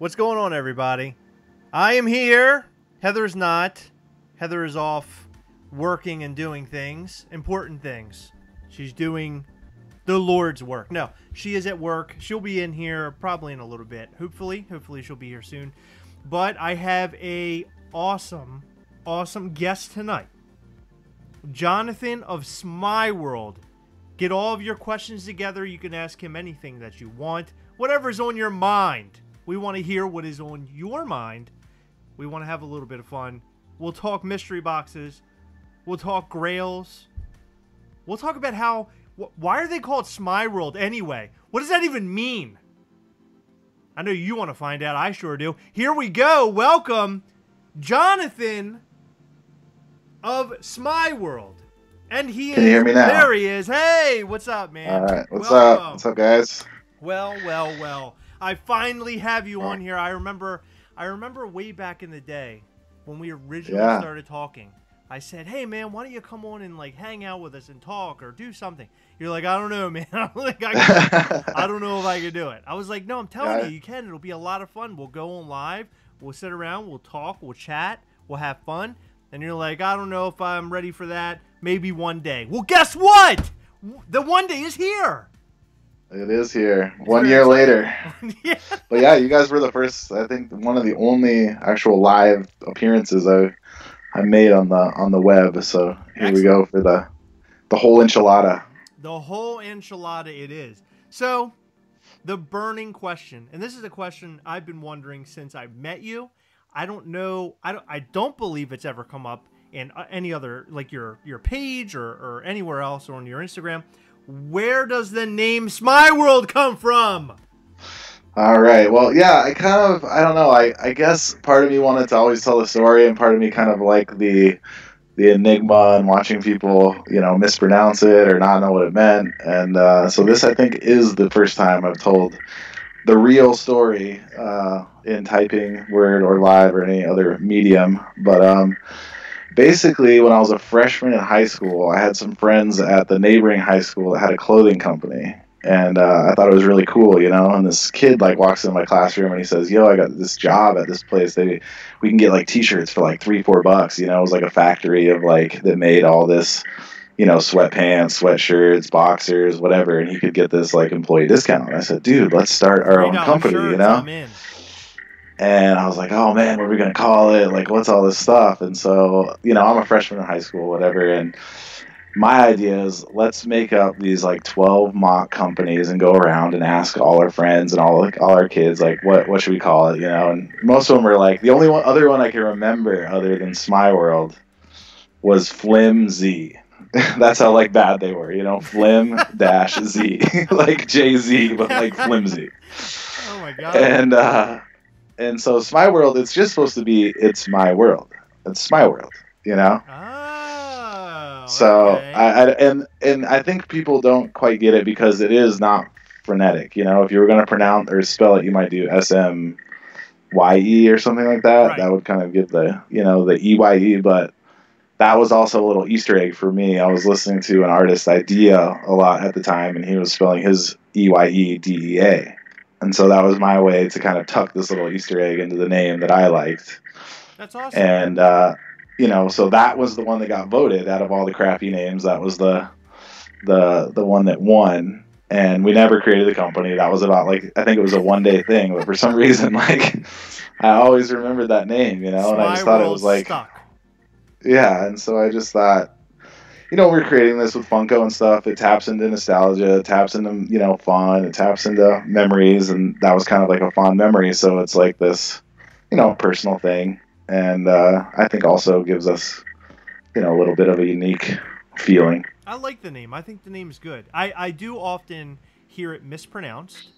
What's going on, everybody? I am here. Heather's not. Heather is off working and doing things, important things. She's doing the Lord's work. No, she is at work. She'll be in here probably in a little bit. Hopefully she'll be here soon. But I have a awesome guest tonight. Jonathan of Smeyeworld. Get all of your questions together. You can ask him anything that you want. Whatever's on your mind. We want to hear what is on your mind. We want to have a little bit of fun. We'll talk mystery boxes. We'll talk Grails. We'll talk about how... Why are they called Smeyeworld anyway? What does that even mean? I know you want to find out. I sure do. Here we go. Welcome, Jonathan of Smeyeworld. And he is... Can you hear me now? There he is. Hey, what's up, man? All right. What's up? What's up, guys? Well. I finally have you on here. I remember way back in the day when we originally started talking. I said, hey, man, why don't you come on and, like, hang out with us and talk or do something? You're like, I don't know, man. I don't know if I can do it. I was like, no, I'm telling you, you can. It'll be a lot of fun. We'll go on live. We'll sit around. We'll talk. We'll chat. We'll have fun. And you're like, I don't know if I'm ready for that. Maybe one day. Well, guess what? The one day is here. It is here. 1 year later. Yeah. But yeah, you guys were the first, I think, one of the only actual live appearances I made on the web. So here we go for the whole enchilada. The whole enchilada it is. So the burning question, and this is a question I've been wondering since I met you. I don't know. I don't believe it's ever come up in any other, like your page or anywhere else or on your Instagram. Where does the name Smeyeworld come from? All right. Well, yeah, I don't know. I guess part of me wanted to always tell the story, and part of me kind of like the enigma and watching people, mispronounce it or not know what it meant. And so this, I think, is the first time I've told the real story in typing, word, or live, or any other medium. But basically, when I was a freshman in high school, I had some friends at the neighboring high school that had a clothing company. And I thought it was really cool, and this kid walks into my classroom and he says, yo, I got this job at this place. We can get t-shirts for $3-4. It was like a factory of that made all this, sweatpants, sweatshirts, boxers, whatever. And he could get this employee discount. And I said, dude, let's start our own company, I'm in. And I was like, oh man, what are we going to call it? What's all this stuff? And so, I'm a freshman in high school, whatever. And my idea is let's make up these 12 mock companies and go around and ask all our friends and all our kids what should we call it, and most of them were the only other one I can remember other than Smeyeworld was Flimsy. That's how bad they were, Flim-Z like Jay-Z but flimsy. Oh my god. And so Smeyeworld, it's just supposed to be it's my world. It's Smeyeworld, So okay. and I think people don't quite get it because it is not phonetic. If you were going to pronounce or spell it, you might do SMYE or something like that. Right. That would kind of give the the EYE. But that was also a little Easter egg for me. I was listening to an artist Idea a lot at the time, and he was spelling his EYEDEA, and so that was my way to kind of tuck this little Easter egg into the name that I liked. That's awesome. And so that was the one that got voted out of all the crappy names. That was the one that won. And we never created the company. That was about I think it was a one-day thing. But for some reason, I always remembered that name, and I just thought it was stuck. Yeah. And so I just thought, we're creating this with Funko and stuff. It taps into nostalgia, it taps into, fun, it taps into memories. And that was kind of a fond memory. So it's this, personal thing. And I think also gives us, a little bit of a unique feeling. I like the name. I think the name's good. I do often hear it mispronounced.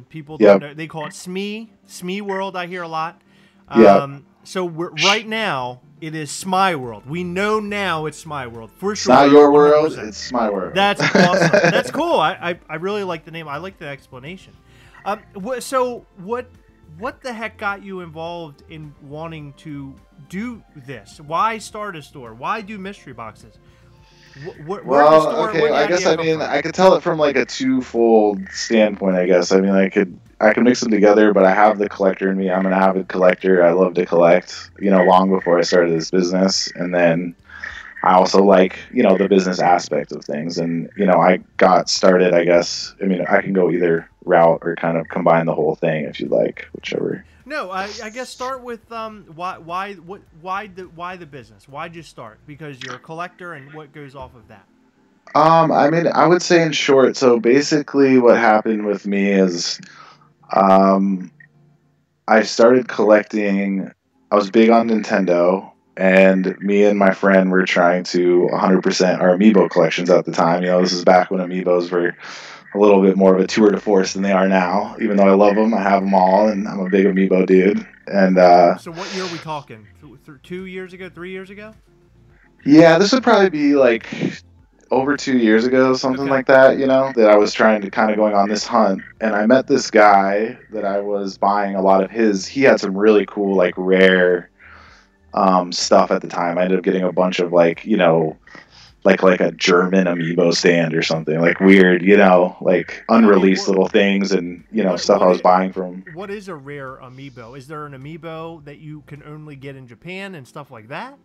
People don't know, they call it Smeyeworld. I hear a lot. So right now it is Smeyeworld. We know now it's Smeyeworld for sure. It's not your 100%. world. It's my world. That's awesome. That's cool. I really like the name. I like the explanation. So what the heck got you involved in wanting to do this? Why start a store? Why do mystery boxes? Where in the Well, store? okay. Where the I guess idea I come mean from? I could tell it from like a twofold standpoint. I guess I mean I could mix them together, but I have the collector in me. I'm an avid collector. I love to collect. Long before I started this business, and then I also like the business aspect of things. And I got started. I guess I mean I can go either route or kind of combine the whole thing if you like, whichever. No, I guess start with why the business? Why'd you start? Because you're a collector, and what goes off of that? I mean, I would say in short. So basically, what happened with me is, um, I started collecting. I was big on Nintendo, and me and my friend were trying to 100% our amiibo collections at the time. This is back when amiibos were a little bit more of a tour de force than they are now. Even though I love them, I have them all, and I'm a big amiibo dude. And So what year are we talking? 2 years ago? 3 years ago? yeah, this would probably be like over 2 years ago, something Okay. like that, that I was trying to kind of going on this hunt. And I met this guy that I was buying a lot of his. He had some really cool, like rare stuff at the time. I ended up getting a bunch of like a German amiibo stand or something, like weird, like But I mean, unreleased little things and, stuff I was buying from. what is a rare amiibo? Is there an amiibo that you can only get in Japan and stuff like that?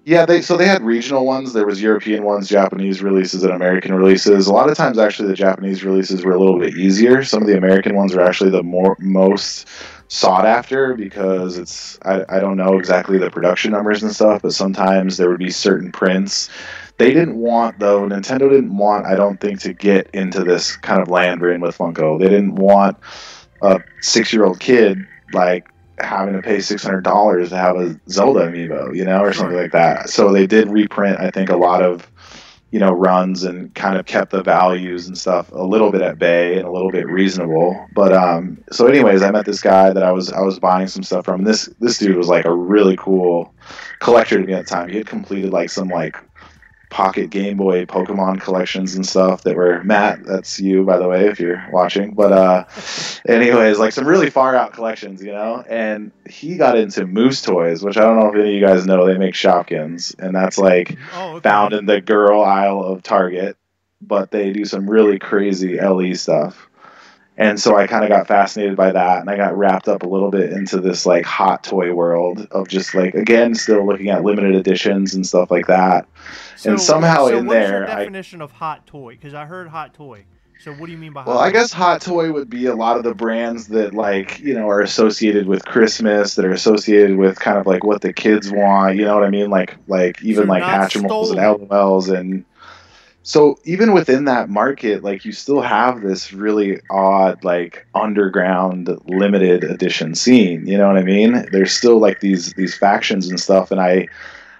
Yeah, they had regional ones. There was European ones, Japanese releases, and American releases. A lot of times, actually, the Japanese releases were a little bit easier. Some of the American ones were actually the most sought after because I don't know exactly the production numbers and stuff, but sometimes there would be certain prints. They didn't want, though, Nintendo didn't want, I don't think, to get into this kind of land we're in with Funko. They didn't want a 6-year-old kid like having to pay $600 to have a Zelda amiibo, or something Sure. like that. So they did reprint, I think, a lot of runs and kind of kept the values and stuff a little bit at bay and a little bit reasonable. But so anyways, I met this guy that I was buying some stuff from. And this dude was like a really cool collector to me at the time. He had completed like some like Pocket Game Boy Pokemon collections and stuff that were Matt, that's you by the way if you're watching. But anyways, like some really far out collections, and he got into Moose Toys, which I don't know if any of you guys know, they make Shopkins, and that's like Oh, okay. found in the girl aisle of Target, but they do some really crazy LE stuff. And so I kind of got fascinated by that, and I got wrapped up a little bit into this like hot toy world of just like, again, still looking at limited editions and stuff like that. And somehow So in what is your there, definition of hot toy? Because I heard hot toy. So what do you mean by well, hot I toy? guess hot toy would be a lot of the brands that like, are associated with Christmas, that are associated with kind of like what the kids want, you know what I mean? Like even So like not Hatchimals and stolen. LOLs. And so even within that market, like you still have this really odd, like underground limited edition scene. You know what I mean? There's still like these factions and stuff, and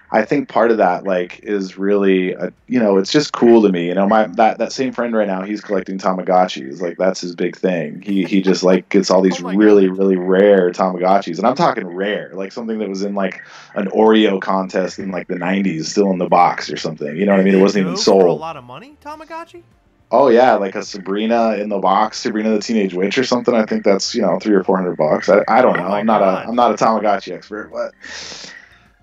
I think part of that like is really it's just cool to me. My that same friend right now, he's collecting Tamagotchis. Like that's his big thing. He just like gets all Oh these my really god. really rare Tamagotchis, and I'm talking rare, like something that was in like an Oreo contest in like the 90s, still in the box or something. You know what I Do mean? It they wasn't even go for a sold. lot of money, Tamagotchi? Oh yeah, like a Sabrina in the box, Sabrina the Teenage Witch or something. I think that's $300 or $400. I don't Oh know. my I'm god. not a Tamagotchi expert, but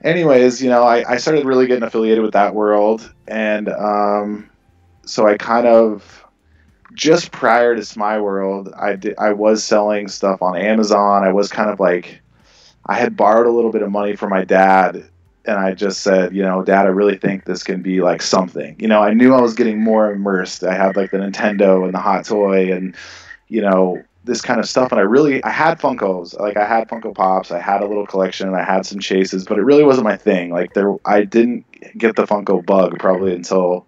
anyways, I started really getting affiliated with that world, and so I kind of just prior to Smeyeworld, I was selling stuff on Amazon. I was kind of like I had borrowed a little bit of money from my dad, and I just said, Dad, I really think this can be like something. I knew I was getting more immersed. I had like the Nintendo and the hot toy and this kind of stuff, and I had Funkos. Like I had Funko Pops, I had a little collection, I had some chases, but it really wasn't my thing. I didn't get the Funko bug probably until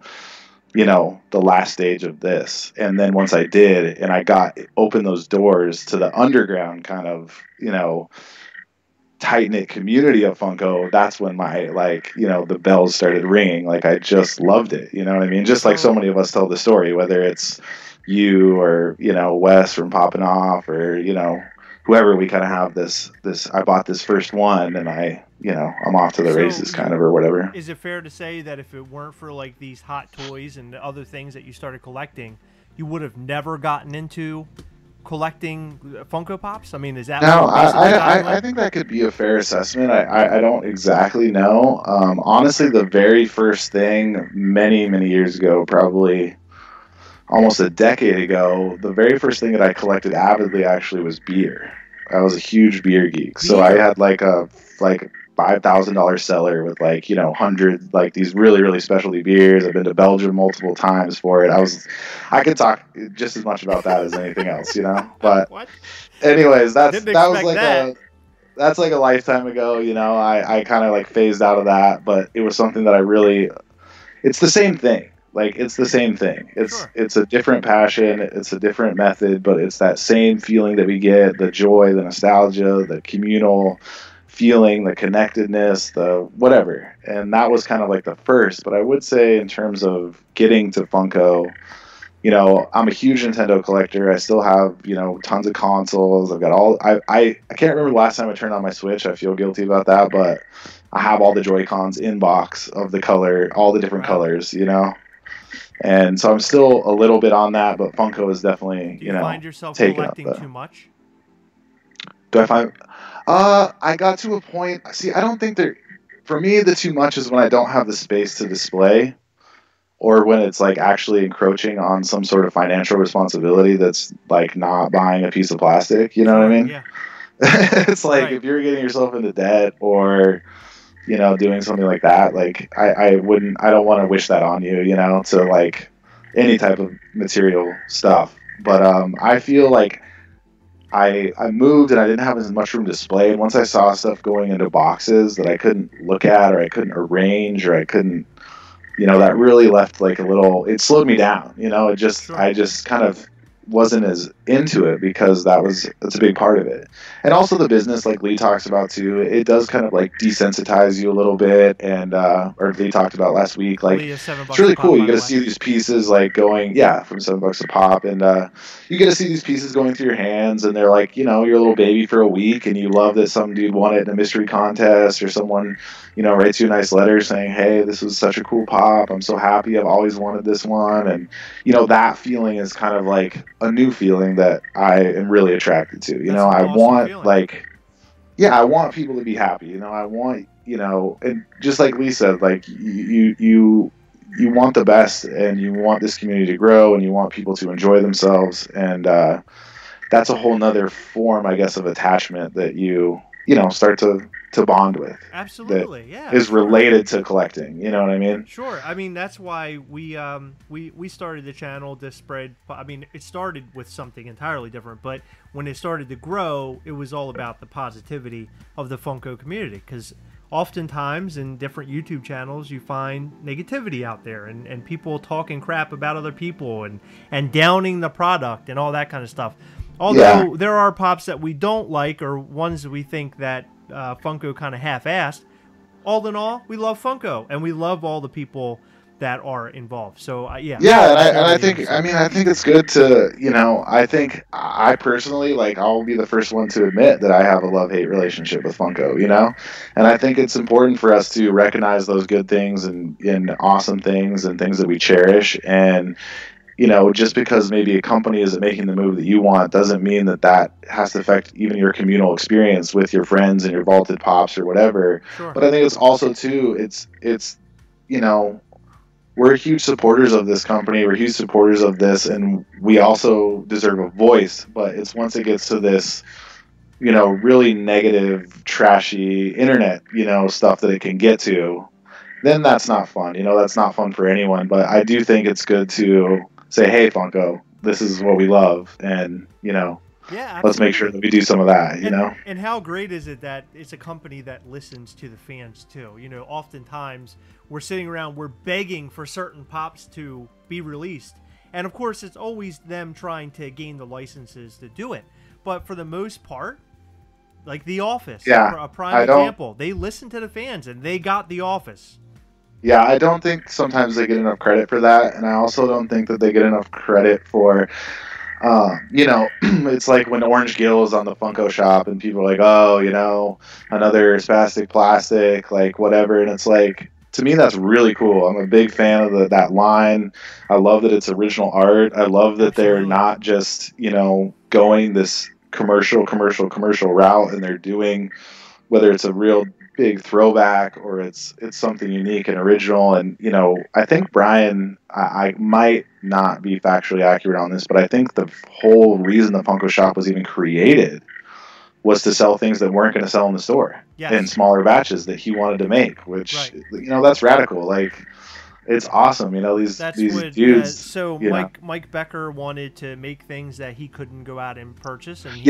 the last stage of this. And then once I did, and I got open those doors to the underground kind of tight knit community of Funko, that's when my the bells started ringing. Like I just loved it. You know what I mean? Just like so So many of us tell the story, whether it's you or Wes from Popping Off or whoever, we kind of have this. I bought this first one, and I'm off to the so races, kind of, or whatever. is it fair to say that if it weren't for like these hot toys and the other things that you started collecting, you would have never gotten into collecting Funko Pops? I mean, is that Now, what you're basically I think that could be a fair assessment. I don't exactly know. Honestly, the very first thing many, many years ago, probably almost a decade ago, the very first thing that I collected avidly actually was beer. I was a huge beer geek. So I Beer. had like a $5,000 cellar with like, 100 like these really, really specialty beers. I've been to Belgium multiple times for it. I could talk just as much about that as anything else, But What? anyways, Didn't expect that. that's like a lifetime ago, I kind of like phased out of that, but it was something that it's the same thing. Like it's the same thing. Sure. It's a different passion, it's a different method, but it's that same feeling that we get, the joy, the nostalgia, the communal feeling, the connectedness, the whatever. And that was kind of like the first, but I would say in terms of getting to Funko, I'm a huge Nintendo collector. I still have, tons of consoles. I've got I can't remember the last time I turned on my Switch. I feel guilty about that, but I have all the Joy-Cons in box of the color, all the different colors, And so I'm still a little bit on that, but Funko is definitely, Do you find yourself taking collecting too much? Do I find I got to a point, see, I don't think for me the too much is when I don't have the space to display, or when it's like actually encroaching on some sort of financial responsibility that's like not buying a piece of plastic, you know what I mean? Yeah. It's like if you're getting yourself into debt or doing something like that, like I don't want to wish that on you, to like any type of material stuff. But I feel like I moved and I didn't have as much room to display. And once I saw stuff going into boxes that I couldn't look at or I couldn't arrange or I couldn't, that really left like it slowed me down. I just kind of wasn't as into it because it's a big part of it. And also the business, like Lee talks about too, it does kind of like desensitize you a little bit. And, or Lee talked about last week, like it's really cool. You get to see these pieces like going, from $7 a pop. And, you get to see these pieces going through your hands and they're like, you're a little baby for a week and you love that some dude won it in a mystery contest or someone, writes you a nice letter saying, hey, this was such a cool pop. I'm so happy. I've always wanted this one. And, that feeling is kind of like a new feeling that I am really attracted to. I want I want people to be happy. I want, and just like Lee said, like you want the best and you want this community to grow and you want people to enjoy themselves. And that's a whole nother form, I guess, of attachment that you start to bond with. Absolutely, yeah. Is related to collecting. You know what I mean? Sure. I mean, that's why we started the channel to spread. I mean, it started with something entirely different, but when it started to grow, it was all about the positivity of the Funko community. Because oftentimes in different YouTube channels, you find negativity out there and people talking crap about other people and downing the product and all that kind of stuff. Although there are pops that we don't like or ones that we think that Funko kind of half-assed, all in all, we love Funko and we love all the people that are involved. So I think it's good to I think I personally, like, I'll be the first one to admit that I have a love-hate relationship with Funko, and I think it's important for us to recognize those good things and awesome things and things that we cherish. And just because maybe a company isn't making the move that you want doesn't mean that has to affect even your communal experience with your friends and your vaulted pops or whatever. Sure. But I think it's also too, it's we're huge supporters of this company. We're huge supporters of this, and we also deserve a voice. But it's once it gets to this, really negative, trashy internet, stuff that it can get to, then that's not fun. That's not fun for anyone. But I do think it's good to say, hey, Funko, this is what we love, and let's make sure that we do some of that. And how great is it that it's a company that listens to the fans too? Oftentimes we're sitting around, we're begging for certain pops to be released, and of course it's always them trying to gain the licenses to do it. But for the most part, like The Office, a prime example, they listen to the fans and they got The Office. Yeah, I don't think sometimes they get enough credit for that, and I also don't think that they get enough credit for, it's like when Orange Gill is on the Funko shop, and people are like, oh, another spastic plastic, like whatever, and it's like, to me, that's really cool. I'm a big fan of that line. I love that it's original art. I love that they're Absolutely. not just, going this commercial route, and they're doing, whether it's a real big throwback or it's something unique and original. And I think Brian, I might not be factually accurate on this, but I think the whole reason the Funko Shop was even created was to sell things that weren't going to sell in the store in smaller batches that he wanted to make, which that's radical. Like, it's awesome. These dudes. So Mike Becker wanted to make things that he couldn't go out and purchase, and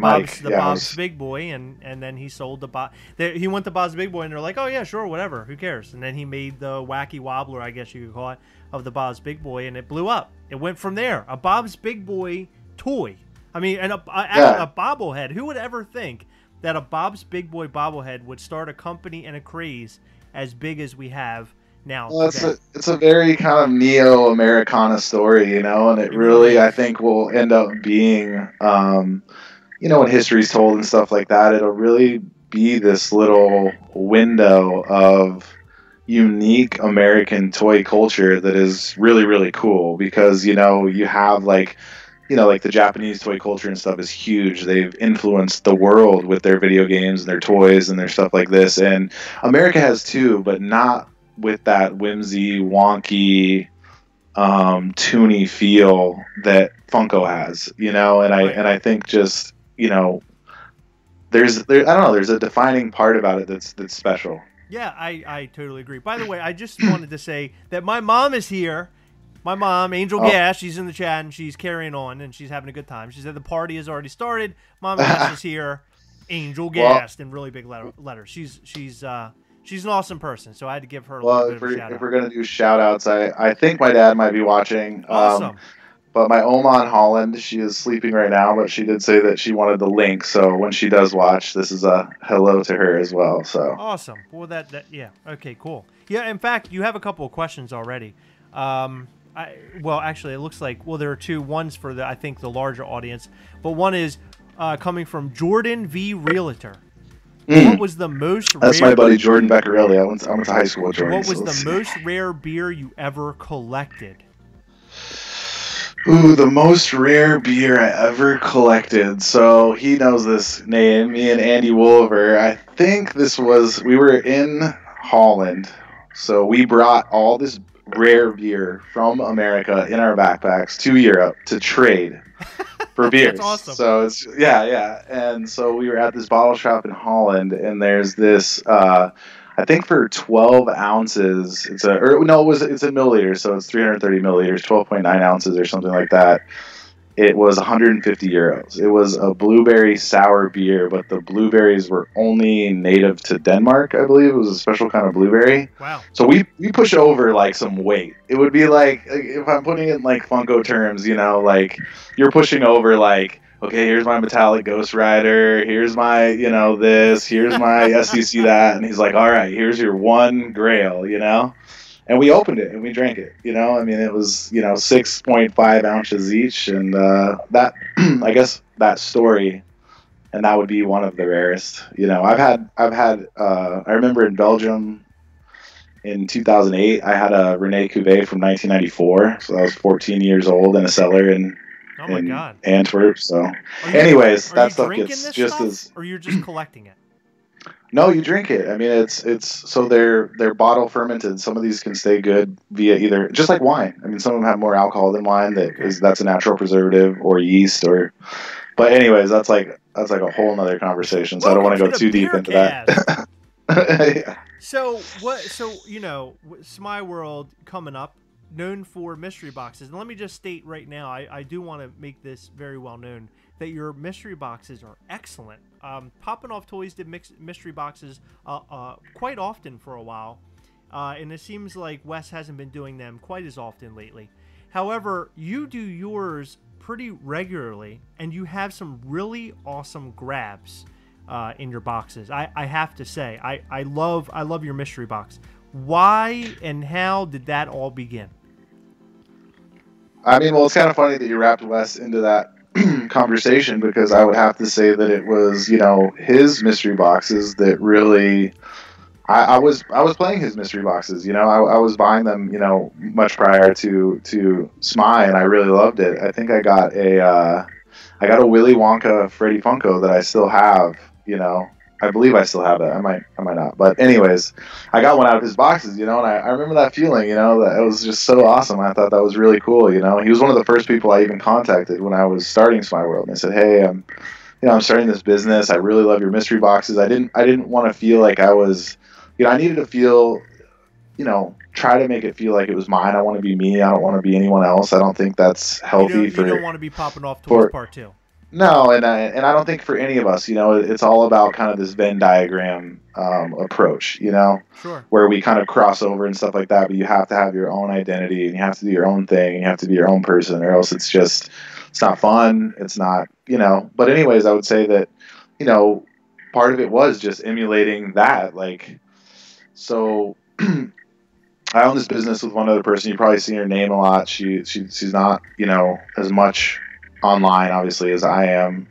Bob's Big Boy, and then he sold the Bob. He went to Bob's Big Boy, and they're like, oh yeah, sure, whatever, who cares? And then he made the wacky wobbler, I guess you could call it, of the Bob's Big Boy, and it blew up. It went from there. A Bob's Big Boy toy. I mean, and a bobblehead. Who would ever think that a Bob's Big Boy bobblehead would start a company and a craze as big as we have now? Well, it's a very kind of neo-Americana story, and it really, I think, will end up being, when history's told and stuff like that, it'll really be this little window of unique American toy culture that is really, really cool, because, you have like the Japanese toy culture and stuff is huge. They've influenced the world with their video games and their toys and their stuff like this. And America has too, but not with that whimsy, wonky, toony feel that Funko has, and I think just, there's a defining part about it that's special. Yeah, I totally agree. By the way, I just wanted to say that my mom is here. My mom, Angel Gas, she's in the chat, and she's carrying on, and she's having a good time. She said the party has already started. Mom Gas is here. Angel Gas in really big letters. She's an awesome person, so I had to give her a little bit of a shout out. If we're going to do shout-outs, I think my dad might be watching. Awesome. But my Oma in Holland, she is sleeping right now, but she did say that she wanted the link, so when she does watch, this is a hello to her as well. So awesome. Well, yeah. Okay, cool. Yeah, in fact, you have a couple of questions already. Actually, it looks like, there are two. One's for I think the larger audience, but one is coming from Jordan V. Realtor. What was the most That's my buddy Jordan Beccarelli. I went to high school with Jordan. What was the most rare beer you ever collected? Ooh, the most rare beer I ever collected. So he knows this name, me and Andy Wolver. I think we were in Holland, so we brought all this rare beer from America in our backpacks to Europe to trade for beers. That's awesome. So it's and so we were at this bottle shop in Holland, and there's this I think for 12 ounces it's a milliliter, so it's 330 milliliters, 12.9 ounces or something like that. It was 150 euros. It was a blueberry sour beer, but the blueberries were only native to Denmark, I believe. It was a special kind of blueberry. Wow. So we push over like some weight. It would be like, if I'm putting it in like Funko terms, like you're pushing over like, okay, here's my metallic Ghost Rider, here's my, this, here's my SDC that, and he's like, all right, here's your one Grail, And we opened it and we drank it, I mean, it was, 6.5 ounces each, and that, I guess that story, and that would be one of the rarest. I've had, I remember in Belgium in 2008, I had a Rene Cuvée from 1994, so I was 14 years old in a cellar in Antwerp. So, anyways, that stuff gets just as. Or you're just collecting it. No, you drink it. I mean, it's so they're bottle fermented. Some of these can stay good via either, just like wine. I mean, some of them have more alcohol than wine. That's a natural preservative or yeast or. But anyways, that's like a whole nother conversation. So I don't want to go too deep into that. Yeah. So Smeyeworld coming up, known for mystery boxes. And let me just state right now, I do want to make this very well known that your mystery boxes are excellent. Popping Off Toys did mystery boxes quite often for a while, and it seems like Wes hasn't been doing them quite as often lately. However, you do yours pretty regularly, and you have some really awesome grabs in your boxes. I have to say, I love your mystery box. Why and how did that all begin? I mean, well, it's kind of funny that you wrapped Wes into that conversation, because I would have to say that it was, his mystery boxes that really, I was playing his mystery boxes. I was buying them. Much prior to Smye, and I really loved it. I think I got a Willy Wonka Freddy Funko that I still have. I believe I still have it. I might not. But anyways, I got one out of his boxes. And I remember that feeling. That it was just so awesome. I thought that was really cool. He was one of the first people I even contacted when I was starting Smeyeworld, and I said, hey, I'm starting this business. I really love your mystery boxes. I didn't want to feel like I was, I needed to feel, try to make it feel like it was mine. I want to be me. I don't want to be anyone else. I don't think that's healthy You don't want to be popping off towards part two. No, and I don't think for any of us, it's all about kind of this Venn diagram approach, Sure. where we kind of cross over and stuff like that. But you have to have your own identity, and you have to do your own thing, and you have to be your own person, or else it's not fun. It's not, But anyways, I would say that, part of it was just emulating that, like, so. I own this business with one other person. You probably see her name a lot. She's not, as much online, obviously, as I am.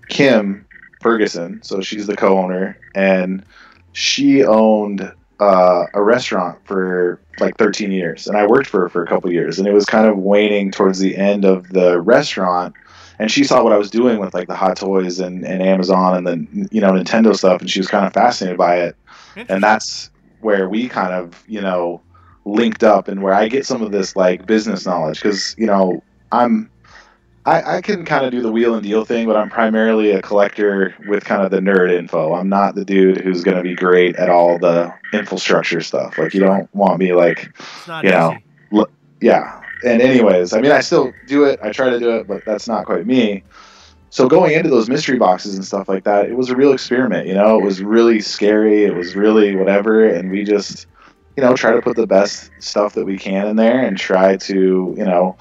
Kim Ferguson. So she's the co-owner, and she owned a restaurant for like 13 years, and I worked for her for a couple years, and it was kind of waning towards the end of the restaurant. And she saw what I was doing with like the Hot Toys and Amazon and then Nintendo stuff, and she was kind of fascinated by it. And that's where we kind of, linked up, and where I get some of this like business knowledge, because, I can kind of do the wheel and deal thing, but I'm primarily a collector with kind of the nerd info. I'm not the dude who's going to be great at all the infrastructure stuff. Like, you don't want me like, yeah. And anyways, I mean, I still do it. I try to do it, but that's not quite me. So going into those mystery boxes and stuff like that, it was a real experiment, It was really scary. It was really whatever. And we just, try to put the best stuff that we can in there and try to,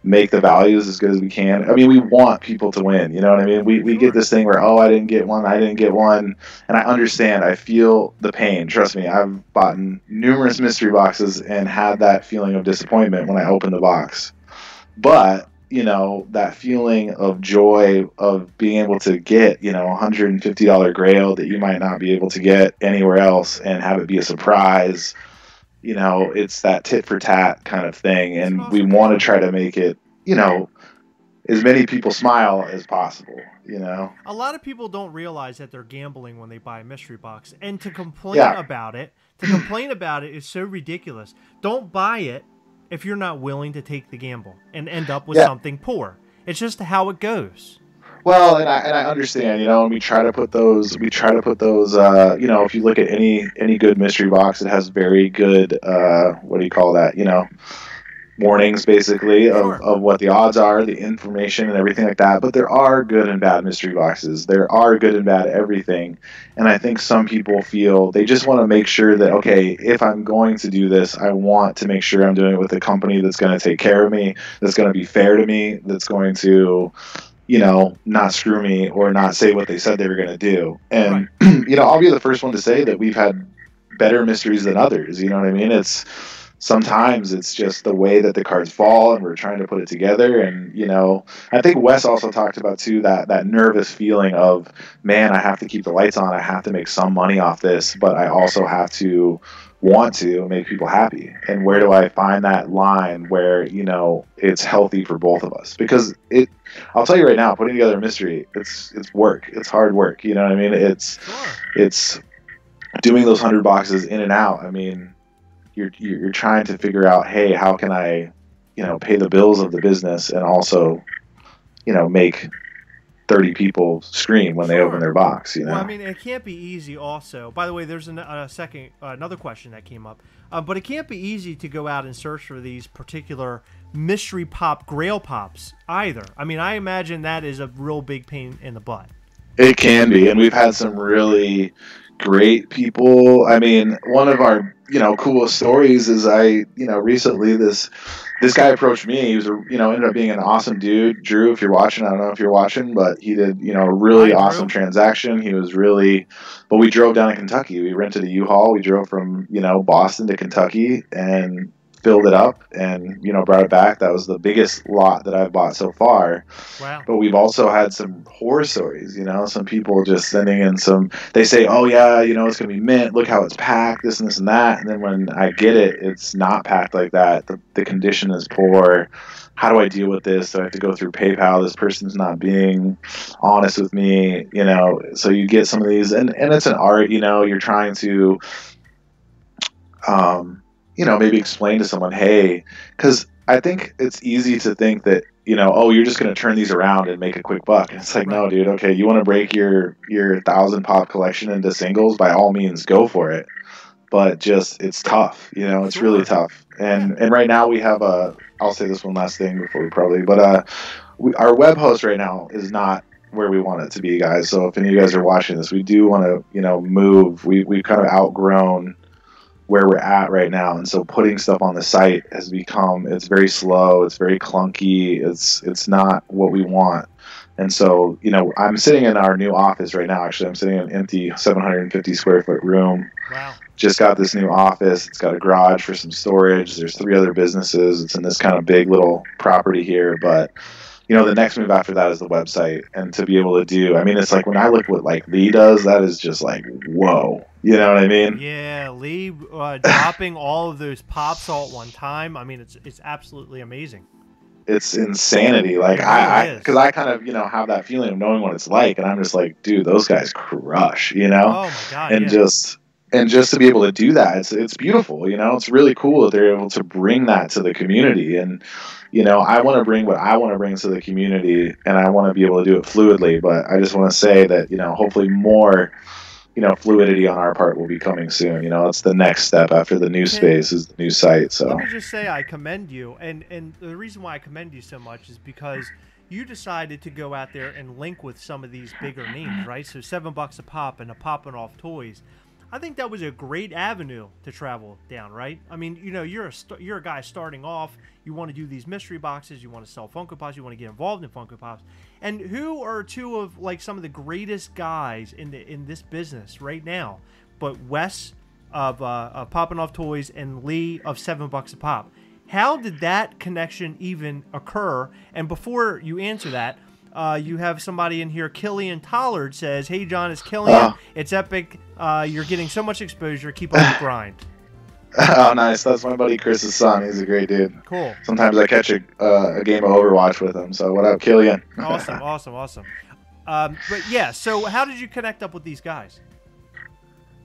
make the values as good as we can. I mean, we want people to win, you know what I mean? We get this thing where, oh, I didn't get one. And I understand. I feel the pain. Trust me, I've bought numerous mystery boxes and had that feeling of disappointment when I opened the box. But that feeling of joy of being able to get, $150 Grail that you might not be able to get anywhere else and have it be a surprise, it's that tit for tat kind of thing. And we want to try to make it, as many people smile as possible, A lot of people don't realize that they're gambling when they buy a mystery box. And to complain about it is so ridiculous. Don't buy it if you're not willing to take the gamble and end up with something poor. It's just how it goes. Well, and I understand, and we try to put those, if you look at any good mystery box, it has very good, what do you call that, warnings, basically, of what the odds are, the information, and everything like that. But there are good and bad mystery boxes. There are good and bad everything. And I think some people feel they just want to make sure that, okay, if I'm going to do this, I want to make sure I'm doing it with a company that's going to take care of me, that's going to be fair to me, that's going to, not screw me or not say what they said they were going to do. And, I'll be the first one to say that we've had better mysteries than others. You know what I mean? Sometimes it's just the way that the cards fall and we're trying to put it together. And, I think Wes also talked about too, that nervous feeling of, man, I have to keep the lights on. I have to make some money off this, but I also have to want to make people happy. And where do I find that line where, it's healthy for both of us? Because I'll tell you right now, putting together a mystery, it's work. It's hard work. You know what I mean? It's doing those 100 boxes in and out. I mean, you're trying to figure out, hey, how can I, pay the bills of the business and also, make 30 people scream when they open their box, Well, I mean, it can't be easy also. By the way, there's another question that came up. But it can't be easy to go out and search for these particular mystery pop Grail pops either. I mean, I imagine that is a real big pain in the butt. It can be, and we've had some really great people. I mean, one of our, coolest stories is recently this guy approached me. He was, ended up being an awesome dude. Drew, if you're watching, I don't know if you're watching, but he did, a really awesome transaction. He was but we drove down to Kentucky. We rented a U-Haul. We drove from, Boston to Kentucky and filled it up and, you know, brought it back. That was the biggest lot that I've bought so far. Wow. But we've also had some horror stories, you know, some people just sending in they say, oh yeah, you know, it's going to be mint. Look how it's packed, this and this and that. And then when I get it, it's not packed like that. The condition is poor. How do I deal with this? Do I have to go through PayPal? This person's not being honest with me, you know. So you get some of these, and it's an art, you know. You're trying to, you know, maybe explain to someone, hey, because I think it's easy to think that, you know, oh, you're just going to turn these around and make a quick buck. And it's like, Right. no, dude. Okay, you want to break your 1,000 pop collection into singles? By all means, go for it. But just, it's tough, you know. It's really tough. And right now we have I'll say this one last thing before we probably, but our web host right now is not where we want it to be, guys. So if any of you guys are watching this, we do want to, you know, move. We've kind of outgrown where we're at right now, and so putting stuff on the site has become, it's very slow, it's very clunky, it's not what we want. And so, you know, I'm sitting in our new office right now. Actually, I'm sitting in an empty 750 square foot room. Wow. Just got this new office. It's got a garage for some storage. There's 3 other businesses. It's in this kind of big little property here. But, you know, the next move after that is the website. And to be able to do, I mean, it's like when I look what like Lee does, that is just like, whoa. You know what I mean? Yeah, Lee dropping all of those pops all at one time. I mean, it's absolutely amazing. It's insanity. Like because I kind of, you know, have that feeling of knowing what it's like, and I'm just like, dude, those guys crush, you know. Oh my god! And just to be able to do that, it's beautiful, you know. It's really cool that they're able to bring that to the community, and you know, I want to bring what I want to bring to the community, and I want to be able to do it fluidly. But I just want to say that, you know, hopefully more, you know, fluidity on our part will be coming soon. You know, that's the next step after the new space is the new site. So let me just say I commend you, and the reason why I commend you so much is because you decided to go out there and link with some of these bigger names, right? So $7 a pop and a Poppin' Off Toys. I think that was a great avenue to travel down, right? I mean, you know, you're a guy starting off. You want to do these mystery boxes. You want to sell Funko Pops. You want to get involved in Funko Pops. And who are two of like some of the greatest guys in this business right now? But Wes of Poppin' Off Toys and Lee of $7 a pop. How did that connection even occur? And before you answer that, you have somebody in here, Killian Tollard, says, "Hey John, it's Killian. It's epic. You're getting so much exposure. Keep up the grind." Oh, nice. That's my buddy Chris's son. He's a great dude. Cool. Sometimes I catch a game of Overwatch with him. So what up, Killian? Awesome. But yeah, so how did you connect up with these guys?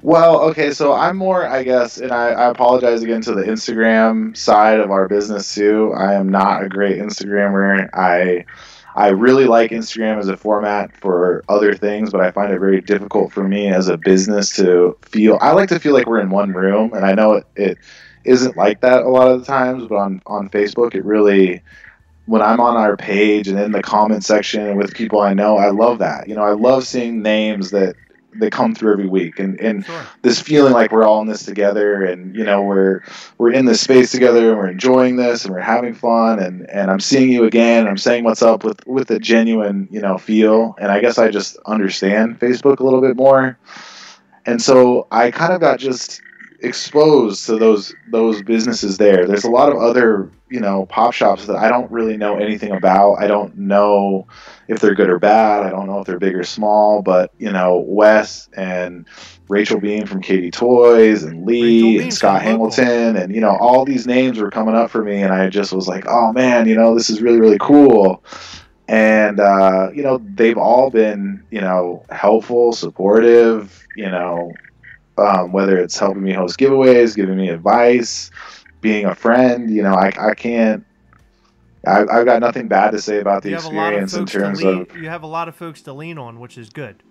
Well, okay, so I'm more, I guess, and I apologize again to the Instagram side of our business too. I am not a great Instagrammer. I really like Instagram as a format for other things, but I find it very difficult for me as a business to feel. I like to feel like we're in one room, and I know it isn't like that a lot of the times, but on Facebook, it really, when I'm on our page and in the comment section with people I know, I love that. You know, I love seeing names that come through every week, and Sure. This feeling like we're all in this together, and you know, we're in this space together, and we're enjoying this, and we're having fun, and I'm seeing you again, I'm saying what's up with a genuine, you know, feel. And I guess I just understand Facebook a little bit more, and so I kind of got just exposed to those businesses there. There's a lot of other, you know, pop shops that I don't really know anything about. I don't know if they're good or bad. I don't know if they're big or small, but you know, Wes and Rachel Bean from Katie Toys and Lee and Scott Hamilton, and you know, all these names were coming up for me, and I just was like, oh man, you know, this is really, really cool. And you know, they've all been, you know, helpful, supportive, you know, whether it's helping me host giveaways, giving me advice, being a friend. You know, I've got nothing bad to say about the experience in terms of. You have a lot of folks to lean on, which is good.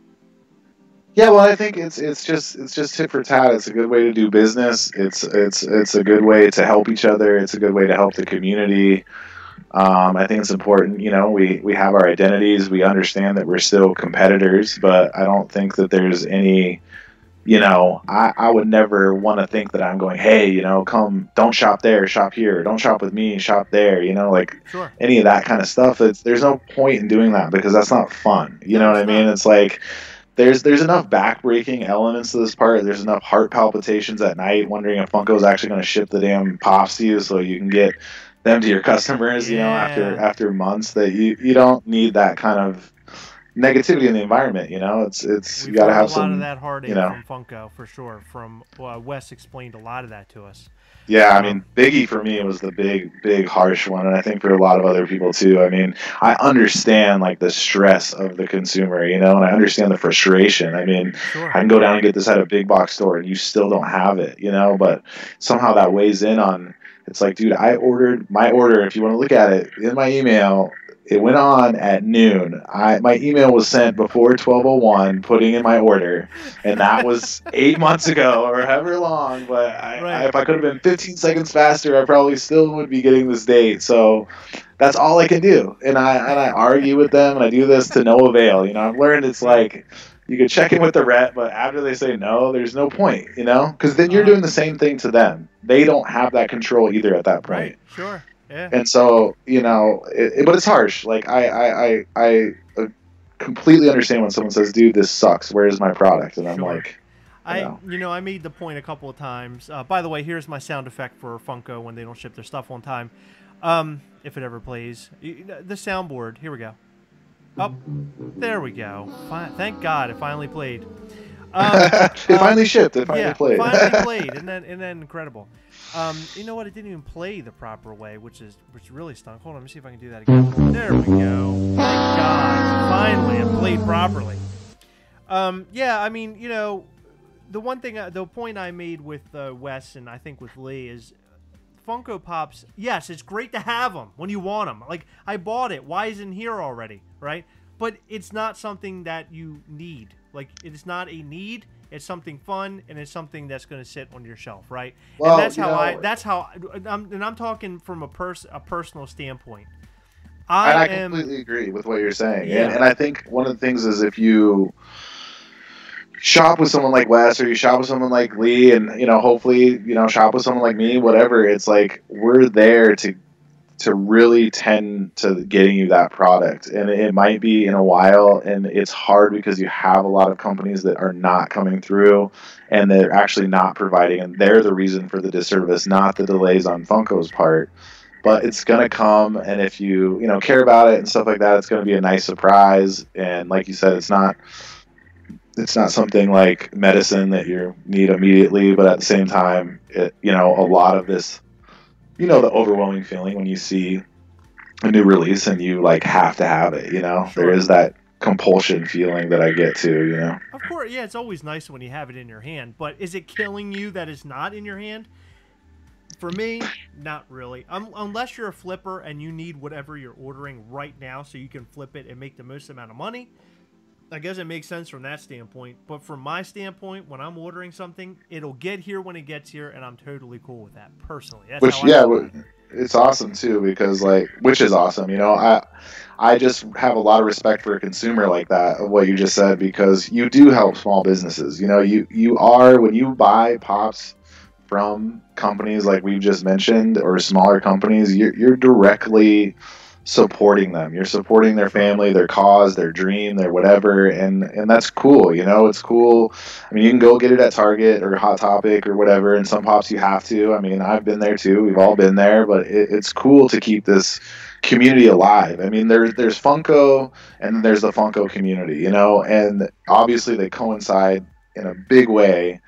Yeah, well, I think it's just tit for tat. It's a good way to do business. It's a good way to help each other. It's a good way to help the community. I think it's important. You know, we have our identities. We understand that we're still competitors, but I don't think that there's any. You know, I would never want to think that I'm going, hey, you know, come, don't shop there, shop here, don't shop with me, shop there, you know, like Sure. Any of that kind of stuff. There's no point in doing that because that's not fun. You know what I mean? It's like there's enough backbreaking elements to this part. There's enough heart palpitations at night, wondering if Funko is actually going to ship the damn pops to you so you can get them to your customers. You know, after months, that you don't need that kind of negativity in the environment. You know, it's We've you got to heard have a lot some. of that heartache You know, from Funko for sure. From Wes explained a lot of that to us. yeah, I mean, Biggie for me was the big harsh one, and I think for a lot of other people too. I mean, I understand like the stress of the consumer, you know, and I understand the frustration. I mean, Sure. I can go down and get this at a big box store, and you still don't have it, you know, but somehow that weighs in on. It's like, dude, I ordered my order. If you want to look at it in my email, it went on at noon. My email was sent before 12:01, putting in my order, and that was 8 months ago or however long. But if I could have been 15 seconds faster, I probably still would be getting this date. So that's all I can do, and I argue with them, and I do this to no avail. You know, I've learned it's like you can check in with the rep, but after they say no, there's no point. You know, because then you're doing the same thing to them. They don't have that control either at that point. Right. Sure. Yeah. And so, you know, but it's harsh. Like I completely understand when someone says, "Dude, this sucks. Where's my product?" And I'm like, I made the point a couple of times. By the way, here's my sound effect for Funko when they don't ship their stuff on time. If it ever plays, the soundboard. Here we go. Oh, there we go. Thank God it finally played. It finally shipped. It finally played. Finally played. Isn't that incredible? You know what? It didn't even play the proper way, which really stunk. Hold on, let me see if I can do that again. There we go. Thank God. Finally, it played properly. Yeah, I mean, you know, the point I made with Wes and I think with Lee is Funko Pops. Yes, it's great to have them when you want them. Like, I bought it. Why isn't it here already? Right? But it's not something that you need. Like, it is not a need. It's something fun, and it's something that's going to sit on your shelf, right? Well, and I'm talking from a personal standpoint. I completely agree with what you're saying. Yeah. And I think one of the things is if you shop with someone like Wes or you shop with someone like Lee and, you know, hopefully, you know, shop with someone like me, whatever, it's like we're there to really tend to getting you that product. And it might be in a while, and it's hard because you have a lot of companies that are not coming through and they're actually not providing, and they're the reason for the disservice, not the delays on Funko's part. But it's going to come, and if you know, care about it and stuff like that, it's going to be a nice surprise. And like you said, it's not something like medicine that you need immediately, but at the same time, you know, a lot of this, you know, the overwhelming feeling when you see a new release and you like have to have it, you know. Sure. There is that compulsion feeling that I get too, you know. Of course, yeah, it's always nice when you have it in your hand, but is it killing you that it's not in your hand? For me, not really. Unless you're a flipper and you need whatever you're ordering right now so you can flip it and make the most amount of money, I guess it makes sense from that standpoint. But from my standpoint, when I'm ordering something, it'll get here when it gets here, and I'm totally cool with that, personally. That's it's awesome too, because which is awesome, you know. I just have a lot of respect for a consumer like that, of what you just said, because you do help small businesses. You know, you are, when you buy pops from companies like we've just mentioned or smaller companies, you're directly supporting them. You're supporting their family, their cause, their dream, their whatever, and that's cool. You know, it's cool. I mean, you can go get it at Target or Hot Topic or whatever, and some pops you have to. I mean, I've been there too. We've all been there, but it's cool to keep this community alive. I mean, there's Funko, and then there's the Funko community, you know, and obviously they coincide in a big way.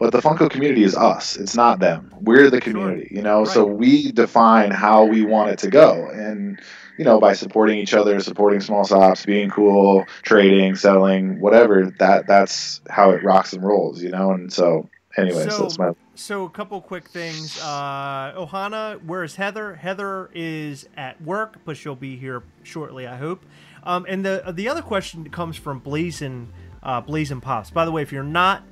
But the Funko community is us. It's not them. We're the community, you know. Right. So we define how we want it to go, and you know, by supporting each other, supporting small shops, being cool, trading, selling, whatever. That's how it rocks and rolls, you know. And so, anyways, that's my. So a couple quick things. Ohana, where's Heather? Heather is at work, but she'll be here shortly, I hope. And the other question comes from Blazin' Pops. By the way, if you're not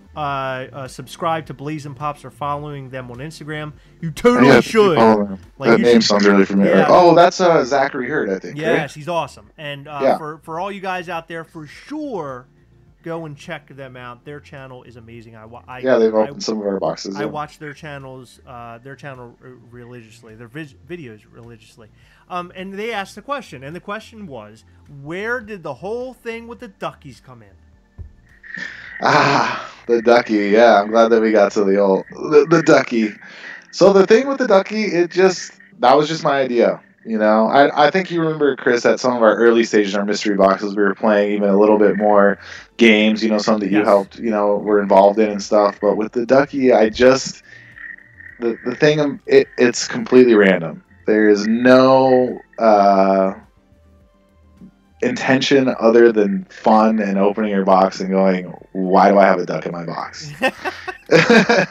subscribe to Blazin' Pops or following them on Instagram, you totally should. That name sounds really familiar. Yeah. Oh, that's Zachary Hurd, I think. Yes, right? He's awesome. And for all you guys out there, for sure, go and check them out. Their channel is amazing. They've opened some of our boxes. I watch their channel religiously, their videos religiously. And they asked the question, was, where did the whole thing with the duckies come in? The ducky. Yeah, I'm glad that we got to the ducky. So the thing with the ducky, that was just my idea. I think you remember, Chris, at some of our early stages in our mystery boxes, we were playing even a little bit more games. Some that you Yes. helped, were involved in and stuff. But with the ducky, the thing, it's completely random. There is no intention other than fun and opening your box and going, why do I have a duck in my box? I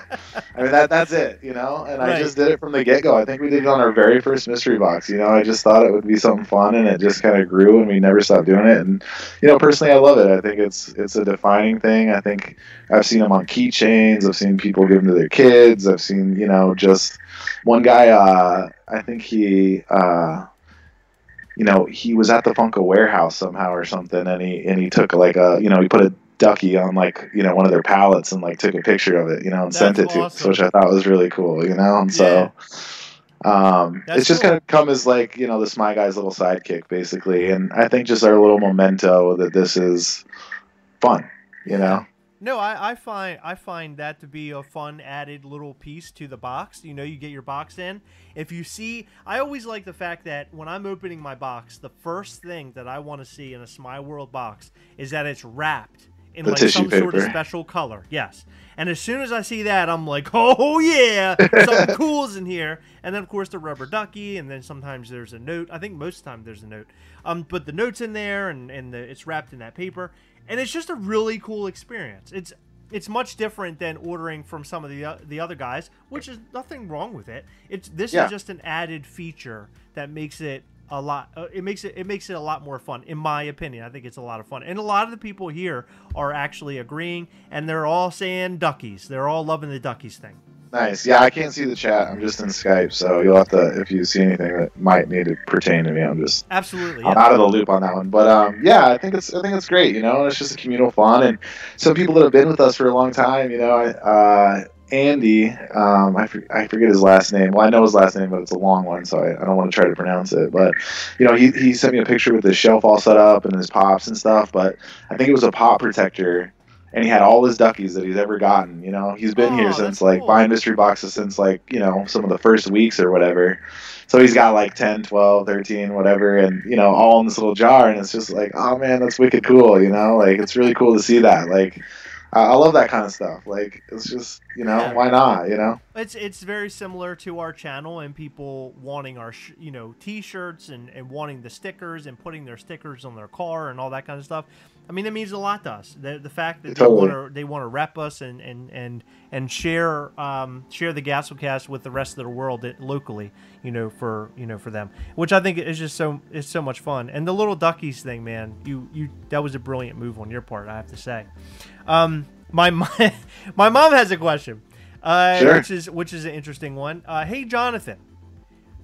mean, that's it, and I Right. just did it from the get-go. I think we did it on our very first mystery box. I just thought it would be something fun, and it just kind of grew, and we never stopped doing it. And personally, I love it. I think it's a defining thing. I think I've seen them on keychains. I've seen people give them to their kids. I've seen just one guy, I think he was at the Funko warehouse somehow or something, and he took he put a ducky on one of their pallets and took a picture of it, and sent That's it to us, awesome. which I thought was really cool, and Yeah. so That's it's just cool. gonna come as the Smile Guy's little sidekick, basically, and I think just our little memento that this is fun, Yeah. No, I find that to be a fun added little piece to the box. You get your box in. If you see, I always like the fact that when I'm opening my box, the first thing that I want to see in a Smeyeworld box is that it's wrapped in the like tissue some sort of paper. special color. Yes. And as soon as I see that, I'm like, oh yeah, something cool's in here. And then of course the rubber ducky, and then sometimes there's a note. I think most of the time there's a note. But the note's in there, and it's wrapped in that paper, and it's just a really cool experience. It's much different than ordering from some of the other guys, which is nothing wrong with it. This is Yeah, just an added feature that makes it a lot. It makes it a lot more fun, in my opinion. I think it's a lot of fun, and a lot of the people here are actually agreeing, and they're all saying duckies. They're all loving the duckies thing. nice. Yeah, I can't see the chat. I'm just in Skype, so you'll have to, if you see anything that might need to pertain to me, Absolutely, I'm yep. out of the loop on that one. But yeah, I think it's great. It's just a communal fun, and some people that have been with us for a long time. Andy, I forget his last name. Well, I know his last name, but it's a long one, so I don't want to try to pronounce it. But he sent me a picture with his shelf all set up and his pops and stuff. But I think it was a pop protector, and he had all his duckies that he's ever gotten. He's been here Oh, that's since cool. buying mystery boxes since some of the first weeks or whatever. So he's got 10, 12, 13, whatever, and all in this little jar, and it's just oh man, that's wicked cool. It's really cool to see that. I love that kind of stuff. It's just Yeah. why not? It's very similar to our channel and people wanting our t-shirts and wanting the stickers and putting their stickers on their car and all that kind of stuff. I mean, it means a lot to us. The fact that Totally. they want to rep us and share the Gastlecast with the rest of the world locally, for them, which I think is just so much fun. And the little duckies thing, man, you that was a brilliant move on your part, I have to say. My my mom has a question, Sure. which is an interesting one. Hey Jonathan,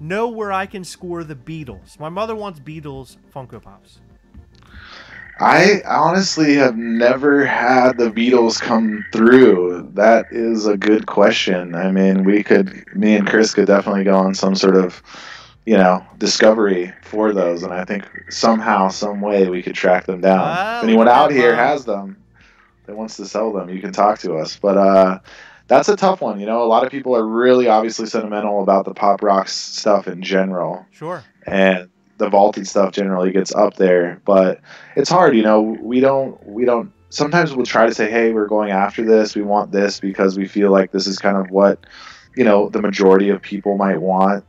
know where I can score the Beatles? My mother wants Beatles Funko Pops. I honestly have never had the Beatles come through. That is a good question. I mean, me and Chris could definitely go on some sort of, discovery for those, and I think somehow, some way, we could track them down. If Look anyone at out that, here mom. has them that wants to sell them, you can talk to us. But that's a tough one. A lot of people are really obviously sentimental about the pop rock stuff in general, Sure. and the vaulted stuff generally gets up there, but it's hard. We don't sometimes we'll try to say, hey, we're going after this, we want this because we feel like this is kind of what the majority of people might want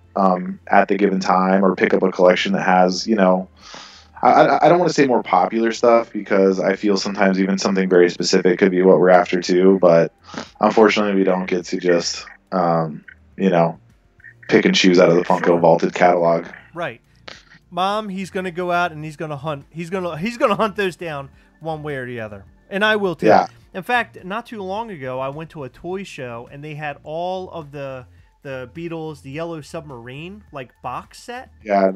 at the given time, or pick up a collection that has I don't want to say more popular stuff, because I feel sometimes even something very specific could be what we're after too, but unfortunately we don't get to just you know pick and choose out of the Funko Sure. vaulted catalog. Right. Mom, he's gonna go out and he's gonna hunt. He's gonna hunt those down one way or the other, and I will too. Yeah. In fact, not too long ago, I went to a toy show and they had all of the Beatles, the Yellow Submarine box set, Yeah.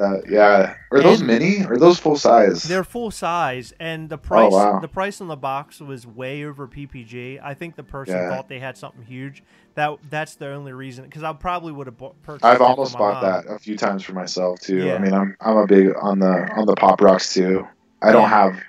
Are those and mini? Or are those full size? they're full size, and the Oh price wow. the price on the box was way over PPG. I think the person Yeah. thought they had something huge. That's the only reason, because I probably would have I've purchased it for almost my bought mom. that a few times for myself too. I Yeah. mean, I'm a big on the pop rocks too. I don't Yeah. have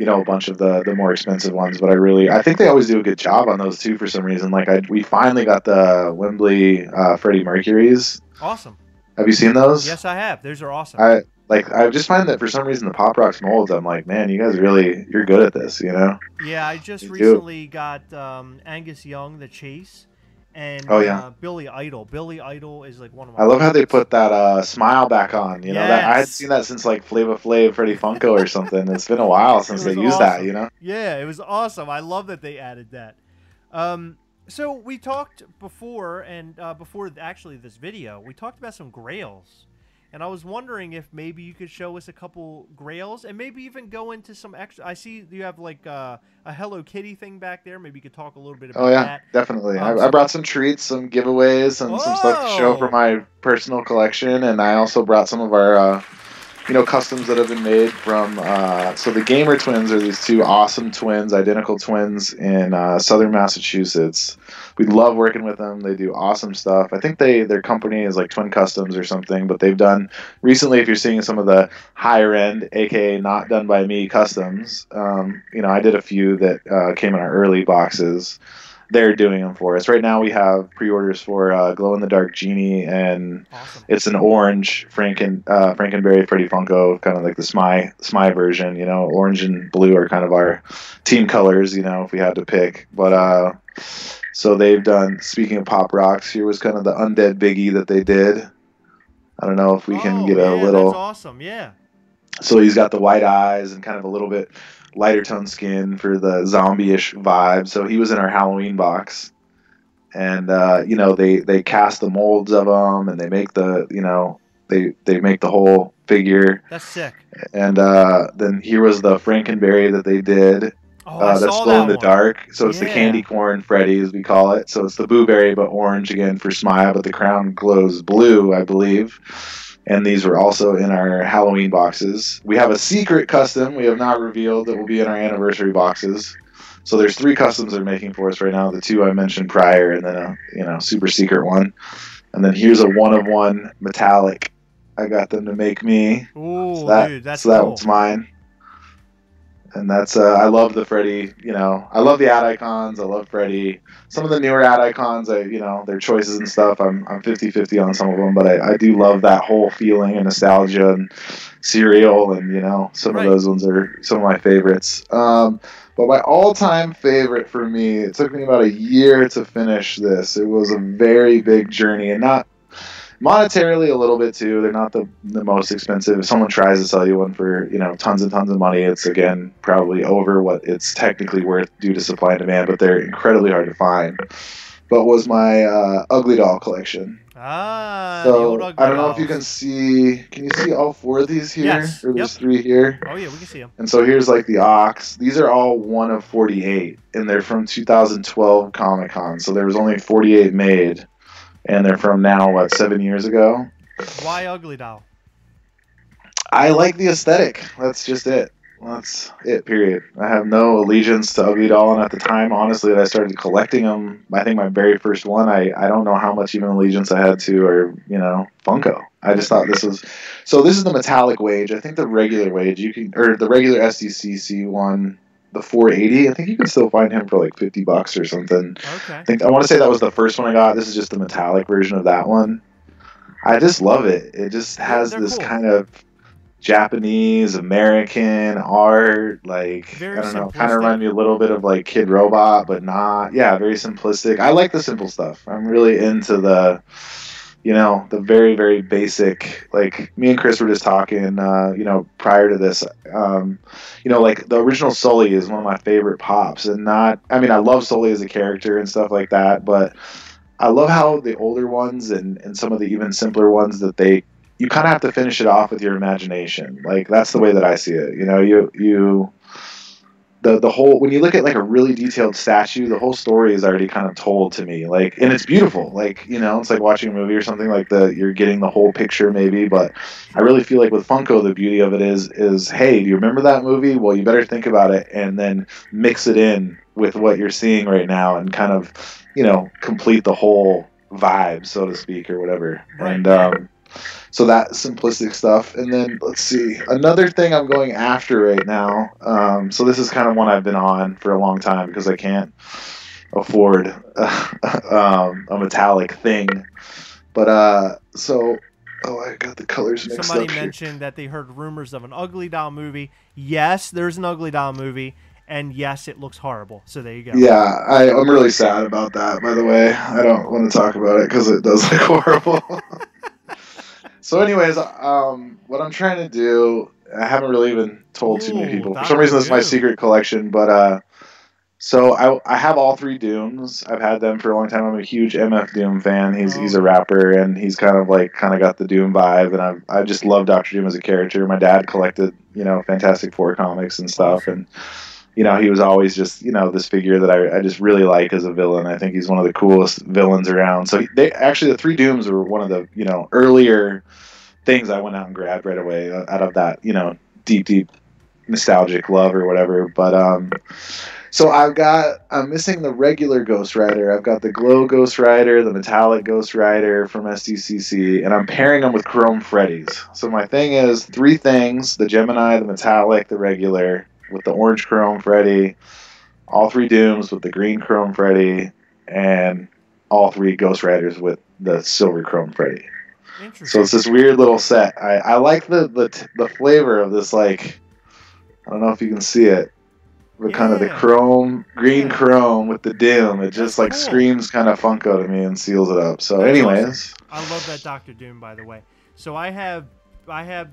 a bunch of the more expensive ones. But I think they always do a good job on those too for some reason. Like we finally got the Wembley Freddie Mercury's. Awesome. Have you seen those? Yes, I have. Those are awesome. I just find that for some reason the Pop Rocks molds, I'm like, man, you guys you're good at this, Yeah, I just recently got Angus Young, the Chase, and Billy Idol. Billy Idol is like one of my. I love how they put that smile back on. That I hadn't seen that since like Flava Flav, Freddie Funko or something. It's been a while since they used that. Yeah, it was awesome. I love that they added that. So we talked before, and before actually this video, we talked about some Grails. And I was wondering if maybe you could show us a couple Grails and maybe even go into some extra. I see you have like a Hello Kitty thing back there. Maybe you could talk a little bit about that. Oh, yeah, definitely. I brought some treats, some giveaways, and some stuff to show for my personal collection. And I also brought some of our, customs that have been made from. So the Gamer Twins are these two awesome twins, identical twins in southern Massachusetts. We love working with them. They do awesome stuff. I think their company is like Twin Customs or something, but they've done recently, if you're seeing some of the higher end, aka not done by me customs, I did a few that came in our early boxes. They're doing them for us. Right now we have pre-orders for glow-in-the-dark Genie, and awesome. It's an orange Frankenberry Freddy Funko, kind of like the Smeye version. Orange and blue are kind of our team colors, if we had to pick. But so they've done, speaking of Pop Rocks, here was kind of the Undead Biggie that they did. I don't know if we can get a little... That's awesome, yeah. So he's got the white eyes and kind of a little bit lighter tone skin for the zombie-ish vibe. So he was in our Halloween box. And, they cast the molds of them, and they make the, they make the whole figure. That's sick. And then here was the Frankenberry that they did. That's glow in the dark. So it's the candy corn Freddy, as we call it. So it's the blueberry, but orange again for Smile, but the crown glows blue, I believe. And these were also in our Halloween boxes. We have a secret custom we have not revealed that will be in our anniversary boxes. So there's 3 customs they're making for us right now. The 2 I mentioned prior, and then a super secret one. And then here's a 1-of-1 metallic. I got them to make me. Ooh, dude, that's cool. That one's mine. And that's, I love the Freddy, I love the ad icons. I love Freddy. Some of the newer ad icons, their choices and stuff, I'm 50-50 on some of them, but I do love that whole feeling and nostalgia and cereal, and, some of those ones are some of my favorites. But my all-time favorite for me, it took me about a year to finish this. It was a very big journey, and not monetarily a little bit too. They're not the most expensive. If someone tries to sell you one for tons and tons of money, it's again probably over what it's technically worth due to supply and demand. But they're incredibly hard to find. But was my Ugly Doll collection. So I don't know if you can see. Can you see all 4 of these here? Yes. Or there's 3 here. Oh yeah, we can see them. And so here's like the Ox. These are all 1 of 48, and they're from 2012 Comic Con. So there was only 48 made. And they're from now, 7 years ago? Why Ugly Doll? I like the aesthetic. That's just it. That's it, period. I have no allegiance to Ugly Doll, and at the time, honestly, that I started collecting them, I think my very first one, I don't know how much even allegiance I had to, or, Funko. I just thought this was... So this is the metallic wage. I think the regular wage, or the regular SDCC one... The 480, I think you can still find him for like $50 or something. Okay. I want to say that was the first one I got. This is just the metallic version of that one. I just love it. It just has this kind of Japanese American art, like very I don't know, simplistic. kind of remind me a little bit of like Kid Robot, but not. Yeah, very simplistic. I like the simple stuff. I'm really into the the very, very basic, like me and Chris were just talking, prior to this, like the original Sully is one of my favorite pops, and I love Sully as a character and stuff like that, but I love how the older ones and some of the even simpler ones that you kind of have to finish it off with your imagination. Like that's the way that I see it. The whole, when you look at like a really detailed statue, the whole story is already kind of told to me, like, and it's beautiful, like, it's like watching a movie or something, like you're getting the whole picture maybe, but I really feel like with Funko, the beauty of it is, hey, do you remember that movie? Well, you better think about it and then mix it in with what you're seeing right now and kind of, complete the whole vibe, so to speak, or whatever. Right. And, So that simplistic stuff. And then let's see, another thing I'm going after right now. So this is kind of one I've been on for a long time because I can't afford a metallic thing. But I got the colors mixed Somebody up here. mentioned that they heard rumors of an Ugly Doll movie. Yes, there's an Ugly Doll movie, and yes, it looks horrible. So there you go. Yeah, I'm really sad about that, by the way. I don't want to talk about it because it does look horrible. So anyways, what I'm trying to do, I haven't really even told too many people. For some reason, this is my secret collection, but so I have all 3 Dooms. I've had them for a long time. I'm a huge MF Doom fan. He's a rapper, and he's kind of got the Doom vibe, and I just love Dr. Doom as a character. My dad collected, Fantastic Four comics and stuff, and he was always just, this figure that I just really like as a villain. I think he's one of the coolest villains around. So the 3 Dooms were one of the, earlier things I went out and grabbed right away out of that, deep nostalgic love or whatever. But, so I'm missing the regular Ghost Rider. I've got the Glow Ghost Rider, the Metallic Ghost Rider from SDCC, and I'm pairing them with Chrome Freddy's. So my thing is 3 things, the Gemini, the Metallic, the regular, with the orange Chrome Freddy, all 3 Dooms with the green Chrome Freddy, and all 3 Ghost Riders with the silver Chrome Freddy. So it's this weird little set. I like the flavor of this, I don't know if you can see it, but kind of the green chrome with the Doom. It just cool. Screams kind of Funko to me and seals it up. So anyways. I love that Dr. Doom, by the way. So I have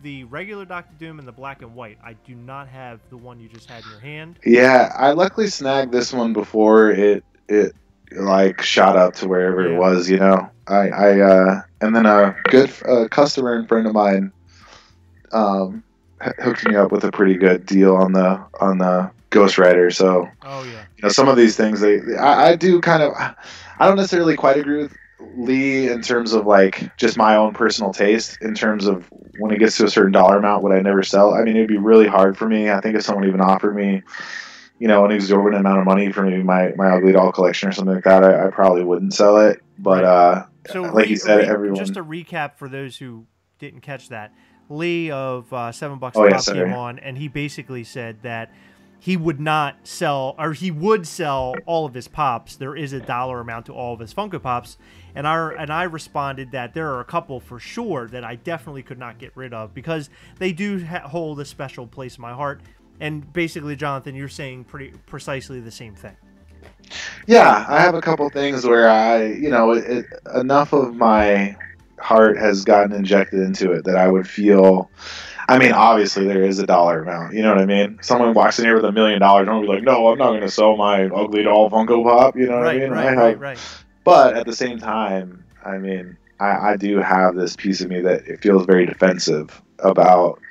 the regular Dr. Doom in the black and white. I do not have the one you just had in your hand. Yeah, I luckily snagged this one before it shot up to wherever it was, and then a good customer and friend of mine hooked me up with a pretty good deal on the Ghost Rider. So some of these things I do kind of, I don't necessarily quite agree with Lee in terms of just my own personal taste in terms of when it gets to a certain dollar amount would I never sell. I mean, it'd be really hard for me. I think if someone even offered me an exorbitant amount of money for maybe my Ugly Doll collection or something like that, I probably wouldn't sell it. But so you said, everyone, just to recap for those who didn't catch that, Lee of $7 Pop came on, and he basically said that he would not sell, or he would sell all of his Pops. There is a dollar amount to all of his Funko Pops. And I responded that there are a couple for sure that I definitely could not get rid of because they do hold a special place in my heart. And basically, Jonathan, you're saying pretty precisely the same thing. Yeah, I have a couple things where enough of my heart has gotten injected into it that I would feel. I mean, obviously there is a dollar amount. You know what I mean? Someone walks in here with $1 million, I'm gonna be like, no, I'm not going to sell my Ugly Doll Funko Pop. You know what I mean? Right. But at the same time, I mean, I do have this piece of me that it feels very defensive about,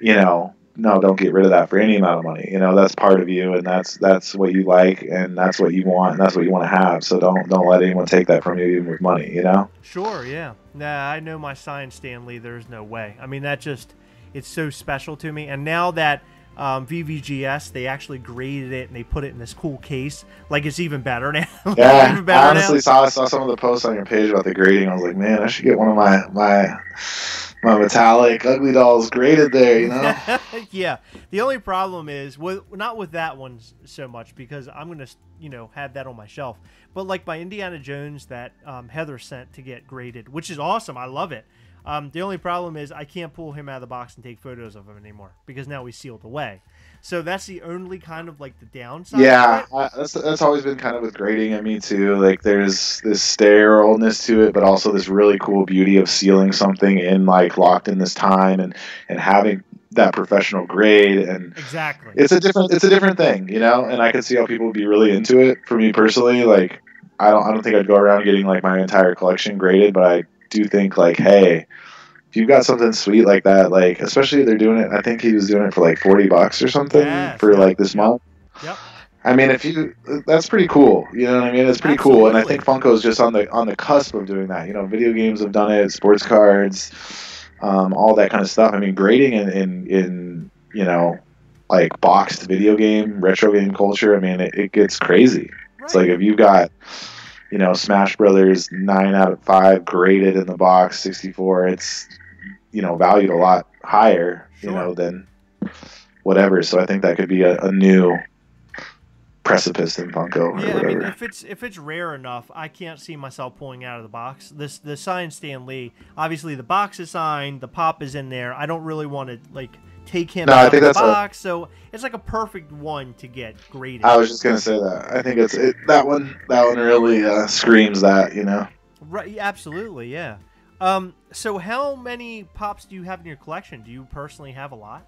no, don't get rid of that for any amount of money. That's part of you, and that's what you like, and that's what you want, and that's what you want to have. So don't let anyone take that from you, even with money. Sure, yeah. Nah, I know my sign, Stan Lee. There's no way. I mean, it's so special to me. And now that VVGS, they actually graded it and they put it in this cool case. It's even better now. Yeah, even better I honestly saw some of the posts on your page about the grading. I was like, man, I should get one of my metallic Ugly Dolls graded there, Yeah. The only problem is, not with that one so much, because I'm going to, have that on my shelf. But my Indiana Jones that Heather sent to get graded, which is awesome. I love it. The only problem is I can't pull him out of the box and take photos of him anymore because now he's sealed away. So that's the only kind of the downside. Yeah, that's always been kind of with grading and me too. There's this sterileness to it, but also this really cool beauty of sealing something in locked in this time and having that professional grade. And exactly, it's a different thing, And I could see how people would be really into it. For me personally, I don't think I'd go around getting my entire collection graded, but I do think hey, if you've got something sweet like that, especially if they're doing it, I think he was doing it for $40 or something for this month. Yep. I mean, that's pretty cool. You know what I mean? It's pretty cool, and I think Funko's just on the cusp of doing that. Video games have done it, sports cards, all that kind of stuff. I mean, grading in boxed video game, retro game culture. I mean, it gets crazy. Right. It's if you've got Smash Brothers 9 out of 5 graded in the box 64. valued a lot higher, Sure. than whatever. So I think that could be a new precipice in Funko or Yeah, I mean, whatever. if it's rare enough, I can't see myself pulling out of the box. The signed Stan Lee, obviously the box is signed, the pop is in there. I don't really want to like take him No, I out think of the that's a. box, so it's like a perfect one to get graded. I was just gonna say that. I think that one. That one really screams that. Right? Absolutely, yeah. So how many pops do you have in your collection? Do you personally have a lot?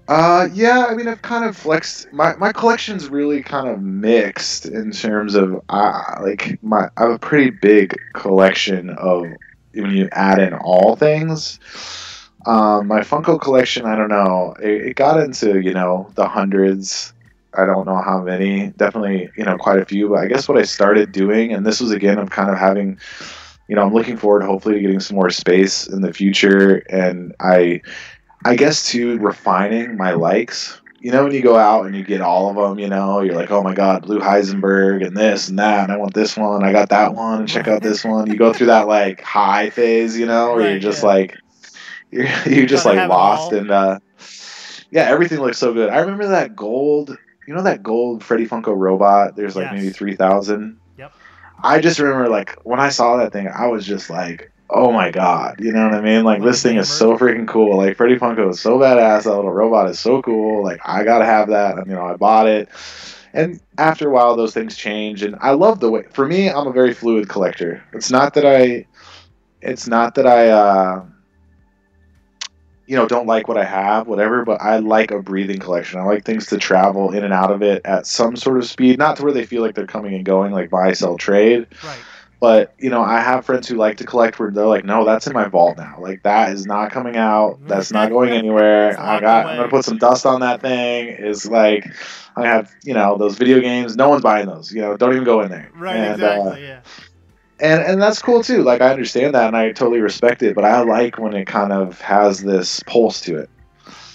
Yeah, I mean, I've kind of flexed. My collection's really kind of mixed in terms of I have a pretty big collection of when you add in all things. My Funko collection, I don't know, it got into the hundreds. I don't know how many. Definitely quite a few. But I guess what I started doing, and this was again, I'm kind of having. I'm looking forward hopefully to getting some more space in the future, and I guess too, refining my likes. When you go out and you get all of them, you're like, oh my God, Blue Heisenberg and this and that, and I want this one, I got that one, and check out Right. this one. You go through that like high phase, where you're Right. just Yeah. like, you're just Gotta like have it lost, all. and yeah, everything looks so good. I remember that gold, that gold Freddy Funko robot. There's like maybe Yes. 3,000. Yep. I just remember like when I saw that thing, I was just like, oh my God, you know what I mean? Like Like this thing is enamored. so freaking cool. Like Freddy Funko is so badass. That little robot is so cool. Like I gotta have that. And I bought it. And after a while, those things change. And I love the way. For me, I'm a very fluid collector. It's not that I. It's not that I. Don't like what I have, whatever, but I like a breathing collection. I like things to travel in and out of it at some sort of speed, not to where they feel like they're coming and going, like buy, sell, trade. Right. But I have friends who like to collect where they're like, no, that's in my vault now. Like that is not coming out. That's not going It's anywhere. locked I'm gonna away. put some dust on that thing. Is like I have those video games. No one's buying those. Don't even go in there. Right. Exactly. Yeah. And that's cool too. Like I understand that and I totally respect it. But I like when it kind of has this pulse to it.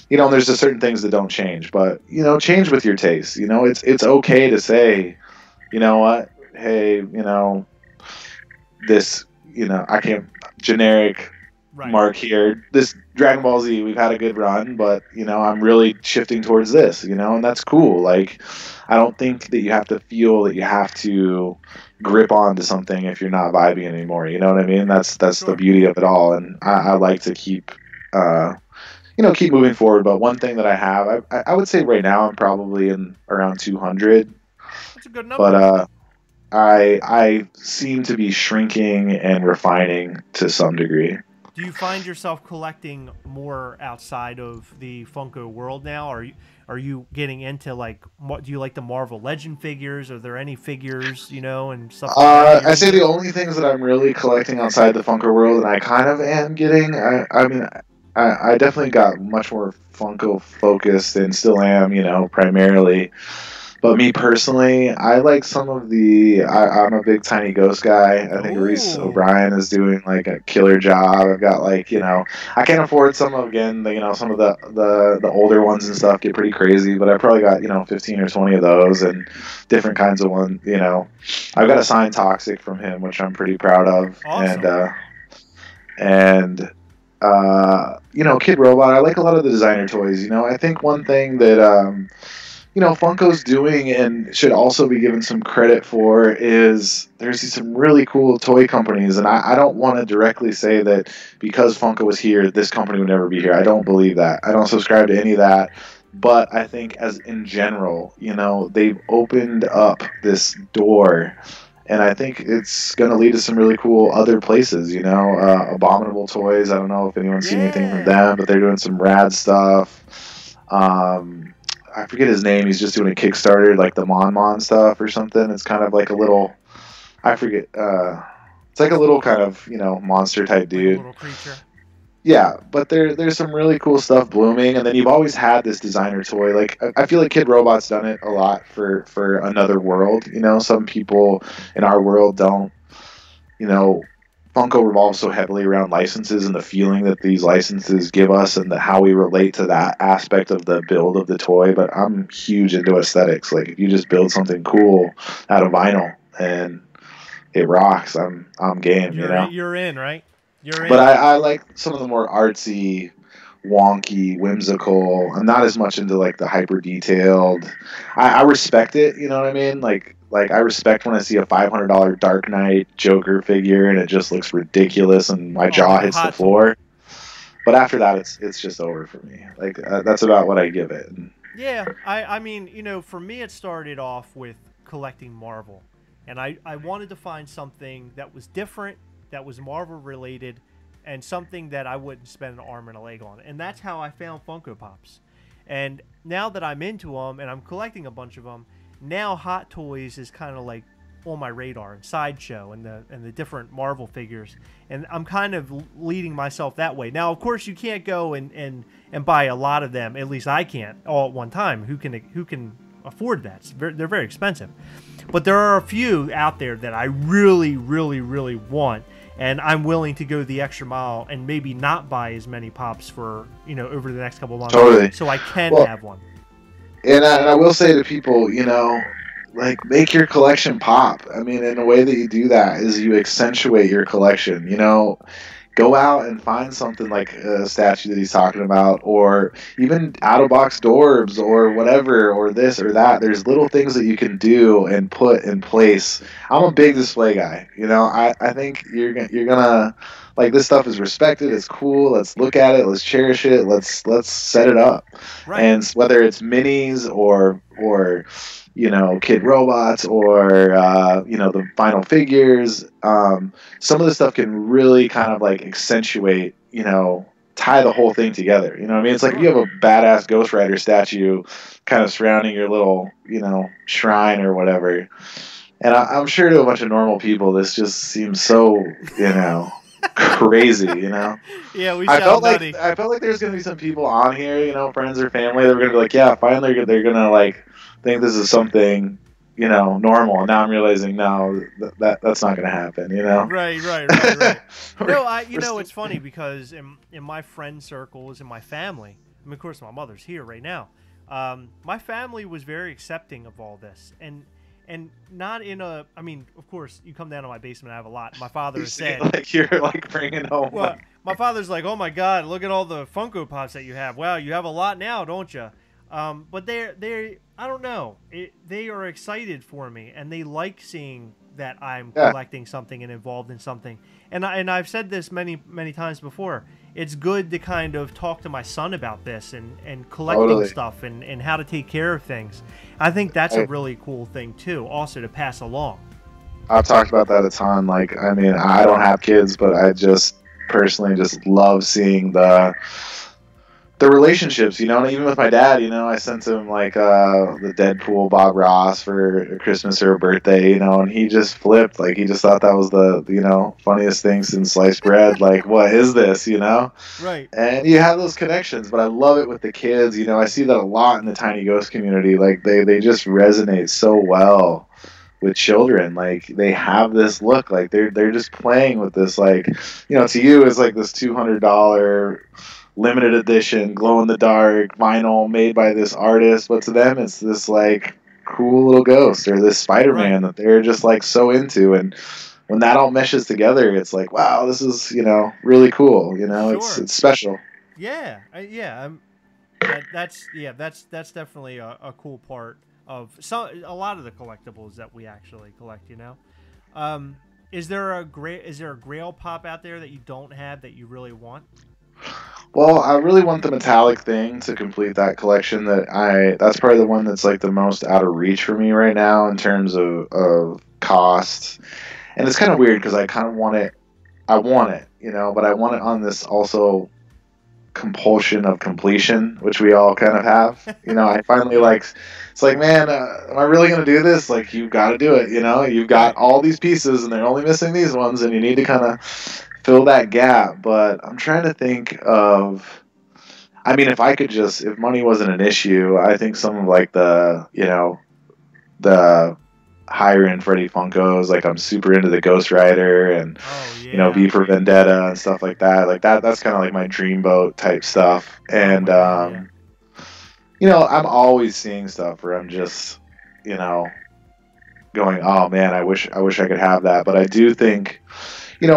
There's just certain things that don't change, but change with your taste. It's okay to say, you know what, hey, this, I can't generic Right. mark here. This Dragon Ball Z, we've had a good run, but I'm really shifting towards this, and that's cool. Like, I don't think that you have to feel that you have to grip onto something if you're not vibing anymore. You know what I mean? That's the Sure. beauty of it all, and I like to keep. Keep moving forward. But one thing that I have, I would say right now I'm probably in around 200, That's a good but number. I seem to be shrinking and refining to some degree. Do you find yourself collecting more outside of the Funko world now? Are you getting into like what do you like the Marvel Legend figures? Are there any figures, and stuff like that you're I say into? the only things that I'm really collecting outside the Funko world, and I kind of am getting. I mean, I definitely got much more Funko focused and still am, primarily. But me personally, I like some of the. I'm a big Tiny Ghost guy. I think Reese Oh, O'Brien is doing like a killer job. I've got like I can't afford some of again. Some of the older ones and stuff get pretty crazy. But I probably got 15 or 20 of those and different kinds of ones. I've got a signed Toxic from him, which I'm pretty proud of, awesome. and Kid Robot. I like a lot of the designer toys. I think one thing that Funko's doing and should also be given some credit for is there's some really cool toy companies, and I don't want to directly say that because Funko was here, this company would never be here. I don't believe that. I don't subscribe to any of that. But I think, as in general, they've opened up this door, and I think it's going to lead to some really cool other places. Abominable Toys. I don't know if anyone's seen anything from Yeah. them, but they're doing some rad stuff. I forget his name. He's just doing a Kickstarter, like the Mon stuff or something. It's kind of like a little, I forget. It's like a little kind of monster type Like a dude. little creature. Yeah, but there's some really cool stuff blooming, and then you've always had this designer toy. Like I feel like Kid Robot's done it a lot for another world. Some people in our world don't. You know, Funko revolves so heavily around licenses and the feeling that these licenses give us, and how we relate to that aspect of the build of the toy. But I'm huge into aesthetics. Like if you just build something cool out of vinyl and it rocks, I'm game. You're in, right? You're But in. I like some of the more artsy, wonky, whimsical. I'm not as much into like the hyper detailed. I respect it. You know what I mean? Like I respect when I see a $500 Dark Knight Joker figure and it just looks ridiculous and my Oh, jaw like a hits the hot toy. floor. But after that, it's just over for me. Like that's about what I give it. Yeah, I mean, for me, it started off with collecting Marvel, and I wanted to find something that was different, that was Marvel related, and something that I wouldn't spend an arm and a leg on, and that's how I found Funko Pops. And now that I'm into them and I'm collecting a bunch of them, now Hot Toys is kind of like on my radar, and Sideshow and the different Marvel figures, and I'm kind of leading myself that way. Now, of course, you can't go and buy a lot of them. At least I can't all at one time. Who can afford that? They're very expensive. But there are a few out there that I really, really, really want, and I'm willing to go the extra mile and maybe not buy as many pops for over the next couple of months, Totally. so I can Well, have one. and I will say to people, like make your collection pop. I mean, and the way that you do that is you accentuate your collection. Go out and find something like a statue that he's talking about, or even out of box Dorbs, or whatever, or this or that. There's little things that you can do and put in place. I'm a big display guy. I think you're gonna like this stuff is respected. It's cool. Let's look at it. Let's cherish it. Let's set it up. Right. And whether it's minis or kid robots or the final figures, some of the stuff can really kind of like accentuate, tie the whole thing together. You know what I mean? It's like if you have a badass Ghost Rider statue kind of surrounding your little, shrine or whatever. And I'm sure to a bunch of normal people, this just seems so, crazy, Yeah, we I sound felt nutty. like there's gonna be some people on here, friends or family, that were gonna be like, yeah, finally they're gonna like think this is something, normal. And now I'm realizing no, that's not gonna happen, Right. No, We're it's funny because in my friend circles, in my family, I mean, of course, my mother's here right now. My family was very accepting of all this, and not in a. I mean, of course, you come down to my basement, I have a lot. My father has said, like you're like bringing home. well, my father's like, oh my God, look at all the Funko Pops that you have. Wow, you have a lot now, don't you? But they I don't know. They are excited for me, and they like seeing that I'm collecting something and involved in something. And I've said this many times before. It's good to kind of talk to my son about this and collecting stuff and how to take care of things. I think that's a really cool thing too, also to pass along. I've talked about that a ton. Like, I mean, I don't have kids, but I just personally just love seeing the relationships, and even with my dad, I sent him like the Deadpool Bob Ross for a Christmas or a birthday, and he just flipped. Like, he just thought that was the funniest thing since sliced bread. Like, what is this, Right. And you have those connections, but I love it with the kids. I see that a lot in the Tiny Ghost community. Like, they just resonate so well with children. Like, they have this look, like they're just playing with this, like, to you it's like this $200 limited edition glow in the dark vinyl made by this artist, but to them it's this like cool little ghost or this Spider-Man that they're just like so into. And when that all meshes together, it's like, wow, this is really cool. It's special. Yeah, that's definitely a cool part of a lot of the collectibles that we actually collect. Is there a Grail pop out there that you don't have that you really want? Well, I really want the metallic thing to complete that collection. That's probably the one that's like the most out of reach for me right now in terms of cost. And it's kind of weird because I kind of want it. I want it, but I want it on this also compulsion of completion, which we all kind of have. I finally like, it's like, man, am I really going to do this? Like, you've got to do it. You've got all these pieces and they're only missing these ones, and you need to kind of fill that gap. But I'm trying to think of, I mean, if money wasn't an issue, I think some of like the higher end Freddy Funkos, like I'm super into the Ghost Rider and V for Vendetta and stuff like that. Like that's kind of like my dreamboat type stuff. And I'm always seeing stuff where I'm just going, oh man, I wish I could have that. But I do think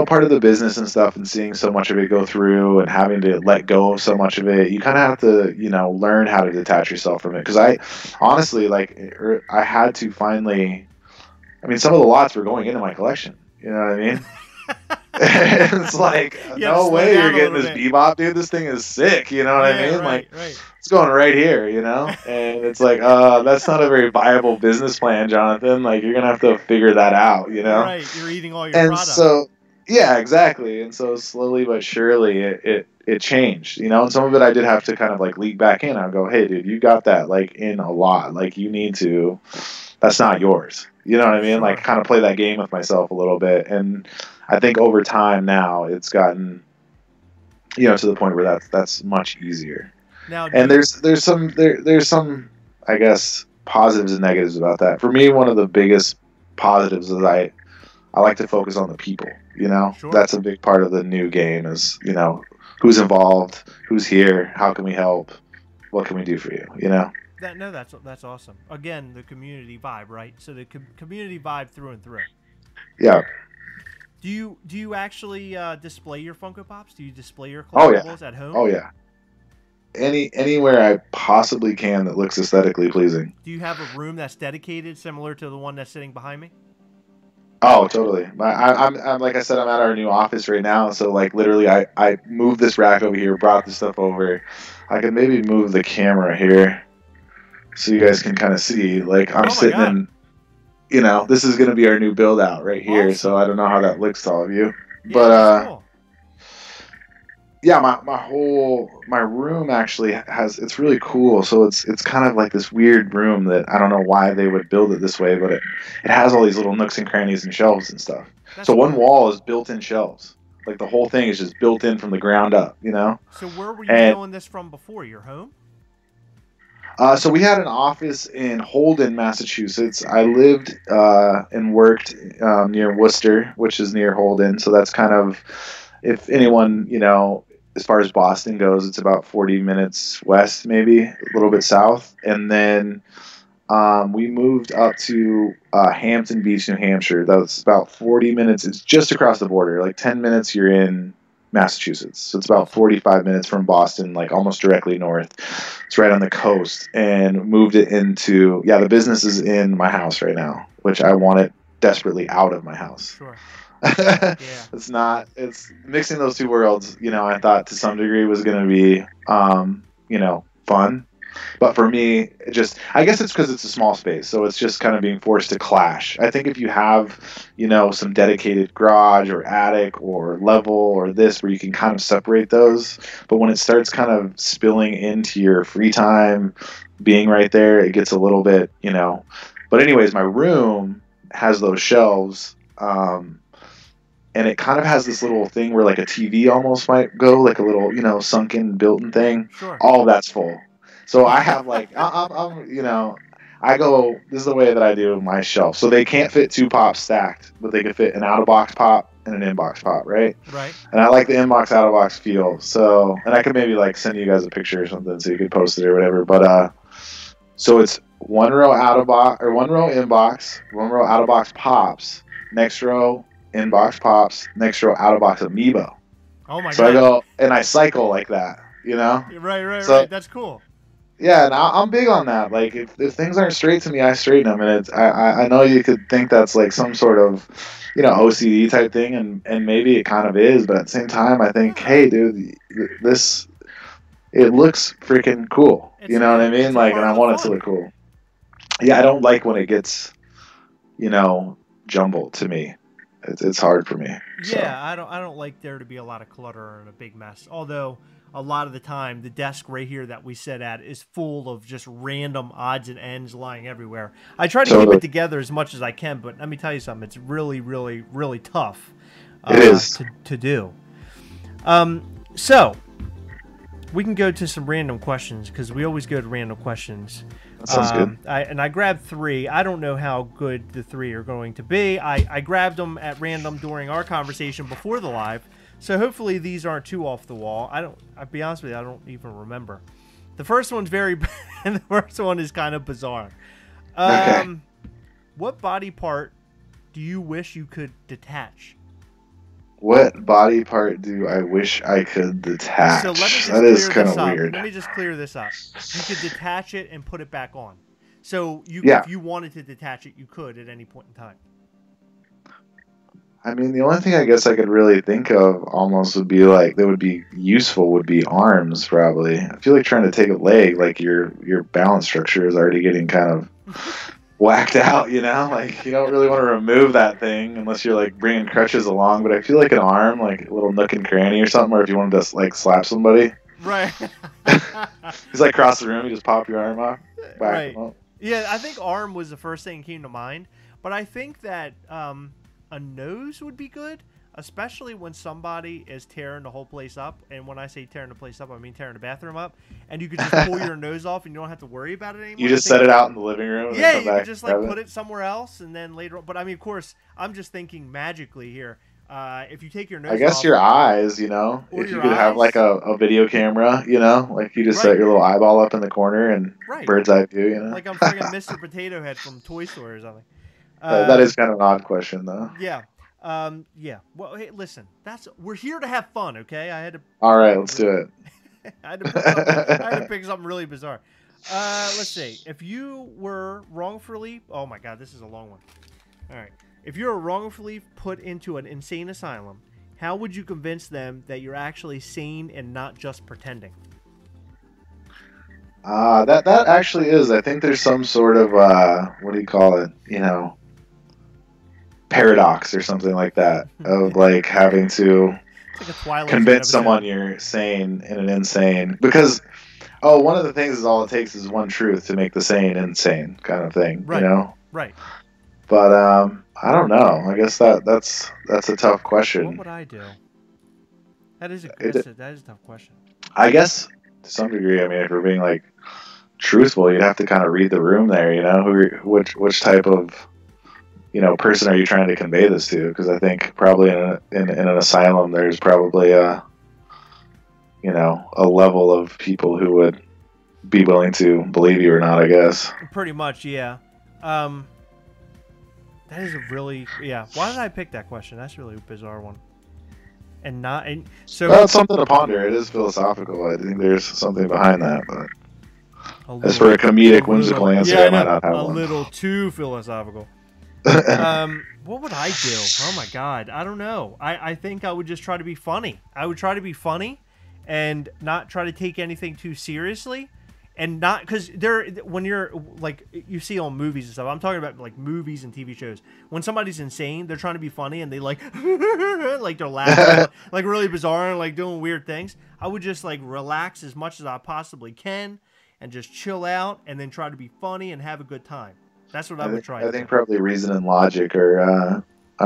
part of the business and stuff, and seeing so much of it go through and having to let go of so much of it, you kind of have to, learn how to detach yourself from it. Because I honestly, I had to finally, I mean, some of the lots were going into my collection. You know what I mean? It's like, no way you're getting this bebop, dude. This thing is sick. You know what I mean? Right. It's going right here, And it's like, that's not a very viable business plan, Jonathan. Like, you're gonna have to figure that out, Right, you're eating all your and product. So, yeah, exactly. And so slowly but surely, it changed, And some of it I did have to kind of like leak back in. I'll go, hey, dude, you got that like in a lot. Like, you need to. That's not yours. You know what I mean? Sure. Like, kind of play that game with myself a little bit. And I think over time now it's gotten, to the point where that's much easier. Now, and there's some, I guess, positives and negatives about that. For me, one of the biggest positives is I like to focus on the people. Sure. That's a big part of the new game is, who's involved, who's here, how can we help, what can we do for you, That's awesome. Again, the community vibe, right? So the community vibe through and through. Yeah. Do you actually display your Funko Pops? Do you display your collectibles at home? Oh yeah. Anywhere I possibly can that looks aesthetically pleasing. Do you have a room that's dedicated, similar to the one that's sitting behind me? Oh, totally. I'm like I said, I'm at our new office right now, so like literally, I moved this rack over here, brought this stuff over. I could maybe move the camera here, so you guys can kind of see. Like I'm sitting in, this is gonna be our new build out right here. Awesome. So I don't know how that looks to all of you, yeah, but cool. Yeah, my room actually it's really cool. So it's kind of like this weird room that I don't know why they would build it this way, but it has all these little nooks and crannies and shelves and stuff. That's so cool. One wall is built-in shelves. Like the whole thing is just built in from the ground up, So where were you doing this from before? Your home? So we had an office in Holden, Massachusetts. I lived and worked near Worcester, which is near Holden. So that's kind of, if anyone, as far as Boston goes, it's about 40 minutes west, maybe a little bit south. And then we moved up to Hampton Beach, New Hampshire. That's about 40 minutes. It's just across the border. Like 10 minutes, you're in Massachusetts. So it's about 45 minutes from Boston, like almost directly north. It's right on the coast. And moved it into, the business is in my house right now, which I want it desperately out of my house. Sure. It's mixing those two worlds, I thought to some degree was going to be, fun. But for me, I guess it's because it's a small space. So it's just kind of being forced to clash. I think if you have, some dedicated garage or attic or level or this where you can kind of separate those. But when it starts kind of spilling into your free time, being right there, it gets a little bit, But anyways, my room has those shelves. And it kind of has this little thing where like a TV almost might go, like a little, sunken, built-in thing. Sure. All of that's full. So I have like, I go, this is the way that I do my shelf. So they can't fit two pops stacked, but they can fit an out-of-box pop and an in-box pop, right? Right. And I like the in-box, out-of-box feel. So, and I could maybe like send you guys a picture or something so you could post it or whatever. But, so it's one row out-of-box, or one row in-box, one row out-of-box pops, next row in-box pops, next row out-of-box amiibo. Oh my god. So I go, and I cycle like that, Right, right. That's cool. Yeah, and I'm big on that. Like, if things aren't straight to me, I straighten them. And I know you could think that's like some sort of, OCD type thing, and maybe it kind of is. But at the same time, I think, hey, dude, it looks freaking cool. You know what I mean? Like, and I want it to look cool. Yeah, I don't like when it gets, jumbled to me. It's hard for me. Yeah, I don't like there to be a lot of clutter and a big mess. Although a lot of the time, the desk right here that we sit at is full of just random odds and ends lying everywhere. I try to keep it together as much as I can, but let me tell you something. It's really, really, really tough. It is to do. So we can go to some random questions because we always go to random questions. That sounds good. I grabbed 3. I don't know how good the 3 are going to be. I grabbed them at random during our conversation before the live. So hopefully these aren't too off the wall. I'll be honest with you, I don't even remember. The first one's and the first one is kind of bizarre. Okay. What body part do you wish you could detach? What body part do I wish I could detach? So let me just That is clear kind this of up. weird. Let me just clear this up. You could detach it and put it back on. So Yeah. if you wanted to detach it, you could at any point in time. I mean, the only thing I guess I could really think of almost would be like that would be useful would be arms probably. I feel like trying to take a leg, like your balance structure is already getting kind of whacked out, you know? Like you don't really want to remove that thing unless you're like bringing crutches along. But I feel like an arm, like a little nook and cranny or something, or if you wanted to like slap somebody, Right. he's like across the room, you just pop your arm off, back Right. him up. Yeah, I think arm was the first thing that came to mind, but I think that a nose would be good, especially when somebody is tearing the whole place up. And when I say tearing the place up, I mean tearing the bathroom up. And you could just pull your nose off, and you don't have to worry about it anymore. You just set it out in the living room. And yeah, then come you back could just like put it somewhere else, and then later on. But I mean, of course, I'm just thinking magically here. If you take your nose I guess off, your eyes, you know, or if you your could have like eyes. a video camera, you know, like you just Right. set your little eyeball up in the corner and Right. bird's eye view, you know. Like I'm friggin' Mr. Potato Head from Toy Story or something. That is kind of an odd question, though. Yeah. Yeah. Well, hey, listen. We're here to have fun, okay? I had to. All right, let's do it. I had to pick something really bizarre. Let's see. If you were wrongfully, oh my God, this is a long one. All right. If you were wrongfully put into an insane asylum, how would you convince them that you're actually sane and not just pretending? That actually is. I think there's some sort of what do you call it? You know, paradox or something like that of like having to It's like a Twilight convince episode. someone you're sane in an insane because one of the things is all it takes is one truth to make the sane insane kind of thing, Right. you know. Right. But I don't know. I guess that's a tough question. What would I do? That is a tough question. I guess to some degree. I mean, if we're being like truthful, you'd have to kind of read the room there. You know, which type of person are you trying to convey this to? Because I think probably in an asylum, there's probably a level of people who would be willing to believe you or not. I guess. Pretty much, yeah. That is a really Why did I pick that question? That's really a bizarre one. So that's something to ponder. It is philosophical. I think there's something behind that, but as for a comedic, whimsical answer, I might not have one. A little too philosophical. What would I do? Oh my God, I don't know. I think I would just try to be funny. I would try to be funny, and not try to take anything too seriously. And not because when you're like you see on movies and stuff. I'm talking about like movies and TV shows. When somebody's insane, they're trying to be funny and they like like they're laughing like really bizarre and like doing weird things. I would just like relax as much as I possibly can and just chill out and then try to be funny and have a good time. That's what I would try. I think probably reason and logic are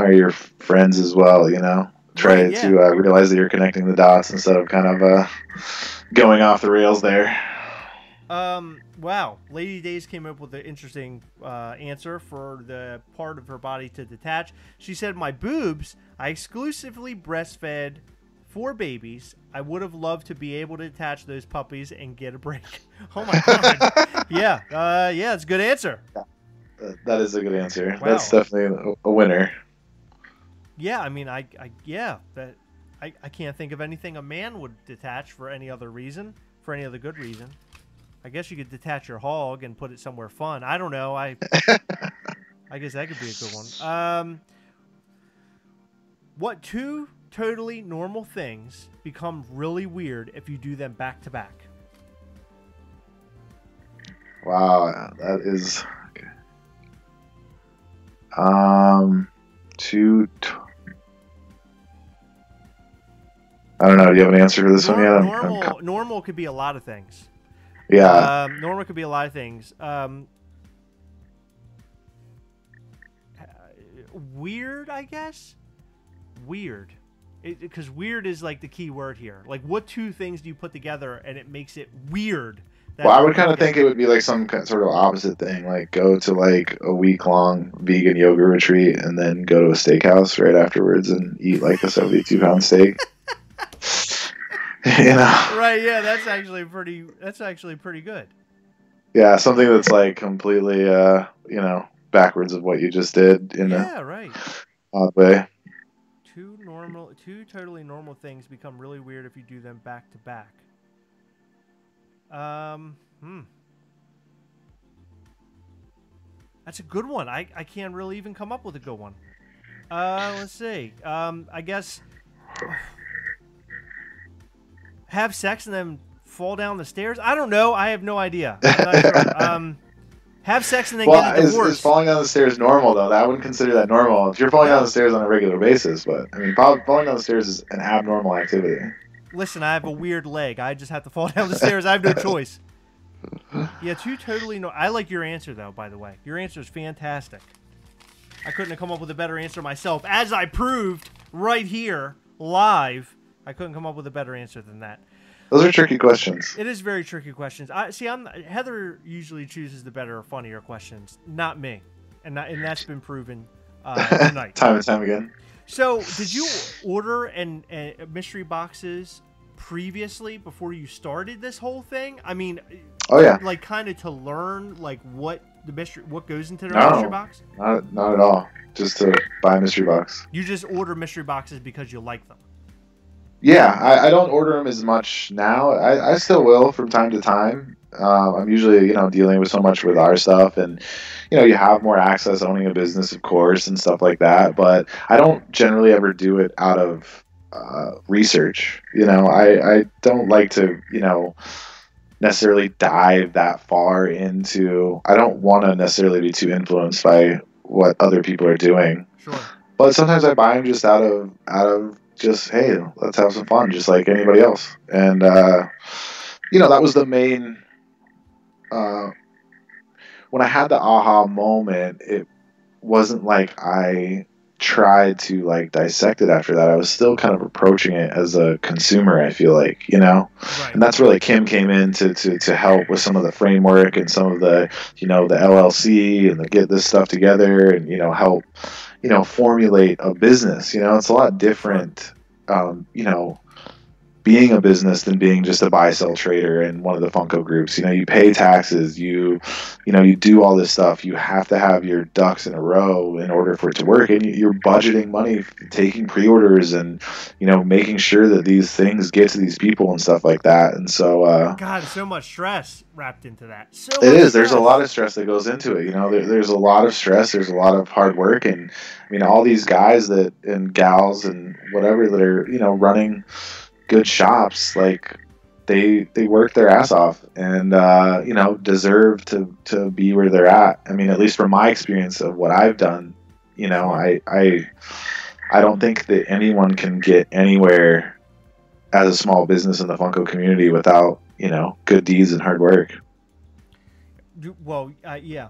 your friends as well. You know, try to realize that you're connecting the dots instead of kind of going off the rails there. Wow. Lady Days came up with an interesting answer for the part of her body to detach. She said, my boobs, I exclusively breastfed 4 babies. I would have loved to be able to detach those puppies and get a break. Oh my God. Yeah, it's a good answer. That is a good answer. Wow. That's definitely a winner. Yeah, I mean, I can't think of anything a man would detach for any other reason, for any other good reason. I guess you could detach your hog and put it somewhere fun. I don't know. I guess that could be a good one. What 2 totally normal things become really weird if you do them back to back? Wow, that is okay. 2. I don't know. Do you have an answer for this one yet? Normal could be a lot of things. Yeah. Normal could be a lot of things. Weird, I guess. Weird, because weird is like the key word here. Like, what 2 things do you put together and it makes it weird? Well, I would kind of think it would be like some sort of opposite thing, like go to like a week-long vegan yoga retreat and then go to a steakhouse right afterwards and eat like a 72-pound steak. You know? Right? Yeah, that's actually pretty good. Yeah, something that's like completely, backwards of what you just did in a right. odd way. Two totally normal things become really weird if you do them back to back. That's a good one. I can't really even come up with a good one. Let's see. I guess have sex and then fall down the stairs. I don't know. I have no idea. I'm not sure. Have sex and then get a divorce. Is falling down the stairs normal, though? I wouldn't consider that normal. If you're falling down the stairs on a regular basis, but I mean, falling down the stairs is an abnormal activity. Listen, I have a weird leg. I just have to fall down the stairs. I have no choice. Yeah, two totally no. I like your answer, though, by the way. Your answer is fantastic. I couldn't have come up with a better answer myself. As I proved right here, live, I couldn't come up with a better answer than that. Those are tricky questions. It is very tricky questions. Heather usually chooses the better or funnier questions, not me, and that's been proven tonight. Time and time again. So, did you order and mystery boxes previously before you started this whole thing? I mean, oh yeah, like kind of to learn like what goes into the mystery box? Not at all. Just to buy a mystery box. You just order mystery boxes because you like them. Yeah, I don't order them as much now. I still will from time to time. I'm usually, dealing with so much with our stuff, and, you have more access owning a business, of course, and stuff like that. But I don't generally ever do it out of research. I don't like to, necessarily dive that far into. I don't want to necessarily be too influenced by what other people are doing. Sure. But sometimes I buy them just out of just, hey, let's have some fun, just like anybody else. And, that was the main, when I had the aha moment, it wasn't like I tried to like dissect it after that. I was still kind of approaching it as a consumer, I feel like, Right. And that's where like Kim came in to help with some of the framework and some of the, the LLC and the get this stuff together and, help, formulate a business. It's a lot different, being a business than being just a buy-sell trader in one of the Funko groups. You pay taxes, you do all this stuff. You have to have your ducks in a row in order for it to work. And you're budgeting money, taking pre-orders and, making sure that these things get to these people and stuff like that. And so, God, so much stress wrapped into that. It is. There's a lot of stress that goes into it. There's a lot of stress. There's a lot of hard work. And I mean, all these guys and gals and whatever that are, running good shops, like they work their ass off and deserve to be where they're at. I mean, at least from my experience of what I've done, I don't think that anyone can get anywhere as a small business in the Funko community without good deeds and hard work. Well, yeah,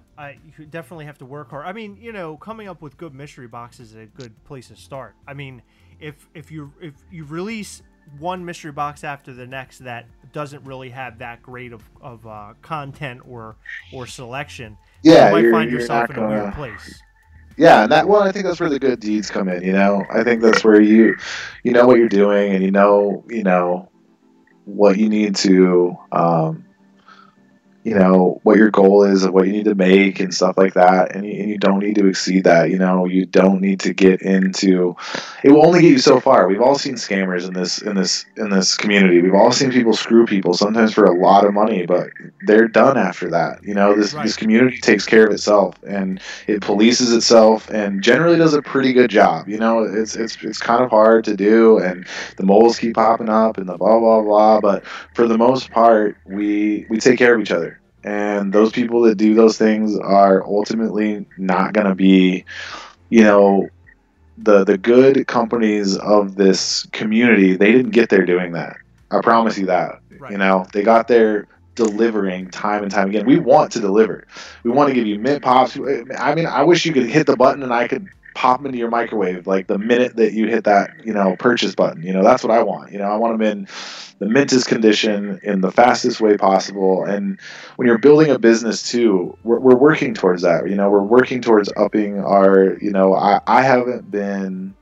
you definitely have to work hard. I mean, coming up with good mystery boxes is a good place to start. I mean, if you release one mystery box after the next that doesn't really have that great of content or selection, yeah, you might find yourself in a weird place. Yeah, and I think that's where the good deeds come in. I think that's where you know what you're doing, and you know what you need to what your goal is and what you need to make and stuff like that, and you don't need to exceed that. You don't need to get into it. Will only get you so far. We've all seen scammers in this community. We've all seen people screw people, sometimes for a lot of money, but they're done after that. This community takes care of itself, and it polices itself, and generally does a pretty good job. It's kind of hard to do, and the moles keep popping up, and the blah blah blah. But for the most part, we take care of each other. And those people that do those things are ultimately not going to be, the good companies of this community. They didn't get there doing that. I promise you that. Right. They got there delivering time and time again. We want to deliver. We want to give you mint pops. I mean, I wish you could hit the button and I could pop them into your microwave like the minute that you hit that purchase button. That's what I want. I want them in the mintest condition in the fastest way possible. And when you're building a business too, we're working towards that. We're working towards upping our, I haven't been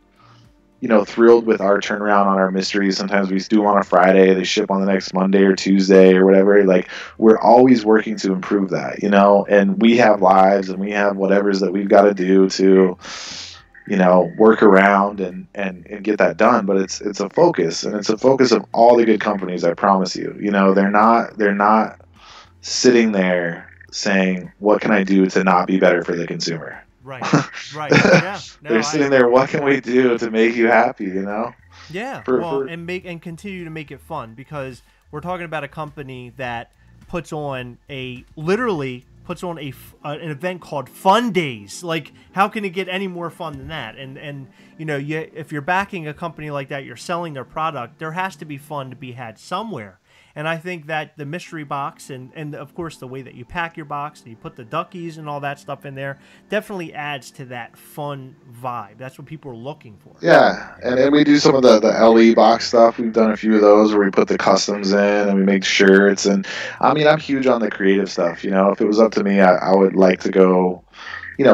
thrilled with our turnaround on our mysteries. Sometimes we do them on a Friday, they ship on the next Monday or Tuesday or whatever. Like, we're always working to improve that, and we have lives and we have whatever's that we've got to do to, work around and get that done. But it's a focus, and it's a focus of all the good companies. I promise you. They're not sitting there saying, "What can I do to not be better for the consumer?" Right. Right. Yeah. No, They're sitting there. What can we do to make you happy? Yeah. And continue to make it fun, because we're talking about a company that literally puts on an event called Fun Days. Like, how can it get any more fun than that? And if you're backing a company like that, you're selling their product, there has to be fun to be had somewhere. And I think that the mystery box and of course the way that you pack your box and you put the duckies and all that stuff in there definitely adds to that fun vibe. That's what people are looking for. Yeah, and we do some of the LE box stuff. We've done a few of those where we put the customs in and we make shirts. And I mean, I'm huge on the creative stuff. If it was up to me, I would like to go,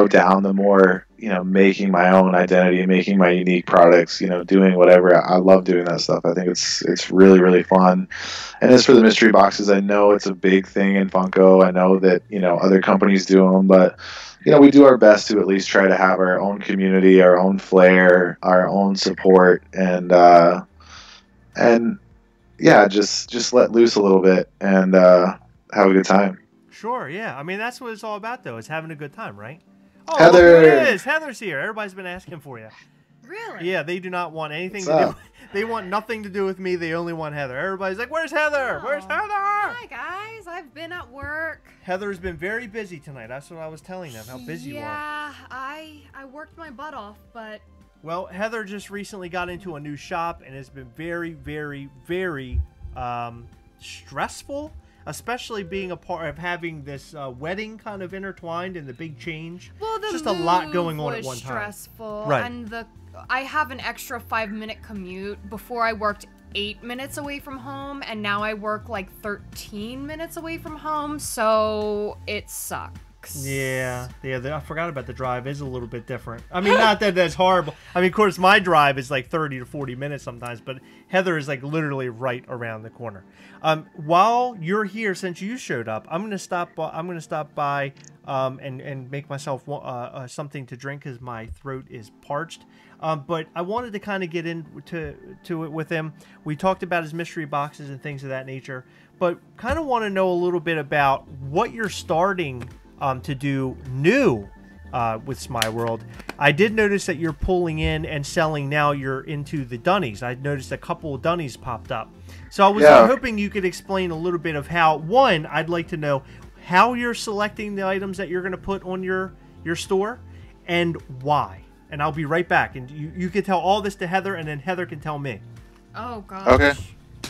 down the more, making my own identity, making my unique products, doing whatever. I love doing that stuff. I think it's really, really fun. And as for the mystery boxes, I know it's a big thing in Funko. I know that, other companies do them, but, we do our best to at least try to have our own community, our own flair, our own support, and yeah, just let loose a little bit and have a good time. Sure, yeah. I mean, that's what it's all about, though, is having a good time, right? Oh, Heather! Look who it is. Heather's here. Everybody's been asking for you. Really? Yeah, they do not want anything to do. They want nothing to do with me. They only want Heather. Everybody's like, "Where's Heather? Where's Heather?" Hi guys, I've been at work. Heather's been very busy tonight. That's what I was telling them. How busy you are. Yeah, I worked my butt off, but. Well, Heather just recently got into a new shop and has been very, very, very stressful. Especially being a part of having this wedding kind of intertwined and the big change. Well, the just a lot going on at one time. Stressful, right? And I have an extra 5-minute commute. Before I worked 8 minutes away from home, and now I work like 13 minutes away from home. So it sucks. Yeah. I forgot about the drive. Is a little bit different. I mean, not that that's horrible. I mean, of course, my drive is like 30 to 40 minutes sometimes, but Heather is like literally right around the corner. While you're here, since you showed up, I'm gonna stop by and make myself something to drink because my throat is parched. But I wanted to kind of get into it with him. We talked about his mystery boxes and things of that nature, but kind of want to know a little bit about what you're starting to do new with Smeyeworld. I did notice that you're pulling in and selling now. You're into the dunnies. I noticed a couple of dunnies popped up. So I was hoping you could explain a little bit of how, one, I'd like to know how you're selecting the items that you're going to put on your store and why. And I'll be right back. And you can tell all this to Heather, and then Heather can tell me. Oh, gosh. Okay.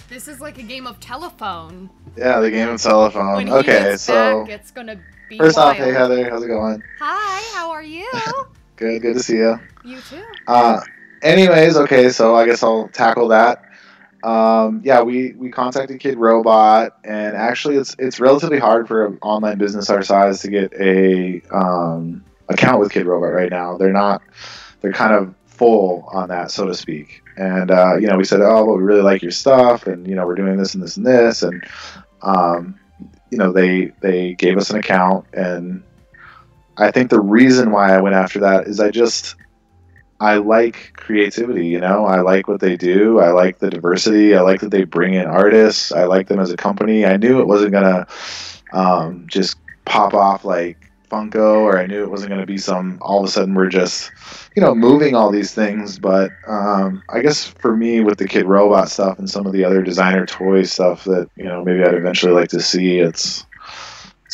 This is like a game of telephone. Yeah, the game of telephone. When okay, he gets so back, it's gonna be first wild. off, hey Heather, how's it going? Hi, how are you? Good to see you. You too. Anyways, okay, so I guess I'll tackle that. Yeah, we contacted Kid Robot, and actually, it's relatively hard for an online business our size to get a account with Kid Robot right now. They're kind of full on that, so to speak. And we said, oh, well, we really like your stuff, and we're doing this and this and this, and they gave us an account, and I think the reason why I went after that is I like creativity, I like what they do. I like the diversity. I like that they bring in artists. I like them as a company. I knew it wasn't going to just pop off like Funko, or I knew it wasn't going to be all of a sudden we're just, moving all these things. But I guess for me with the Kid Robot stuff and some of the other designer toy stuff that, maybe I'd eventually like to see, it's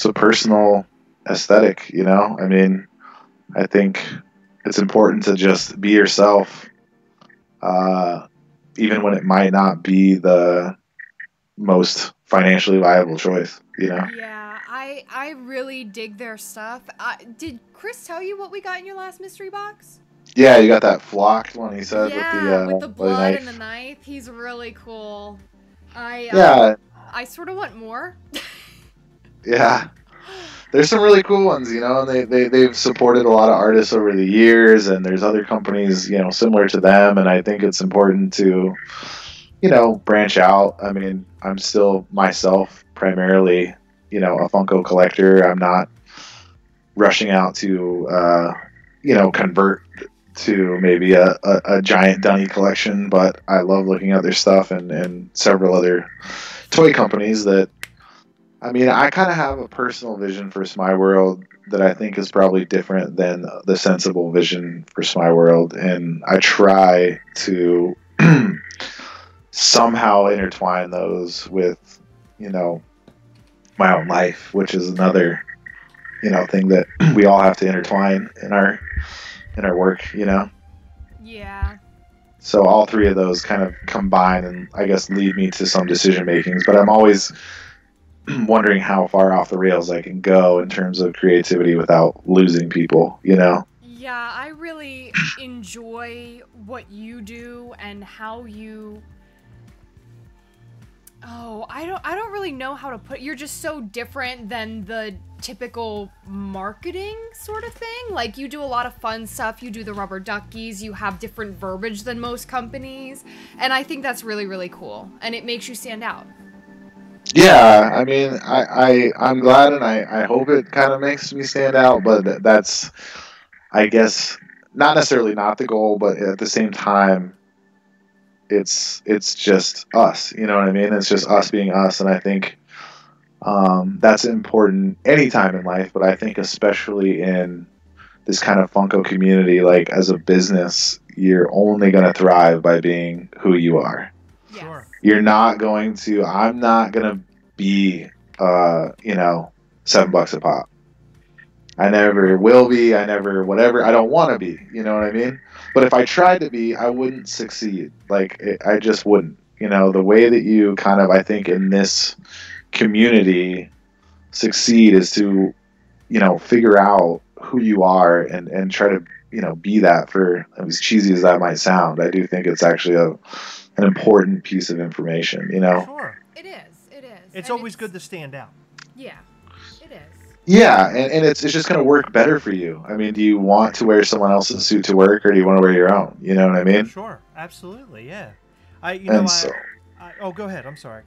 a personal aesthetic, I mean, I think it's important to just be yourself, even when it might not be the most financially viable choice, Yeah, I really dig their stuff. Did Chris tell you what we got in your last mystery box? Yeah, you got that flocked one, he said, with the blood knife. and the knife. He's really cool. I sort of want more. Yeah. There's some really cool ones, and they've supported a lot of artists over the years, and there's other companies, similar to them, and I think it's important to, branch out. I mean, I'm still myself primarily, a Funko collector. I'm not rushing out to, convert to maybe a giant dunny collection, but I love looking at their stuff and several other toy companies that, I mean, I kind of have a personal vision for Smeyeworld that I think is probably different than the sensible vision for Smeyeworld, and I try to somehow intertwine those with, you know, my own life, which is another, you know, thing that we all have to intertwine in our work, you know. Yeah. So all three of those kind of combine and I guess lead me to some decision makings, but I'm always wondering how far off the rails I can go in terms of creativity without losing people, you know. Yeah, I really enjoy what you do and how you. Oh, I don't really know how to put. You're just so different than the typical marketing sort of thing. Like, you do a lot of fun stuff. You do the rubber duckies. You have different verbiage than most companies, and I think that's really, really cool. And it makes you stand out. Yeah, I mean, I'm glad, and I hope it kind of makes me stand out. But that's, I guess, not necessarily not the goal, but at the same time, it's just us, you know what I mean? It's just us being us, and I think that's important anytime in life, but I think especially in this kind of Funko community, like as a business, you're only going to thrive by being who you are. Sure. You're not going to, I'm not going to be, you know, $7 a pop. I never will be. I never, whatever. I don't want to be, you know what I mean? But if I tried to be, I wouldn't succeed. Like, I just wouldn't. You know, the way that you kind of, I think, in this community succeed is to, you know, figure out who you are and try to, you know, be that. For as cheesy as that might sound, I do think it's actually an important piece of information, you know? Sure. It is. It is. It's always good to stand out. Yeah, it is. Yeah, and it's just going to work better for you. I mean, do you want to wear someone else's suit to work, or do you want to wear your own? You know what I mean? Sure, absolutely, yeah. Oh, go ahead. I'm sorry.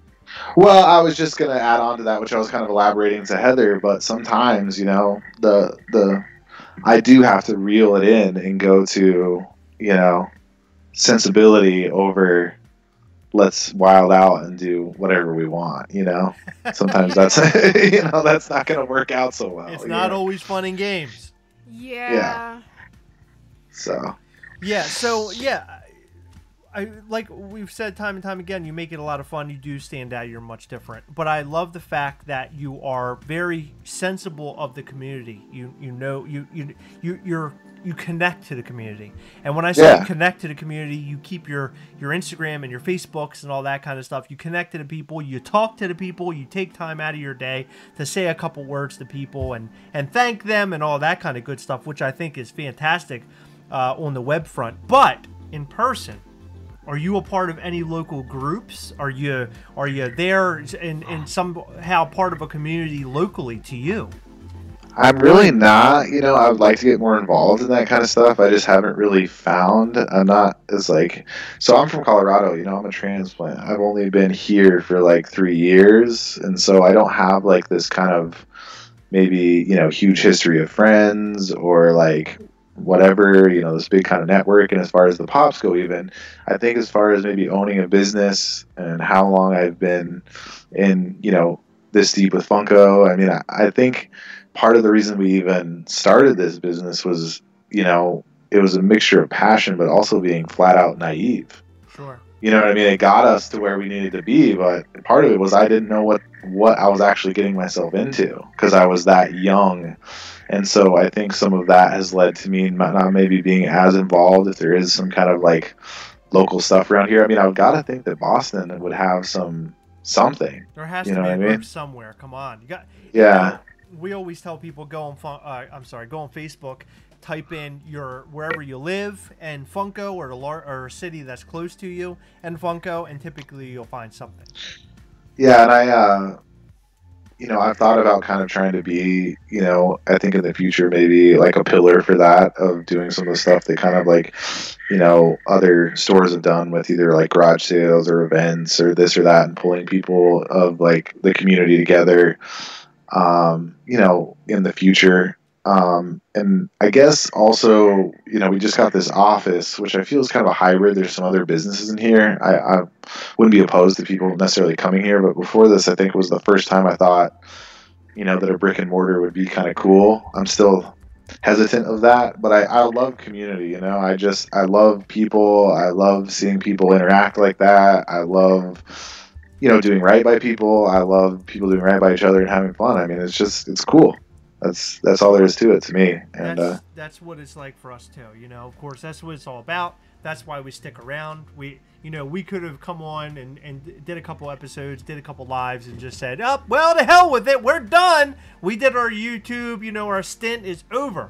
Well, I was just going to add on to that, which I was kind of elaborating to Heather. But sometimes, you know, I do have to reel it in and go to, you know, sensibility over let's wild out and do whatever we want, you know. Sometimes that's you know, that's not going to work out so well. It's not always fun and games. Yeah. So I like we've said time and time again, you make it a lot of fun. You do stand out. You're much different. But I love the fact that you are very sensible of the community. You connect to the community. And when I say you connect to the community, you keep your Instagram and your Facebooks and all that kind of stuff. You connect to the people. You talk to the people. You take time out of your day to say a couple words to people and thank them and all that kind of good stuff, which I think is fantastic on the web front. But in person, are you a part of any local groups? Are you there in somehow part of a community locally to you? I'm really not. You know, I would like to get more involved in that kind of stuff. I just haven't really found. I'm not as like. So I'm from Colorado. You know, I'm a transplant. I've only been here for like 3 years, and so I don't have like this kind of maybe, you know, huge history of friends or like whatever, you know, this big kind of network. And as far as the pops go, even I think as far as maybe owning a business and how long I've been in, you know, this deep with Funko. I mean, I think part of the reason we even started this business was, you know, it was a mixture of passion, but also being flat out naive. Sure. You know what I mean? It got us to where we needed to be, but part of it was I didn't know what I was actually getting myself into because I was that young. And so I think some of that has led to me not maybe being as involved if there is some kind of like local stuff around here. I mean, I've got to think that Boston would have something. There has to be a group group somewhere. Come on. We always tell people go on Facebook, type in wherever you live and Funko or a city that's close to you and Funko, and typically you'll find something. Yeah, and I you know, I've thought about kind of trying to be, you know, I think in the future maybe like a pillar for that, of doing some of the stuff that kind of like, you know, other stores have done with either like garage sales or events or this or that, and pulling people of like the community together. You know, in the future, And I guess also, we just got this office, which I feel is kind of a hybrid. There's some other businesses in here. I wouldn't be opposed to people necessarily coming here, but before this, I think it was the first time I thought, that a brick and mortar would be kind of cool. I'm still hesitant of that, but I love community. I love people. I love seeing people interact like that. I love, doing right by people. I love people doing right by each other and having fun. I mean, it's cool. That's all there is to it to me. And that's what it's like for us too. Of course, that's what it's all about. That's why we stick around. We could have come on and did a couple episodes, did a couple lives, and just said, "Oh, well, to hell with it. We're done. We did our YouTube. Our stint is over."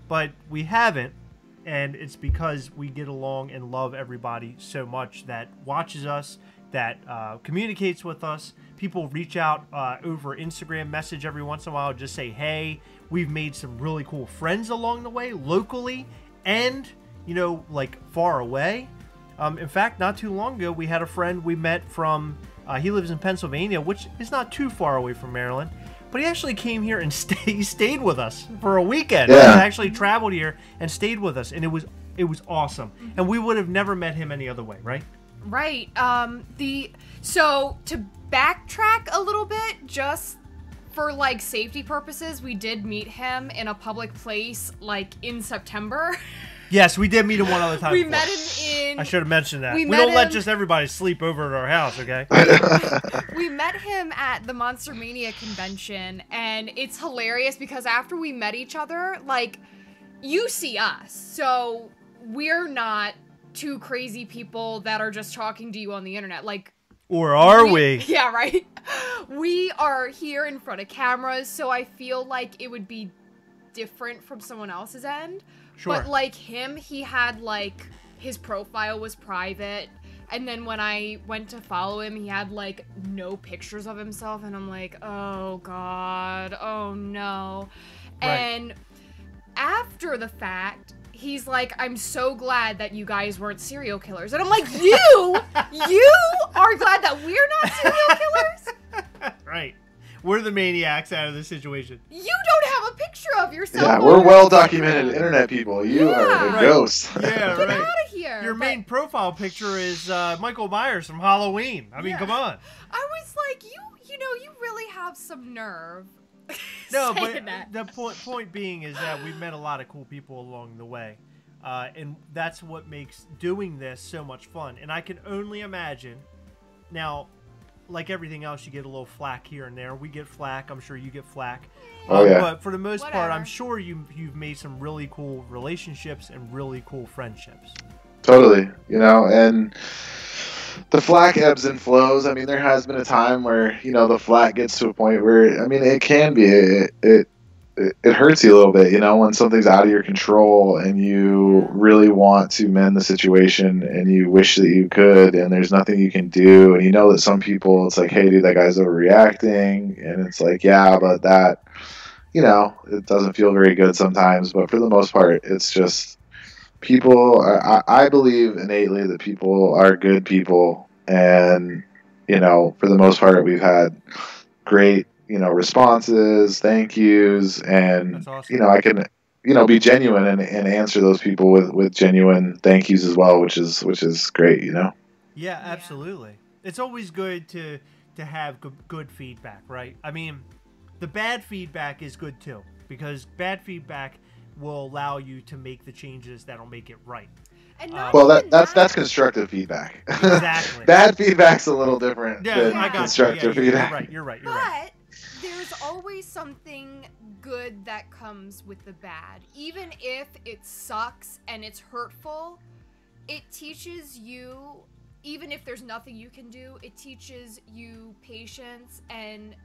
But we haven't, and it's because we get along and love everybody so much that watches us, that communicates with us. People reach out over Instagram message every once in a while, just say, hey. We've made some really cool friends along the way, locally and, like far away. In fact, not too long ago, we had a friend we met from, he lives in Pennsylvania, which is not too far away from Maryland. But he actually came here and stayed with us for a weekend. Yeah. He actually traveled here and stayed with us, and it was awesome. And we would have never met him any other way, right? Right. So to backtrack a little bit, just for like safety purposes, we did meet him in a public place like in September. Yes, we did meet him one other time. We before. met him in. I should have mentioned that. We met don't let him- just everybody sleep over at our house, okay? We met him at the Monster Mania convention, and it's hilarious because after we met each other, like, you see us, so we're not two crazy people that are just talking to you on the internet. Like, Or are we? Yeah, right? We are here in front of cameras, so I feel like it would be different from someone else's end. Sure. But like him, he had like, his profile was private, and then when I went to follow him, he had like no pictures of himself, and I'm like, oh god, oh no. Right. And after the fact, he's like, I'm so glad that you guys weren't serial killers. And I'm like, you are glad that we're not serial killers? Right. We're the maniacs out of this situation. You don't have a picture of yourself. yeah, we're well documented internet people. You are a Right. ghost. Yeah, Get right. out of here. Your But main profile picture is Michael Myers from Halloween. I mean, Yeah. come on. I was like, you really have some nerve. No, saying but that. the point being is that we've met a lot of cool people along the way. And that's what makes doing this so much fun. And I can only imagine, now, like everything else, you get a little flack here and there. We get flack. I'm sure you get flack. Oh, yeah. But for the most part, Whatever. I'm sure you've made some really cool relationships and really cool friendships. Totally. And the flack ebbs and flows. I mean, there has been a time where, the flack gets to a point where, I mean, it can be, it hurts you a little bit, when something's out of your control and you really want to mend the situation and you wish that you could and there's nothing you can do. And that some people, it's like, hey, dude, that guy's overreacting. And it's like, yeah, but that, it doesn't feel very good sometimes. But for the most part, it's just people, I believe innately that people are good people. And, for the most part, we've had great, responses, thank yous, and That's awesome. I can be genuine and answer those people with genuine thank yous as well, which is great. Yeah, absolutely. It's always good to have good feedback, right? I mean, the bad feedback is good too, because bad feedback will allow you to make the changes that'll make it right. And not Well, even that's constructive feedback. Exactly. Bad feedback's a little different Yeah, than I got you. constructive Yeah, feedback. You're right. But there's always something good that comes with the bad. Even if it sucks and it's hurtful, it teaches you, even if there's nothing you can do, it teaches you patience and,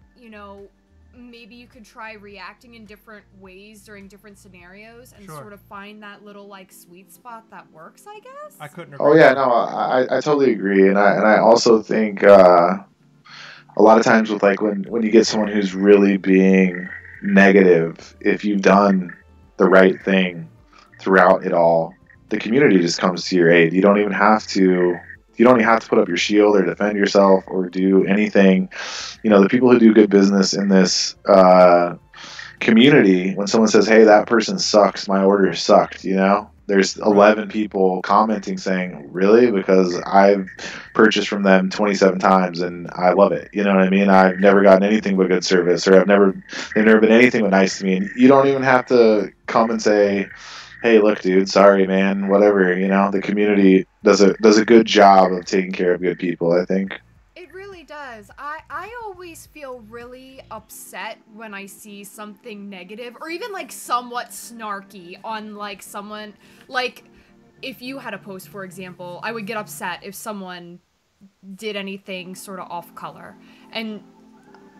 maybe you could try reacting in different ways during different scenarios and Sure. sort of find that little, like, sweet spot that works, I guess. I couldn't agree. Oh yeah, no, I totally agree, and I also think a lot of times with like when you get someone who's really being negative, if you've done the right thing throughout it all, the community just comes to your aid. You don't even have to put up your shield or defend yourself or do anything. The people who do good business in this community, when someone says, hey, that person sucks, my order sucked, you know, there's 11 people commenting saying, really? Because I've purchased from them 27 times and I love it. You know what I mean? I've never gotten anything but good service, or they've never been anything but nice to me. And you don't even have to come and say, hey, look, dude, sorry, man, whatever. You know, the community does a good job of taking care of good people, I think. It really does. I always feel really upset when I see something negative or even like somewhat snarky on like someone, like if you had a post, for example, I would get upset if someone did anything sort of off color and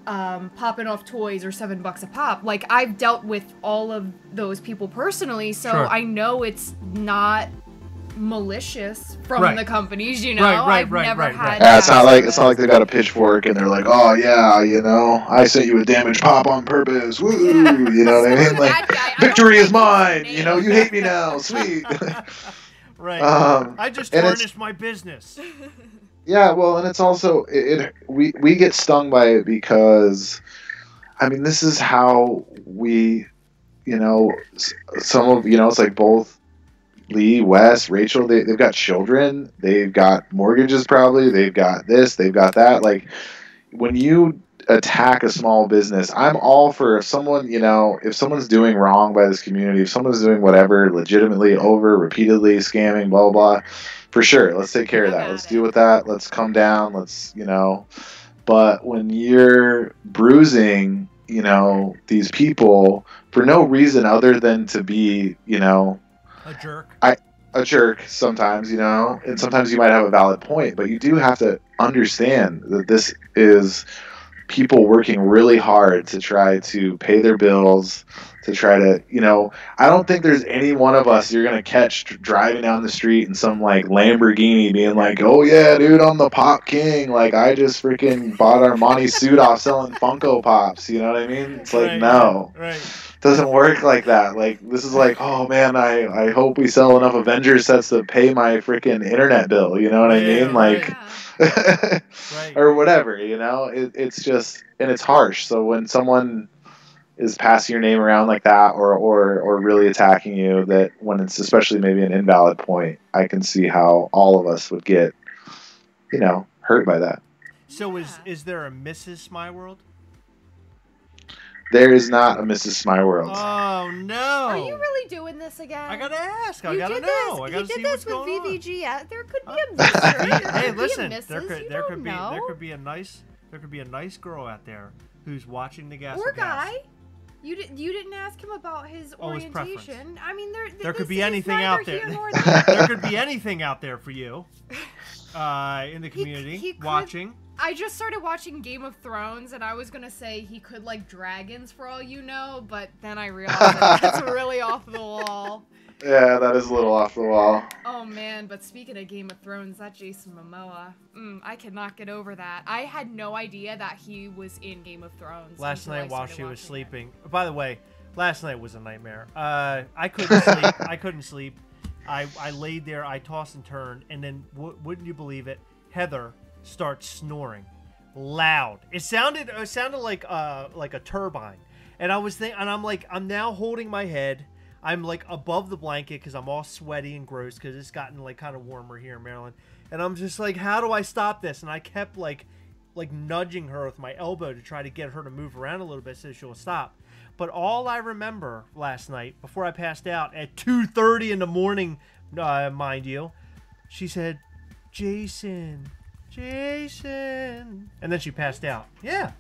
popping off toys or $7 a pop. Like, I've dealt with all of those people personally, so Sure. I know it's not malicious from the companies, you know. I've never had Yeah, it's not like they got a pitchfork and they're like, oh yeah, you know, I sent you a damaged pop on purpose. Woo, you know what I mean? Like, victory is mine. You know, you hate me now. Sweet. Right. I just and tarnished my business. Yeah, well, and it's also we get stung by it because, I mean, this is how we, you know, some of, you know, it's like both Lee, Wes, Rachel, they've got children, they've got mortgages probably, they've got this, they've got that. Like, when you attack a small business, I'm all for if someone, you know, if someone's doing wrong by this community, if someone's doing whatever, legitimately repeatedly scamming, blah, blah, blah, for sure, let's take care of that. Let's deal with that. Let's come down. Let's, you know, but when you're bruising, you know, these people for no reason other than to be, you know, a jerk. A jerk sometimes, you know, and sometimes you might have a valid point, but you do have to understand that this is people working really hard to try to pay their bills, to try to, you know, I don't think there's any one of us you're going to catch driving down the street in some like Lamborghini being like, oh yeah, dude, I'm the pop king. Like, I just freaking bought Armani suit off selling Funko Pops. You know what I mean? It's like, no. Right. Doesn't work like that. Like, this is like, oh man, I hope we sell enough Avengers sets to pay my freaking internet bill. You know what I mean? Like, right. or whatever, you know, it's just, and it's harsh. So when someone is passing your name around like that, or really attacking you, that when it's especially maybe an invalid point, I can see how all of us would get, you know, hurt by that. So is there a Mrs. Smeyeworld? There is not a Mrs. Smeyeworld. Oh no! Are you really doing this again? I gotta ask. I You gotta did know. this. I gotta He see did what's this with going on. VVG. There could be a Mr. Hey, listen. There There could be a nice girl out there who's watching the Gastlecast. Or guy. You didn't ask him about his orientation. preference. I mean, There could be this is anything out neither there. here nor there. There could be anything out there for you in the community He could- watching. I just started watching Game of Thrones, and I was gonna say he could like dragons for all you know, but then I realized that's really off the wall. Yeah, that is a little off the wall. Oh man, but speaking of Game of Thrones, that Jason Momoa, I cannot get over that. I had no idea that he was in Game of Thrones. Last until night while started she was watching sleeping. By the way, last night was a nightmare. I couldn't sleep. I couldn't sleep. I laid there. I tossed and turned, and then wouldn't you believe it? Heather starts snoring loud. It sounded like a turbine, and I'm now holding my head. I'm like above the blanket because I'm all sweaty and gross because it's gotten like kind of warmer here in Maryland, and I'm just like, how do I stop this? And I kept like nudging her with my elbow to try to get her to move around a little bit so she'll stop. But all I remember last night before I passed out at 2:30 in the morning, mind you, she said, Jason, and then she passed out. Yeah.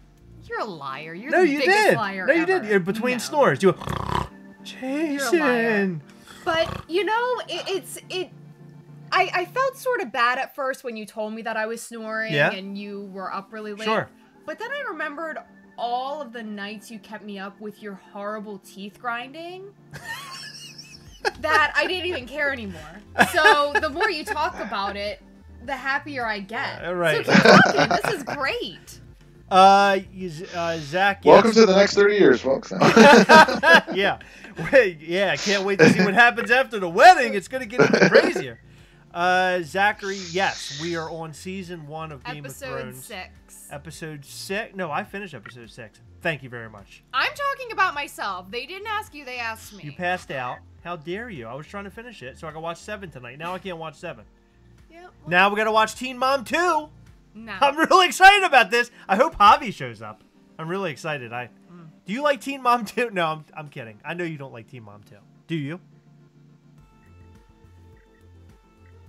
You're a liar. You're No, the you biggest did. liar No, you ever. did. Between snores, you were, Jason. You're a liar. But you know, I felt sort of bad at first when you told me that I was snoring and you were up really late. Sure. But then I remembered all of the nights you kept me up with your horrible teeth grinding. That I didn't even care anymore. So the more you talk about it, the happier I get. Right. So keep talking. This is great. Zach. Welcome to the next 30 years, folks. Yeah. Yeah, I can't wait to see what happens after the wedding. It's going to get even crazier. Zachary, yes, we are on season 1 of Game of Thrones. Episode 6. Episode 6? No, I finished episode 6. Thank you very much. I'm talking about myself. They didn't ask you, they asked me. You passed out. How dare you? I was trying to finish it so I could watch 7 tonight. Now I can't watch 7. Yeah, well, Now we got to watch Teen Mom 2. no. I'm really excited about this. I hope Javi shows up. I'm really excited. Do you like Teen Mom 2? No, I'm kidding. I know you don't like Teen Mom 2. Do you?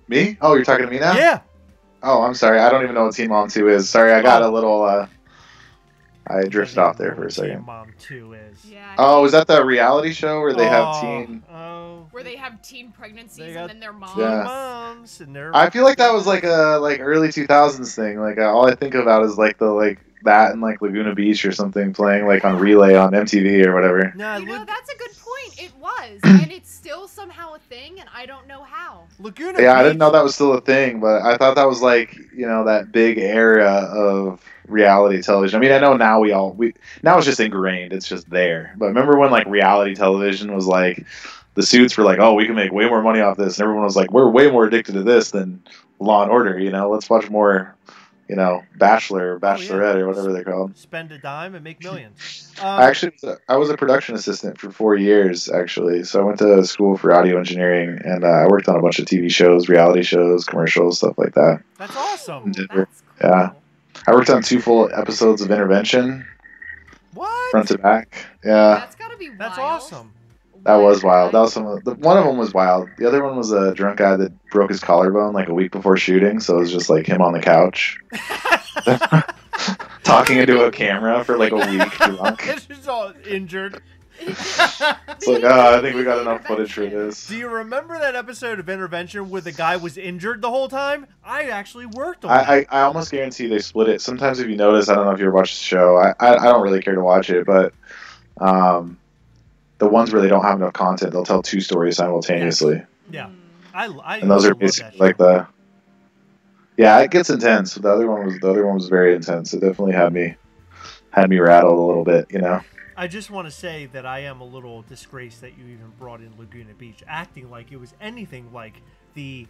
Me? Oh, you're talking to me now? Yeah. Oh, I'm sorry. I don't even know what Teen Mom 2 is. Sorry, I got a little, I drifted off there for a second. Teen Mom 2 is. Yeah. Oh, is that the reality show where they have teen... Where they have teen pregnancies got and then their moms. Yeah. Moms and their... I feel like that was like a early 2000s thing. Like all I think about is like that and like Laguna Beach or something playing like on relay on MTV or whatever. No, You know, that's a good point. It was. And it's still somehow a thing, and I don't know how. Laguna Yeah, I Beach- didn't know that was still a thing, but I thought that was like, you know, that big era of reality television. I mean, I know now now it's just ingrained. It's just there. But remember when like reality television was like, the Suits were like, oh, we can make way more money off this. And everyone was like, we're way more addicted to this than Law and Order, you know? Let's watch more, you know, Bachelor or Bachelorette or whatever they're called. Spend a dime and make millions. I was a production assistant for 4 years, actually. So I went to school for audio engineering, and I worked on a bunch of TV shows, reality shows, commercials, stuff like that. That's awesome. That's cool. Yeah. I worked on 2 full episodes of Intervention, What? front to back. Yeah. That's gotta be wild. That's awesome. That was wild. That was one of them was wild. The other one was a drunk guy that broke his collarbone like a week before shooting, so it was just like him on the couch talking into a camera for like a week drunk. This is all injured. It's like, oh, I think we got enough footage for this. Do you remember that episode of Intervention where the guy was injured the whole time? I actually worked on it. I almost guarantee they split it. Sometimes if you notice, I don't know if you ever watched the show. I don't really care to watch it, but the ones where they don't have enough content, they'll tell 2 stories simultaneously. Yeah. I And those are love that basically show. like yeah, it gets intense. The other one was very intense. It definitely had me rattled a little bit, you know. I just want to say that I am a little disgraced that you even brought in Laguna Beach, acting like it was anything like the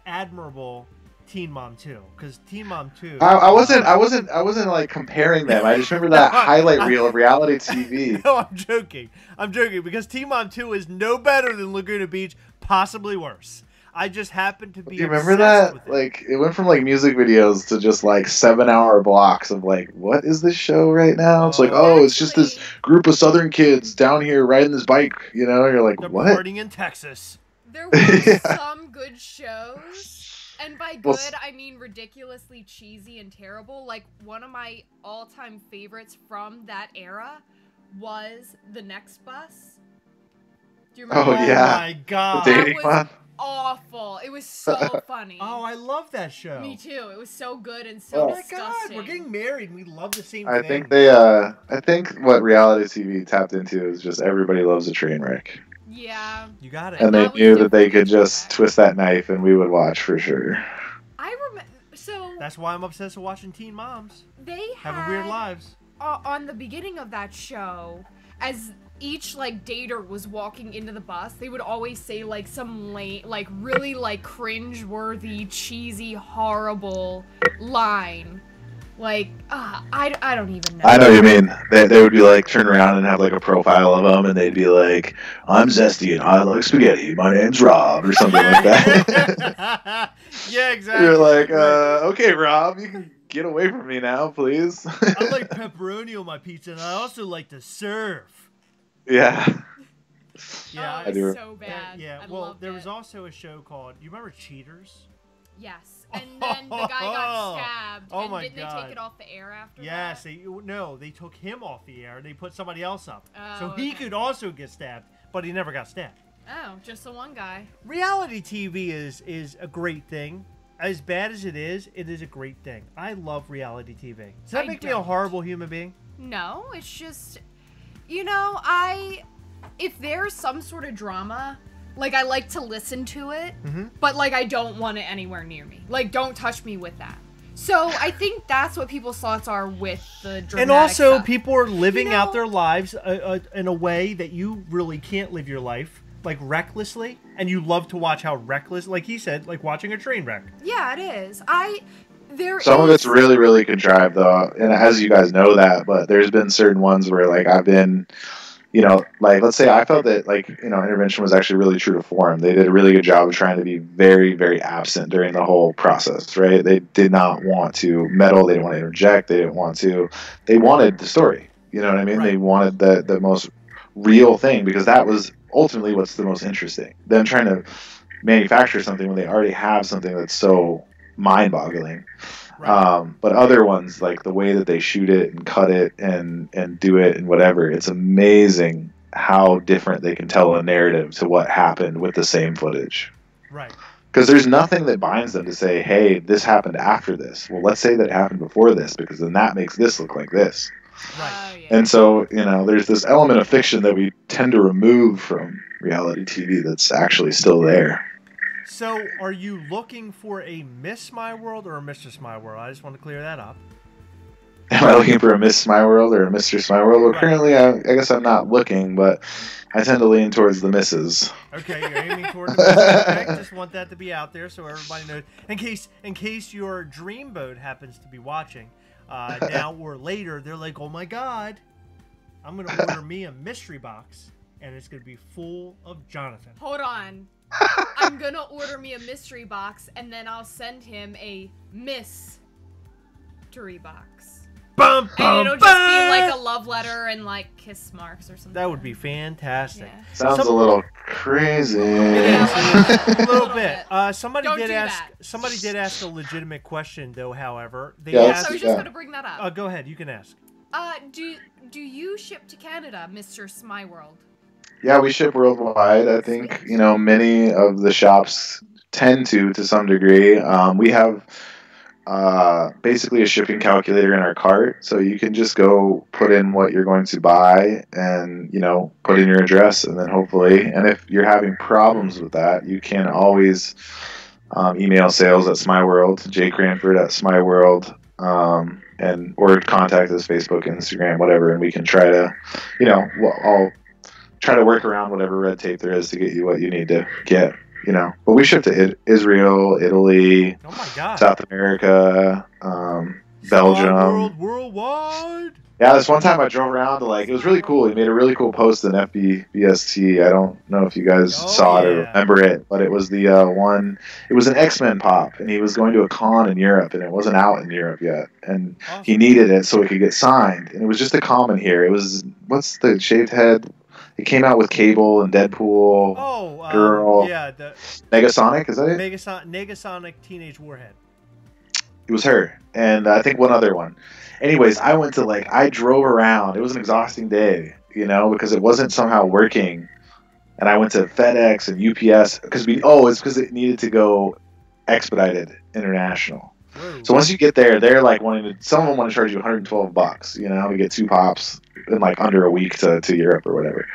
admirable Teen Mom 2, because Teen Mom 2. I wasn't like comparing them. I just remember that highlight reel of reality TV. No, I'm joking. I'm joking because Teen Mom 2 is no better than Laguna Beach, possibly worse. I just happen to be. Do you remember obsessed that? with it. Like, it went from like music videos to just like 7-hour blocks of like, what is this show right now? It's like, oh, it's just this group of Southern kids down here riding this bike. You know, you're like, They're what? partying in Texas. There were some good shows, and by good, I mean ridiculously cheesy and terrible. Like, one of my all-time favorites from that era was The Next Bus. Do you remember Oh, that? yeah. Oh my god. The That dating was one? awful. It was so funny. Oh, I love that show. Me too. It was so good and Oh so Oh my god, disgusting. we're getting married and we love the same I thing. think I think what reality TV tapped into is just everybody loves a train wreck. Yeah. You got it. And they that was knew that they could definitely just that. twist that knife and we would watch for sure. I remember. So That's why I'm obsessed with watching Teen Moms. they had Having weird lives. on the beginning of that show, as each like dater was walking into the bus, they would always say like some like really like cringe-worthy, cheesy, horrible line. Like, I don't even know. I know what you mean. They would be like, turn around and have like a profile of them and they'd be like, I'm Zesty and I like spaghetti. My name's Rob or something like that. Yeah, exactly. You're like, okay, Rob, you can get away from me now, please. I like pepperoni on my pizza and I also like to surf. Yeah. Yeah, Oh, I it's do. so bad. Yeah, I well, loved there was it. also a show called, you remember Cheaters? Yes, and then the guy got stabbed. Oh and my didn't they God. take it off the air after Yes, that? they took him off the air and they put somebody else up. Oh, So he okay. could also get stabbed, but he never got stabbed. Oh, just the one guy. Reality TV is a great thing. As bad as it is a great thing. I love reality TV. Does that I make me a don't. horrible human being? No, it's just, you know, if there's some sort of drama, like, I like to listen to it, but, like, I don't want it anywhere near me. Like, don't touch me with that. So, I think that's what people's thoughts are with the dramatic And also, stuff. people are living You know- out their lives in a way that you really can't live your life like recklessly, and you love to watch how reckless, like he said, like watching a train wreck. Yeah, it is. Some of it's really, really contrived, though, and as you guys know that, but there's been certain ones where, like, I've been, like, let's say I felt that, like, Intervention was actually really true to form. They did a really good job of trying to be very, very absent during the whole process, right? They did not want to meddle. They didn't want to interject. They wanted the story. You know what I mean? Right. They wanted the most real thing, because that was ultimately what's the most interesting. Them trying to manufacture something when they already have something that's so mind-boggling. Right. But other ones, like the way that they shoot it and cut it and do it and whatever, it's amazing how different they can tell a narrative to what happened with the same footage. Right. Because there's nothing that binds them to say, hey, this happened after this. Well, let's say that it happened before this, because then that makes this look like this. Right. Yeah. And so, there's this element of fiction that we tend to remove from reality TV that's actually still there. So, are you looking for a Miss Smeyeworld or a Mr. Smeyeworld? I just want to clear that up. Am I looking for a Miss Smeyeworld or a Mr. Smeyeworld? Well, Right. currently, I guess I'm not looking, but I tend to lean towards the misses. Okay, you're aiming toward the Miss. Okay, just want that to be out there so everybody knows. In case your dreamboat happens to be watching, now or later, they're like, oh my god, I'm going to order me a mystery box, and it's going to be full of Jonathan. Hold on. I'm gonna order me a mystery box, and then I'll send him a mystery box. Bum, And bum, it'll just be like a love letter and like kiss marks or something. That would be fantastic. Yeah. Sounds a little crazy. A little bit. Somebody Don't did do ask. that. Somebody did ask a legitimate question, though. However, they Yeah, asked. I was just Yeah. gonna bring that up. Go ahead. You can ask. Do you ship to Canada, Mr. Smeyeworld? Yeah, we ship worldwide. I think, many of the shops tend to some degree. We have basically a shipping calculator in our cart, so you can just go put in what you're going to buy and, put in your address, and then hopefully, and if you're having problems with that, you can always email sales at Smeyeworld, jcranford at Smeyeworld, or contact us, Facebook, Instagram, whatever, and we can try to, I'll try to work around whatever red tape there is to get you what you need to get, But we ship to Israel, Italy, Oh my God. South America, Belgium. World worldwide. Yeah, this one time I drove around to it was really cool. He made a really cool post in FBBST. I don't know if you guys saw it or yeah. remember it, but it was the one. It was an X-Men pop, and he was going to a con in Europe, and it wasn't out in Europe yet, and Awesome. he needed it so it could get signed. And it was just a common here. It was what's the shaved head? It came out with Cable and Deadpool. Oh, Girl. yeah, the Negasonic, is that it? Negasonic Teenage Warhead. It was her, and I think one other one. Anyways, I went to I drove around. It was an exhausting day, because it wasn't somehow working. And I went to FedEx and UPS because it's because it needed to go expedited international. Whoa. So once you get there, they're some of them want to charge you $112, to get 2 pops in under a week to Europe or whatever.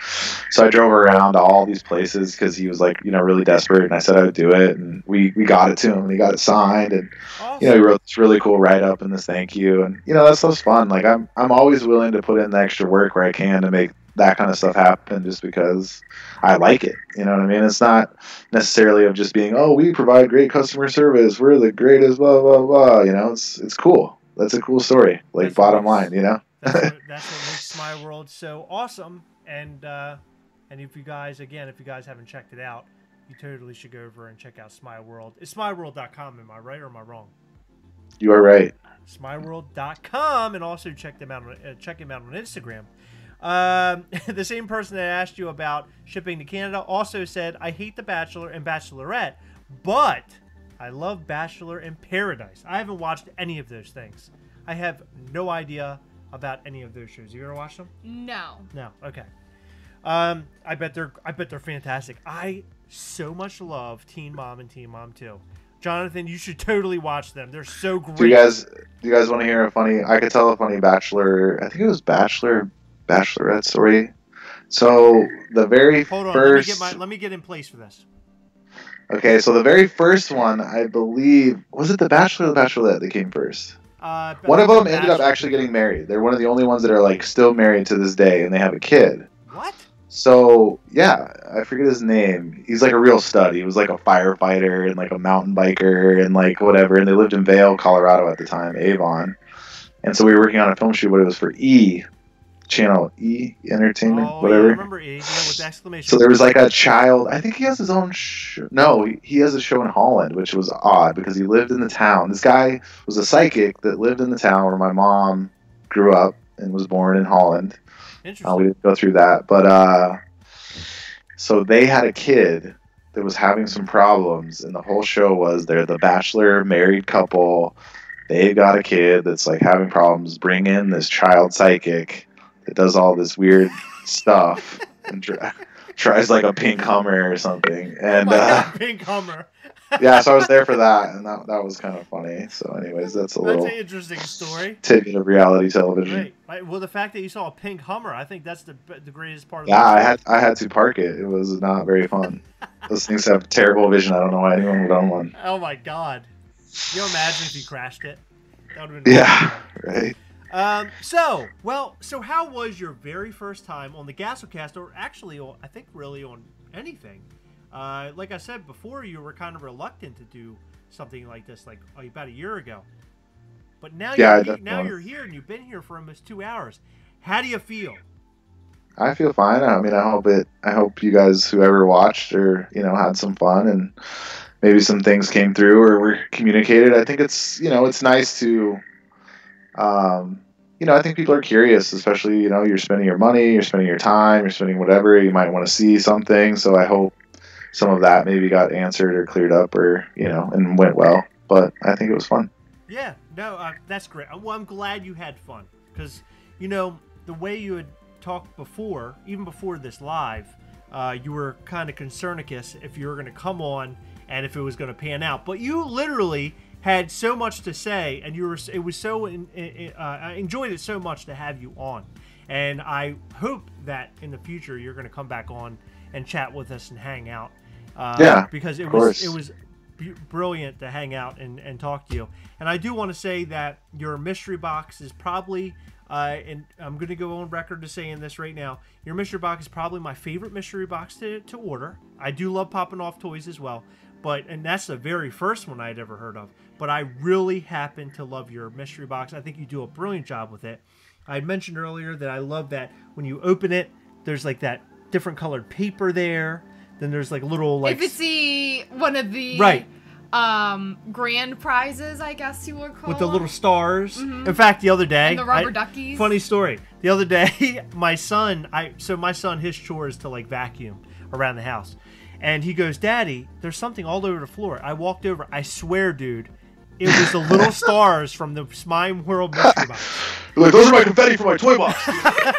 So I drove around to all these places because he was really desperate, and I said I would do it, and we got it to him, and he got it signed, and Awesome. he wrote this really cool write up and this thank you, and that stuff's fun. I'm always willing to put in the extra work where I can to make that kind of stuff happen, just because I like it. You know what I mean? It's not necessarily of just being, we provide great customer service, we're the greatest, blah blah blah. It's cool. That's a cool story. That's Bottom what line, That's what makes Smeyeworld so awesome. And if you guys haven't checked it out, you totally should go over and check out Smeyeworld. It's Smeyeworld.com, am I right or am I wrong? You are right. Smeyeworld.com, and also check him out on Instagram. The same person that asked you about shipping to Canada also said, I hate The Bachelor and Bachelorette, but I love Bachelor in Paradise. I haven't watched any of those things. I have no idea about any of those shows. You ever watched them? No. No. Okay. I bet they're fantastic. I so much love Teen Mom and Teen Mom 2. Jonathan, you should totally watch them. They're so great. Do you guys want to hear a funny? I could tell a funny Bachelor. I think it was Bachelorette story. So the very Hold on. first. Let me get in place for this. Okay, so the very first one, I believe, was it the Bachelor or the Bachelorette that came first? One of them ended up actually getting married. They're one of the only ones that are still married to this day, and they have a kid. What? So yeah, I forget his name. He's like a real stud. He was like a firefighter and like a mountain biker and like whatever. And they lived in Vail, Colorado at the time, Avon. And so we were working on a film shoot, but it was for Channel E Entertainment, Oh, whatever. yeah, I remember E, with the exclamation. So there was like a child. I think he has his own show. No, he has a show in Holland, which was odd because he lived in the town. This guy was a psychic that lived in the town where my mom grew up and was born in Holland. Interesting. We didn't go through that, but so they had a kid that was having some problems, and the whole show was they're the bachelor married couple. They've got a kid that's like having problems. Bring in this child psychic that does all this weird stuff and tries like a pink Hummer or something. And pink Hummer. Yeah, so I was there for that, and that was kind of funny. So, anyways, that's an interesting story. Tidbit of reality television. Right. Well, the fact that you saw a pink Hummer, I think that's the greatest part of I had to park it. It was not very fun. Those things have terrible vision. I don't know why anyone would own one. Oh my god! Can you imagine if you crashed it? That would have been right. So how was your very first time on the Gastlecast, or actually, I think really on anything? Like I said before, you were kind of reluctant to do something like this, like about a year ago. But now, you're here, and you've been here for almost 2 hours. How do you feel? I feel fine. I mean, I hope you guys, whoever watched, or had some fun, and maybe some things came through or were communicated. I think it's it's nice to, I think people are curious, especially you're spending your money, you're spending your time, you're spending whatever. You might want to see something. So I hope some of that maybe got answered or cleared up, or and went well. But I think it was fun. Yeah, no, that's great. Well, I'm glad you had fun, because the way you had talked before, even before this live, you were kind of concernicus if you were going to come on and if it was going to pan out. But you literally had so much to say, and I enjoyed it so much to have you on. And I hope that in the future you're going to come back on and chat with us and hang out. Because it was brilliant to hang out and talk to you. And I do want to say that your mystery box is probably, and I'm going to go on record to saying this right now, your mystery box is probably my favorite mystery box to order. I do love popping off toys as well, and that's the very first one I'd ever heard of. But I really happen to love your mystery box. I think you do a brilliant job with it. I mentioned earlier that I love that when you open it, there's like that different colored paper there. Then there's like little like... If it's one of the... Right. Grand prizes, I guess you would call with the little stars. In fact, the other day, and the rubber duckies. Funny story. The other day, my son, his chore is to like vacuum around the house, and he goes, "Daddy, there's something all over the floor." I walked over. I swear, dude, it was the little stars from the Smeyeworld mystery box. Like, those are my confetti for my toy box.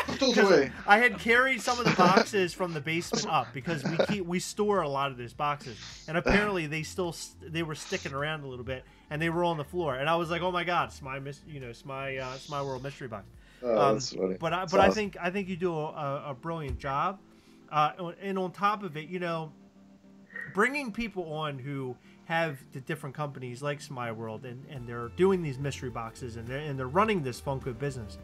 Put those away. I had carried some of the boxes from the basement up because we store a lot of those boxes, and apparently they were sticking around a little bit, and they were on the floor, and I was like, oh my god, it's my Smeyeworld mystery box. That's funny. But awesome. I think you do a brilliant job, and on top of it, bringing people on who have the different companies like Smeyeworld, and they're doing these mystery boxes, and they're running this Funko business.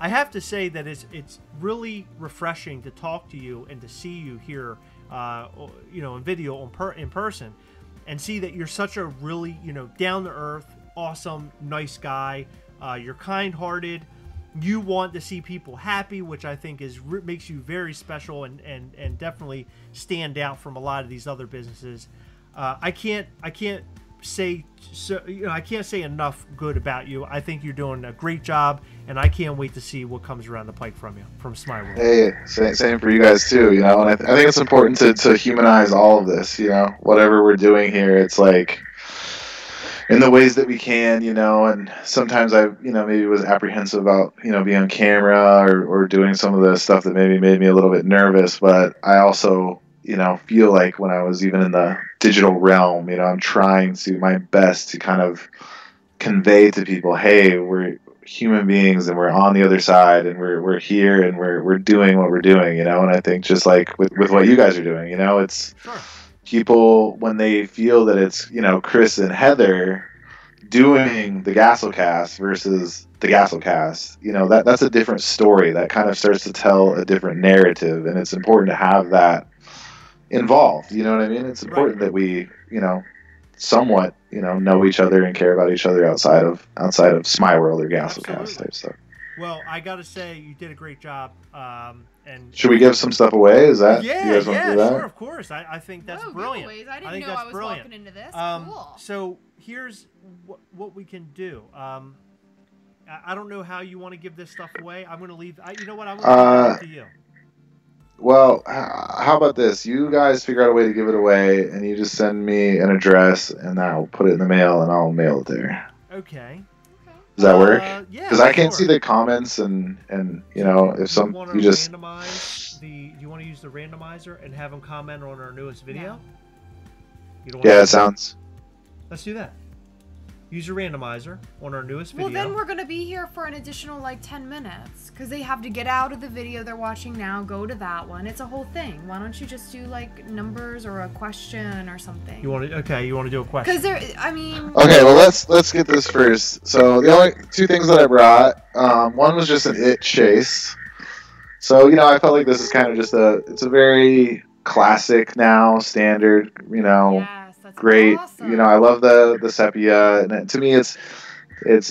I have to say that it's really refreshing to talk to you and to see you here, in video in person, and see that you're such a really down to earth, awesome, nice guy. You're kind-hearted. You want to see people happy, which I think makes you very special and definitely stand out from a lot of these other businesses. I can't say enough good about you. I think you're doing a great job, and I can't wait to see what comes around the pike from Smeyeworld. Hey, same for you guys too. And I think it's important to humanize all of this. Whatever we're doing here, it's like in the ways that we can. And sometimes I maybe was apprehensive about being on camera or doing some of the stuff that maybe made me a little bit nervous. But I also feel like when I was even in the digital realm, I'm trying my best to kind of convey to people, hey, we're human beings and we're on the other side and we're here and we're doing what we're doing, and I think just like with what you guys are doing, it's sure. People, when they feel that it's, Chris and Heather doing the Gastlecast versus the Gastlecast, you know, that's a different story that kind of starts to tell a different narrative, and it's important to have that involved. You know what I mean? It's important that we, you know, somewhat, you know each other and care about each other outside of Smeyeworld or Gastlecast type stuff. Well, I gotta say, you did a great job. And should we give some stuff away? Is that yeah, you guys want to do that? Sure, of course. I think that's brilliant. Giveaways. I think know that's I was brilliant. walking into this. Cool. So here's what we can do. I don't know how you want to give this stuff away. I'm gonna leave. You know what? I'm gonna leave it to you. Well, how about this? You guys figure out a way to give it away, and you just send me an address, and I'll put it in the mail, and I'll mail it there. Okay. Does that work? Yeah. Because I can't see the comments, and you know, if some you just randomize do you want to use the randomizer and have them comment on our newest video? You don't yeah, it sounds. Let's do that. Use your randomizer on our newest video. Well, then we're going to be here for an additional, like, 10 minutes. Because they have to get out of the video they're watching now, go to that one. It's a whole thing. Why don't you just do, like, numbers or a question or something? You want to do a question? Because I mean... Okay, well, let's get this first. So, the only two things that I brought, one was just an it chase. So, you know, I felt like this is kind of just it's a very classic now, standard, you know... Yes. Great, awesome. You know, I love the sepia, and to me, it's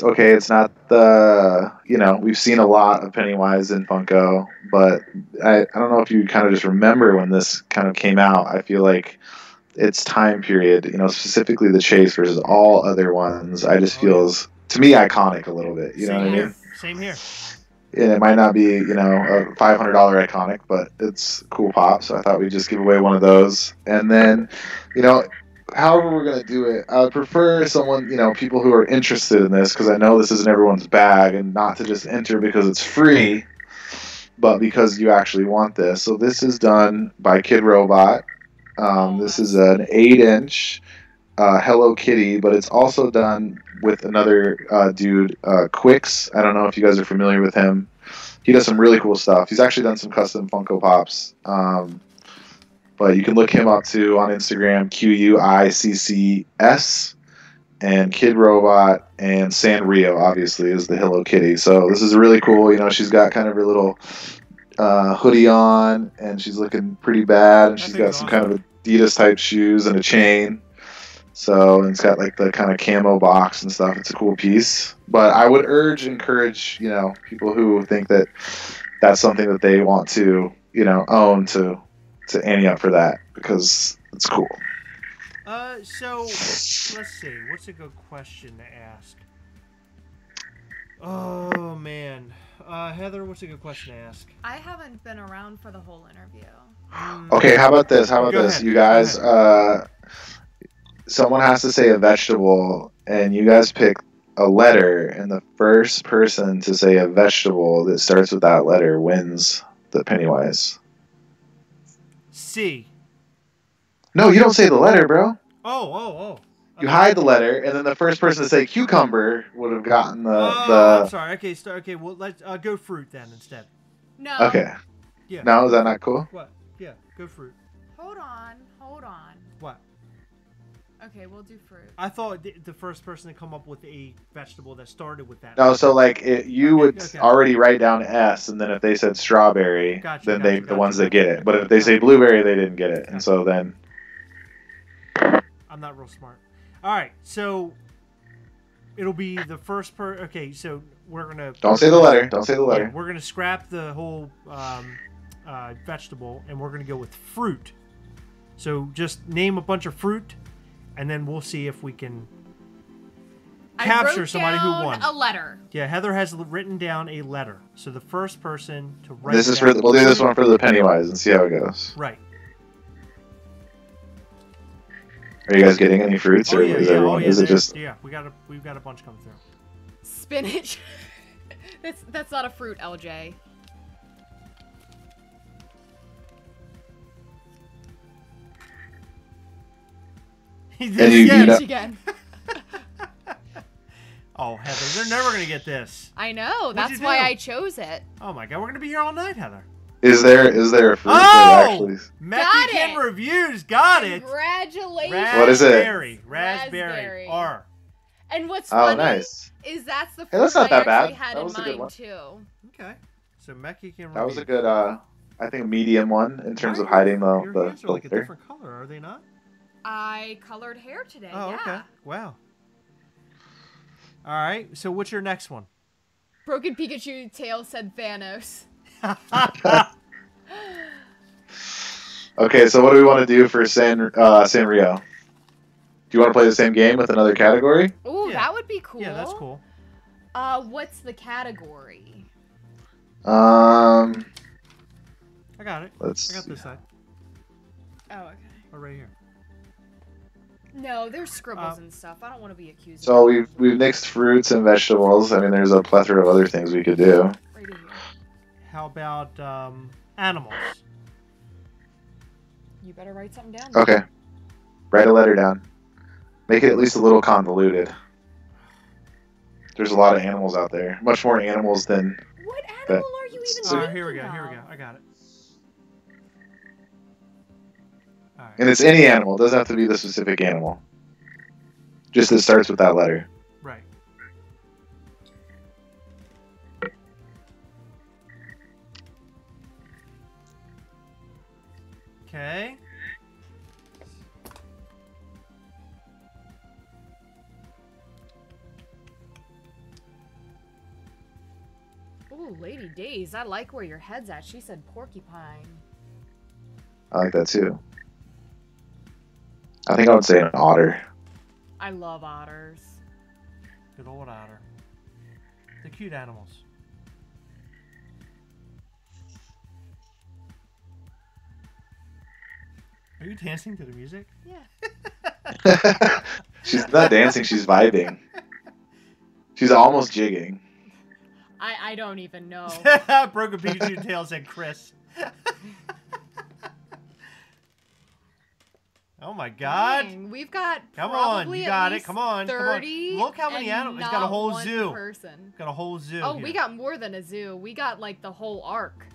okay. It's not the, you know, we've seen a lot of Pennywise in Funko, but I don't know if you kind of just remember when this kind of came out. I feel like its time period, you know, specifically the chase versus all other ones, I just feels to me iconic a little bit. You know what I mean? Same here. And it might not be, you know, a $500 iconic, but it's cool pop. So I thought we'd just give away one of those, and then, you know. However we're going to do it, I would prefer someone, you know, people who are interested in this, because I know this isn't everyone's bag, and not to just enter because it's free, but because you actually want this. So this is done by Kid Robot. This is an 8-inch Hello Kitty, but it's also done with another dude, Quicks. I don't know if you guys are familiar with him. He does some really cool stuff. He's actually done some custom Funko Pops. But you can look him up too on Instagram, QUICCS, and Kid Robot, and Sanrio obviously is the Hello Kitty. So this is really cool. You know, she's got kind of her little hoodie on, and she's looking pretty bad, and she's got some kind of Adidas type shoes and a chain. So, and it's got like the kind of camo box and stuff. It's a cool piece. But I would encourage, you know, people who think that that's something that they want to, you know, own to ante up for that, because it's cool. So let's see. What's a good question to ask? Oh man, Heather, what's a good question to ask? I haven't been around for the whole interview. Okay, how about this? Go ahead. You guys? Someone has to say a vegetable, and you guys pick a letter, and the first person to say a vegetable that starts with that letter wins the Pennywise. C. No, you don't say the letter, bro. Oh. Okay. You hide the letter, and then the first person to say cucumber would have gotten the. I'm sorry. Okay, okay. Well, let's go fruit then instead. No. Okay. Yeah. No, is that not cool? What? Yeah, go fruit. Hold on. What? Okay, we'll do fruit. I thought the first person to come up with a vegetable that started with that. No, so like you would already write down S, and then if they said strawberry, then the ones that get it. But if they say blueberry, they didn't get it, and so then. I'm not real smart. All right, so it'll be the first Okay, so we're gonna. Don't say the letter. Don't say the letter. Yeah, we're gonna scrap the whole vegetable, and we're gonna go with fruit. So just name a bunch of fruit. And then we'll see if we can capture somebody who won. A letter. Yeah, Heather has written down a letter. So the first person to write. We'll do this one for the Pennywise and see how it goes. Right. Are you guys getting any fruits, or is everyone? Is it just? Yeah, we've got a bunch coming through. Spinach. that's not a fruit, LJ. He did it again. Oh, Heather, they're never going to get this. I know. That's why I chose it. Oh, my God. We're going to be here all night, Heather. Is there a fruit that actually... Mexican Reviews got it. Congratulations. What is it? Raspberry. R. And what's Oh, funny nice. is that's the Hey, that's fruit not I that bad. actually had That in was a good one. mind too. Okay. So Meki can That was a review. good, I think, medium one in terms Why of are hiding your the hands are like a filter. different color, are they not? I colored hair today. Oh, yeah. okay. Wow. All right. So what's your next one? Broken Pikachu tail said Thanos. Okay, so what do we want to do for Sanrio? Do you want to play the same game with another category? Ooh, Yeah. that would be cool. Yeah, that's cool. What's the category? I got it. Let's I got see. this side. Oh, okay. Oh, right here. No, there's scribbles and stuff. I don't want to be accused. So of we've mixed fruits and vegetables. I mean, there's a plethora of other things we could do. right here. How about animals? You better write something down. Okay, write a letter down. Make it at least a little convoluted. There's a lot of animals out there. Much more animals than. What animal are you even All thinking right, here we go. of? Here we go. I got it. All right. And it's any animal. It doesn't have to be the specific animal. Just that starts with that letter. Right. Okay. Ooh, Lady Days, I like where your head's at. She said porcupine. I like that too. I think I would say an otter. I love otters. Good old otter. The cute animals. Are you dancing to the music? Yeah. She's not dancing, she's vibing. She's almost jigging. I don't even know. Broken Pikachu tail said Chris. Oh my God! Dang, we've got Come on, probably you at got it. least Come on, 30 come on. Look how many and animals. It's got a not whole one zoo. Person. Got a whole zoo. Oh, here. we got more than a zoo. We got like the whole arc,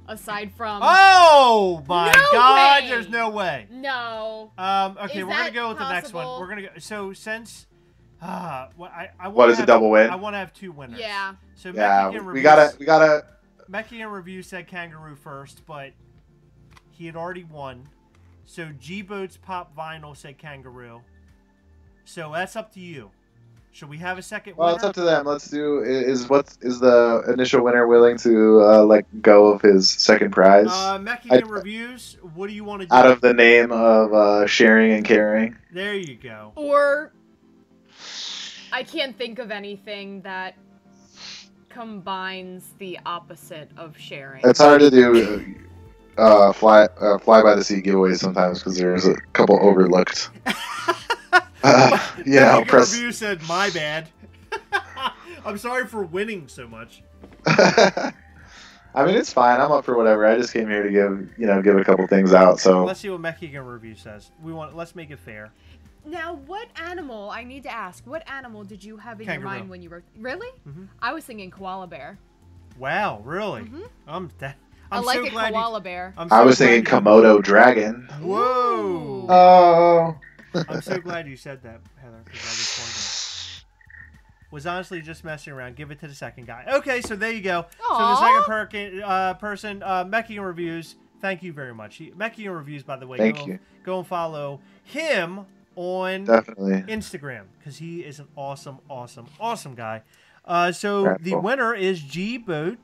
aside from. Oh my No God! way! There's no way. No. Okay, Is we're gonna that go with the next one. possible? We're gonna go. So since, I What is a double win? I want to have two winners. Yeah. So Yeah, Mexican we gotta. Mexican Review said kangaroo first, but he had already won. So G-Boat's Pop Vinyl said kangaroo. So that's up to you. Should we have a second Well, winner? it's up to them. Let's do. Is the initial winner willing to let go of his second prize Mexican Reviews, what do you want to do? out of the name of sharing and caring? There you go. Or I can't think of anything that combines the opposite of sharing. It's hard to do fly by the seat giveaways sometimes because there's a couple overlooked. Mexican press. Review said, my bad. I'm sorry for winning so much. I mean, it's fine. I'm up for whatever. I just came here to give a couple things out. So Let's see what Mexican Review says. Let's make it fair. Now, what animal, I need to ask, what animal did you have in Kangaroo. your mind when you wrote? Really? Mhm. I was thinking koala bear. Wow, really? Mhm. I'm I like so a glad koala bear. I was thinking Komodo dragon. Whoa! Oh. I'm so glad you said that, Heather, because I was wondering. Was honestly just messing around. Give it to the second guy. Okay, so there you go. So the second person, Mexican Reviews, thank you very much. Mexican Reviews, by the way, Thank you. Go and follow him on Definitely. Instagram, because he is an awesome, awesome, awesome guy. So Very the cool. winner is G-Boat's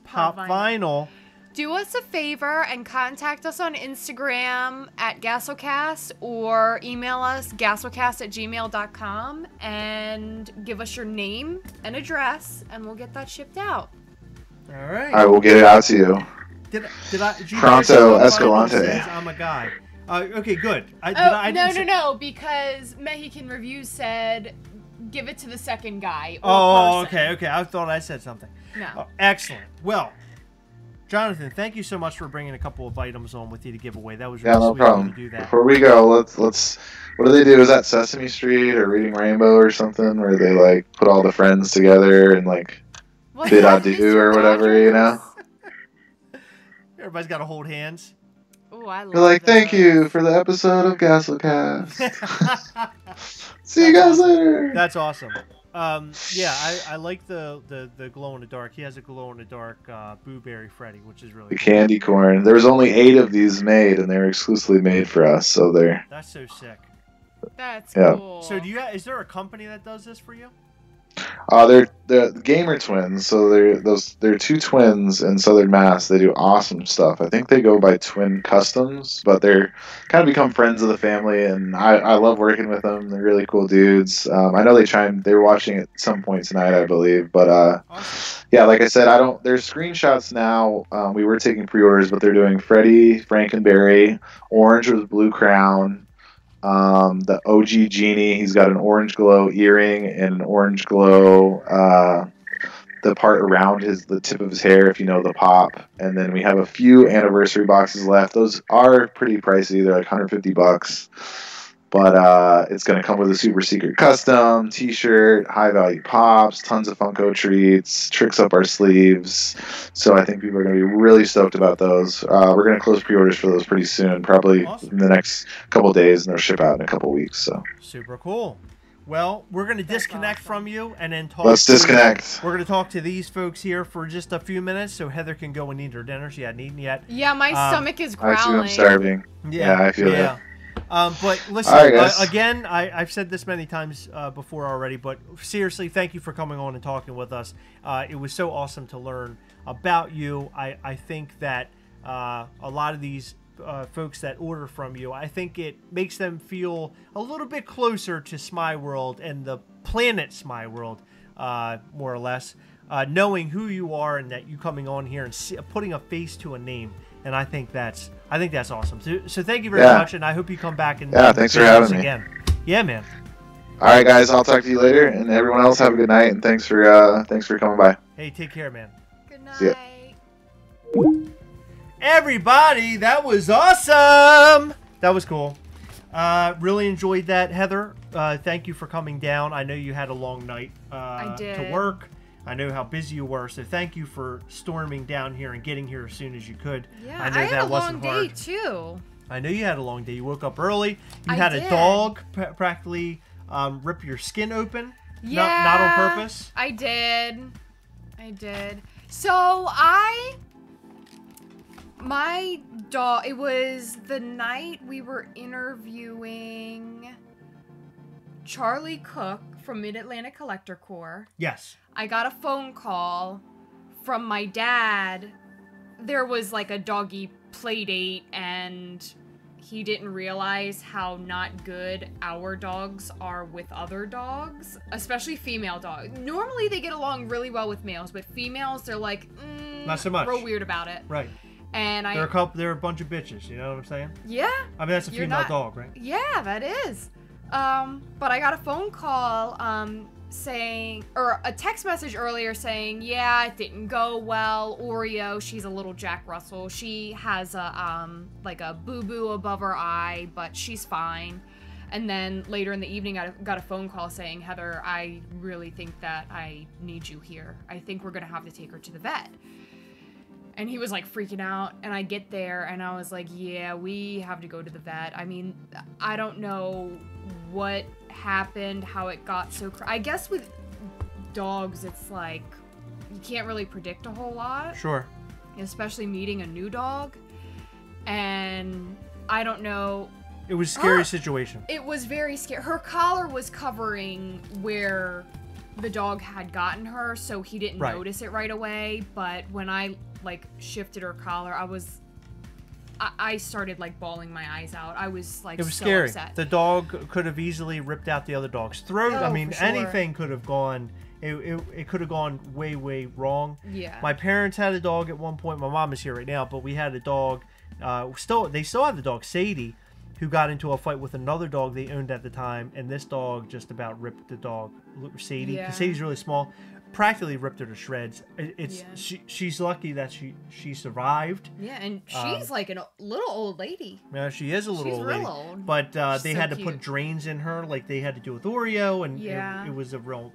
Pop Vinyl. Do us a favor and contact us on Instagram at Gastlecast or email us gastlecast@gmail.com and give us your name and address and we'll get that shipped out. All right. I will get it out to you. Did G-Boat's Pronto Pop Vinyl Escalante. says I'm a guy. Okay, good. No, because Mexican Reviews said give it to the second guy. Or Oh, person. okay. I thought I said something. No. Oh, excellent. Well, Jonathan, thank you so much for bringing a couple of items on with you to give away. That was really Yeah, no sweet of you problem. to do that. Before we go, let's. What do they do? Is that Sesame Street or Reading Rainbow or something where they like put all the friends together and like What's bid that, adieu Mr. or whatever, you know? Rogers? Everybody's got to hold hands. Ooh, Oh, I love You're like, thank those. you for the episode of Gastlecast. See you That's guys awesome. later. That's awesome. Yeah, I like the glow in the dark. He has a glow in the dark Blueberry Freddy, which is really The cool. candy corn. There was only 8 of these made, and they were exclusively made for us. So they're That's so sick. That's Yeah. cool. So is there a company that does this for you? they're the gamer twins. So they're 2 twins in Southern Mass. They do awesome stuff. I think they go by Twin Customs, but they're kind of become friends of the family, and I love working with them. They're really cool dudes. I know they were watching at some point tonight, I believe, but Awesome. yeah, like I said, I don't. There's screenshots now. We were taking pre-orders, but they're doing Freddy, Frankenberry, Orange with Blue Crown. The OG Genie, he's got an orange glow earring and an orange glow the part around the tip of his hair, if you know the pop. And then we have a few anniversary boxes left. Those are pretty pricey. They're like $150. But it's going to come with a super secret custom t-shirt, high value pops, tons of Funko treats, tricks up our sleeves. So I think people are going to be really stoked about those. We're going to close pre-orders for those pretty soon, probably Awesome. in the next couple of days, and they'll ship out in a couple of weeks. So Super cool. Well, we're going to disconnect awesome. from you and then talk. let's disconnect. We're going to talk to these folks here for just a few minutes so Heather can go and eat her dinner. She hadn't eaten yet. Yeah, my stomach is I too am growling. starving. Yeah, I feel that. But listen, All right, guys. again, I've said this many times before already, but seriously, thank you for coming on and talking with us. It was so awesome to learn about you. I think that a lot of these folks that order from you, I think it makes them feel a little bit closer to Smeyeworld and the planet Smeyeworld, more or less, knowing who you are and that you coming on here and putting a face to a name. And I think that's awesome. So thank you very much, and I hope you come back and thanks for having me again. Yeah, man. All right, guys, I'll talk to you later, and everyone else have a good night, and thanks for coming by. Hey, take care, man. Good See ya. night. Everybody, that was awesome. That was cool. Really enjoyed that, Heather. Thank you for coming down. I know you had a long night I did. to work. I know how busy you were, so thank you for storming down here and getting here as soon as you could. Yeah, I know had that a wasn't long hard. day too. I know you had a long day. You woke up early. You I had did. a dog practically rip your skin open. Yeah, Not on purpose. I did. So my dog. It was the night we were interviewing Charlie Cook from Mid-Atlantic Collector Corps. Yes. I got a phone call from my dad. There was like a doggy play date, and he didn't realize how not good our dogs are with other dogs, especially female dogs. Normally they get along really well with males, but females, they're like, Not so much. real weird about it. Right. And They're a bunch of bitches. You know what I'm saying? yeah, I mean, that's a You're female not- dog, right? yeah, that is. But I got a phone call, saying, or a text message earlier saying, yeah, it didn't go well. Oreo, she's a little Jack Russell. She has a, like a boo-boo above her eye, but she's fine. And then later in the evening, I got a phone call saying, Heather, I really think that I need you here. I think we're gonna have to take her to the vet. And he was like freaking out, and I get there and I was like, yeah, we have to go to the vet. I mean, I don't know what happened, how it got so I guess with dogs, it's like you can't really predict a whole lot, Sure. especially meeting a new dog. And I don't know. It was a scary situation. It was very scary. Her collar was covering where the dog had gotten her, so he didn't Right. notice it right away. But when I like shifted her collar, I started like bawling my eyes out. I was like, It was so scary. upset. The dog could have easily ripped out the other dog's throat. I Oh, mean, for sure. anything could have gone. It could have gone way, way wrong. Yeah. My parents had a dog at one point. My mom is here right now, but we had a dog. They still have the dog, Sadie, who got into a fight with another dog they owned at the time, and this dog just about ripped the dog, Sadie. Yeah. 'Cause Sadie's really small, practically ripped her to shreds. Yeah. She's lucky that she survived. Yeah, and she's like a little old lady. Yeah, she is a little She's old real lady. old. But She's they so had to cute. put drains in her, like they had to do with Oreo, and Yeah. it was a real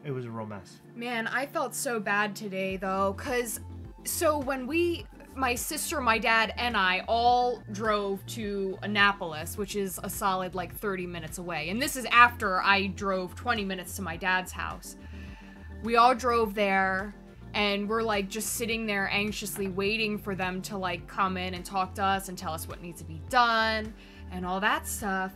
mess. Man, I felt so bad today though, cause so when we my sister, my dad, and I all drove to Annapolis, which is a solid like 30 minutes away. And this is after I drove 20 minutes to my dad's house. We all drove there, and we're like just sitting there anxiously waiting for them to like come in and talk to us and tell us what needs to be done and all that stuff.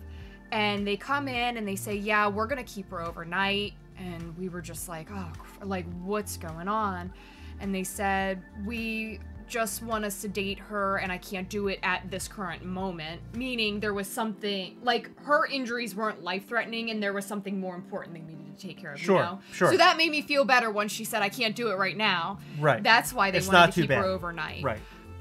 And they come in and they say, yeah, we're gonna keep her overnight. And we were just like, oh, like, what's going on? And they said, we just want to sedate her, and I can't do it at this current moment. Meaning there was something, like, her injuries weren't life-threatening, and there was something more important they needed to take care of, Sure, you know? sure. So that made me feel better when she said, I can't do it right now. Right. That's why they It's wanted not to too keep her bad. overnight. Right.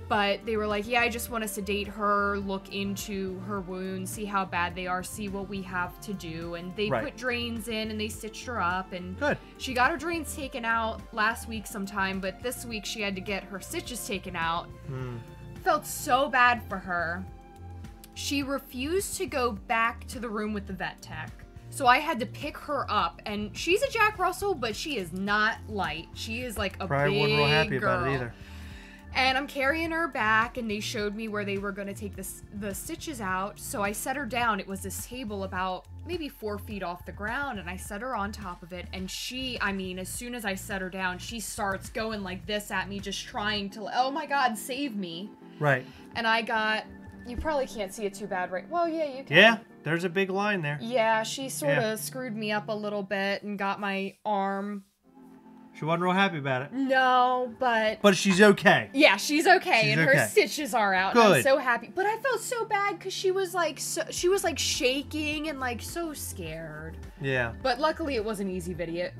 But they were like, yeah, I just want to sedate her, look into her wounds, see how bad they are, see what we have to do. And they Right. put drains in and they stitched her up. And Good. she got her drains taken out last week sometime, but this week she had to get her stitches taken out. Felt so bad for her. She refused to go back to the room with the vet tech. So I had to pick her up, and she's a Jack Russell, but she is not light. She is like a Probably big wasn't real happy girl. about it either. And I'm carrying her back, and they showed me where they were going to take the stitches out. So I set her down. It was this table about maybe 4 feet off the ground, and I set her on top of it. And she, I mean, as soon as I set her down, she starts going like this at me, just trying to, oh my God, save me. Right. And I got, you probably can't see it too bad, right? Well, yeah, you can. Yeah, there's a big line there. Yeah, she sort of screwed me up a little bit and got my arm. She wasn't real happy about it. No, but she's okay. yeah, she's okay, She's and okay. her stitches are out. And I'm Good. so happy, but I felt so bad because she was like shaking and like so scared. Yeah. But luckily, it was an easy video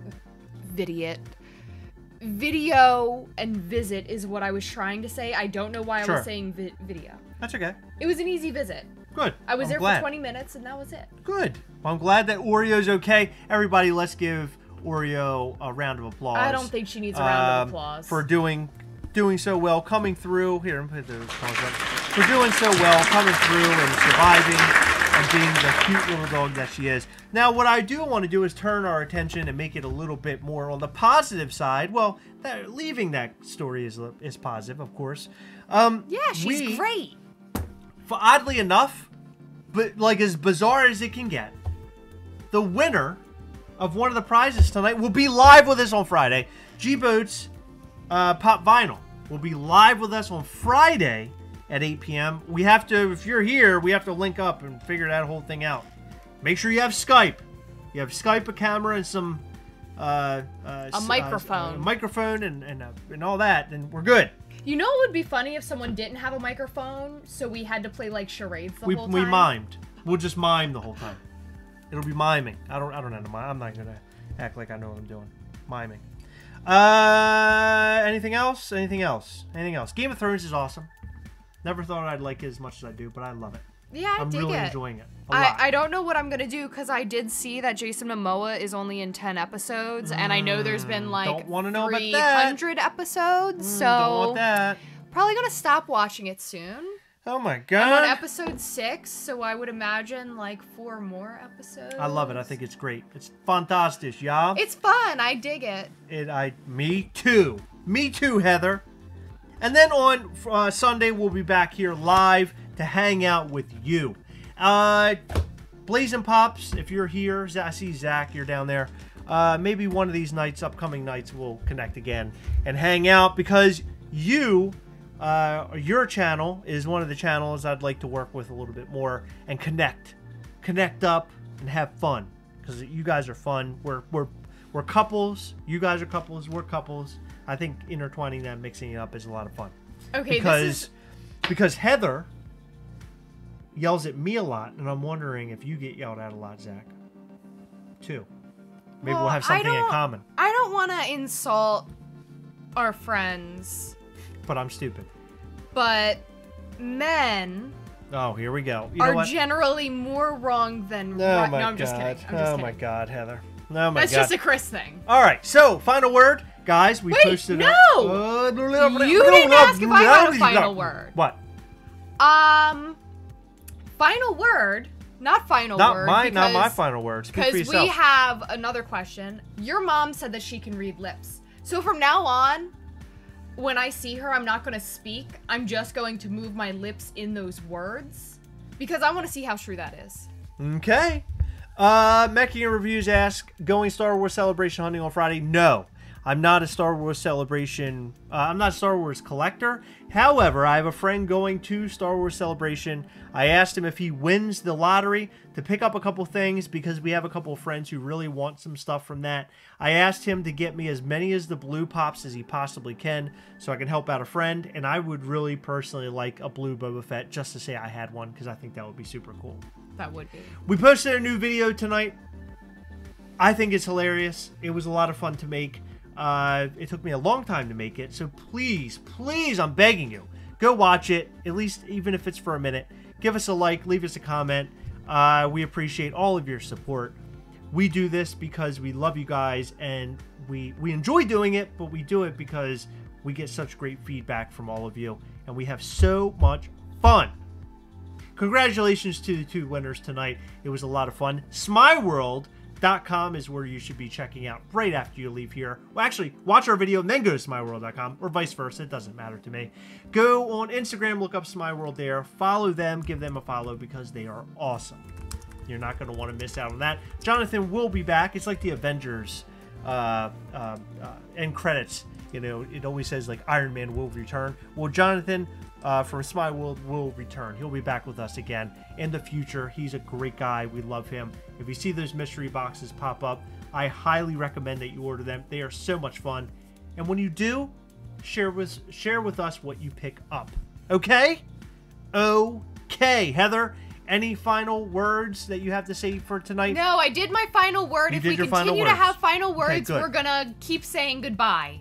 and visit is what I was trying to say. I don't know why I Sure. was saying video. That's okay. It was an easy visit. Good. I was I'm there glad. for 20 minutes, and that was it. Good. Well, I'm glad that Oreo's okay. Everybody, let's give Oreo a round of applause. I don't think she needs a round of applause. For doing so well, coming through. Here, I'm put those applause up. For doing so well, coming through and surviving and being the cute little dog that she is. Now, what I do want to do is turn our attention and make it a little bit more on the positive side. Well, leaving that story is positive, of course. Yeah, she's great. Oddly enough, but like as bizarre as it can get, the winner of one of the prizes tonight will be live with us on Friday. G-Boats Pop Vinyl will be live with us on Friday at 8 p.m. We have to, if you're here, we have to link up and figure that whole thing out. Make sure you have Skype. You have Skype, a camera, and some A microphone. a microphone and all that, and we're good. You know what would be funny if someone didn't have a microphone, so we had to play like charades the whole time? We mimed. We'll just mime the whole time. It'll be miming. I don't know to mime. I'm not gonna act like I know what I'm doing. Miming. Anything else? Anything else? Anything else? Game of Thrones is awesome. Never thought I'd like it as much as I do, but I love it. Yeah, I'm dig really it. enjoying it. A lot. I don't know what I'm gonna do because I did see that Jason Momoa is only in 10 episodes, and I know there's been like don't wanna know about that. 300 episodes, so Don't want that. probably gonna stop watching it soon. Oh my I'm on god. episode 6, so I would imagine like 4 more episodes. I love it. I think it's great. It's fantastic, y'all. It's fun. I dig it. Me too. Me too, Heather. And then on Sunday, we'll be back here live to hang out with you. Blazing Pops, if you're here, I see Zach, you're down there. Maybe one of these nights, upcoming nights, we'll connect again and hang out because your channel is one of the channels I'd like to work with a little bit more and connect up and have fun because you guys are fun. We're couples. You guys are couples. We're couples. I think intertwining that, mixing it up is a lot of fun. Okay, because Heather yells at me a lot, and I'm wondering if you get yelled at a lot, Zach, too. Maybe we'll have something in common. I don't want to insult our friends, But I'm stupid. but men Oh, here we go. You know are what? generally more wrong than Oh right. my No, I'm just god. kidding. I'm just Oh kidding. my god, Heather. Oh my That's god. just a Chris thing. All right. So, final word, guys. We Wait, posted no! up. You didn't ask if I had a final word. What? Final word, not final Not word. my final word. Speak for Because yourself. we have another question. Your mom said that she can read lips. So from now on, when I see her, I'm not going to speak. I'm just going to move my lips in those words because I want to see how true that is. Okay. Mecking Reviews ask, going Star Wars Celebration hunting on Friday? No. I'm not a Star Wars Celebration, I'm not a Star Wars collector. However, I have a friend going to Star Wars Celebration. I asked him if he wins the lottery to pick up a couple things because we have a couple of friends who really want some stuff from that. I asked him to get me as many as the blue pops as he possibly can so I can help out a friend. And I would really personally like a blue Boba Fett just to say I had one because I think that would be super cool. That would be. We posted a new video tonight. I think it's hilarious. It was a lot of fun to make. It took me a long time to make it, so please, I'm begging you, go watch it, at least even if it's for a minute. Give us a like, leave us a comment. We appreciate all of your support. We do this because we love you guys, and we enjoy doing it, but we do it because we get such great feedback from all of you, and we have so much fun. Congratulations to the 2 winners tonight. It was a lot of fun. Smeyeworld.com is where you should be checking out right after you leave here. Well, actually, watch our video and then go to Smeyeworld.com, or vice versa. It doesn't matter to me. Go on Instagram, look up Smeyeworld there. Follow them, give them a follow because they are awesome. You're not going to want to miss out on that. Jonathan will be back. It's like the Avengers end credits. You know, it always says like Iron Man will return. Well, Jonathan from Smeyeworld will return. He'll be back with us again in the future. He's a great guy. We love him. If you see those mystery boxes pop up, I highly recommend that you order them. They are so much fun. And when you do, share with us what you pick up. Okay? Okay. Heather, any final words that you have to say for tonight? No, I did my final word. If we continue to have final words, okay, we're gonna keep saying goodbye.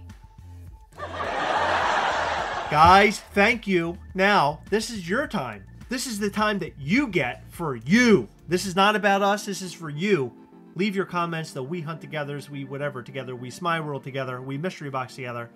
Guys, thank you. Now, this is your time. This is the time that you get for you. This is not about us. This is for you. Leave your comments that we hunt together, we whatever together, we Smeyeworld together, we mystery box together.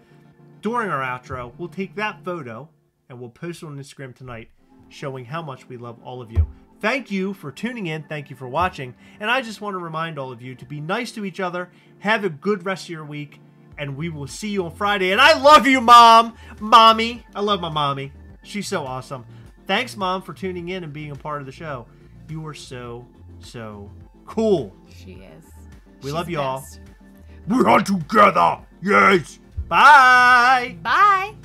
During our outro, we'll take that photo and we'll post it on Instagram tonight, showing how much we love all of you. Thank you for tuning in. Thank you for watching. And I just want to remind all of you to be nice to each other. Have a good rest of your week. And we will see you on Friday. And I love you, Mom. Mommy. I love my mommy. She's so awesome. Thanks, Mom, for tuning in and being a part of the show. You are so, so cool. She is. We love you all. We're all together. Yes. Bye. Bye.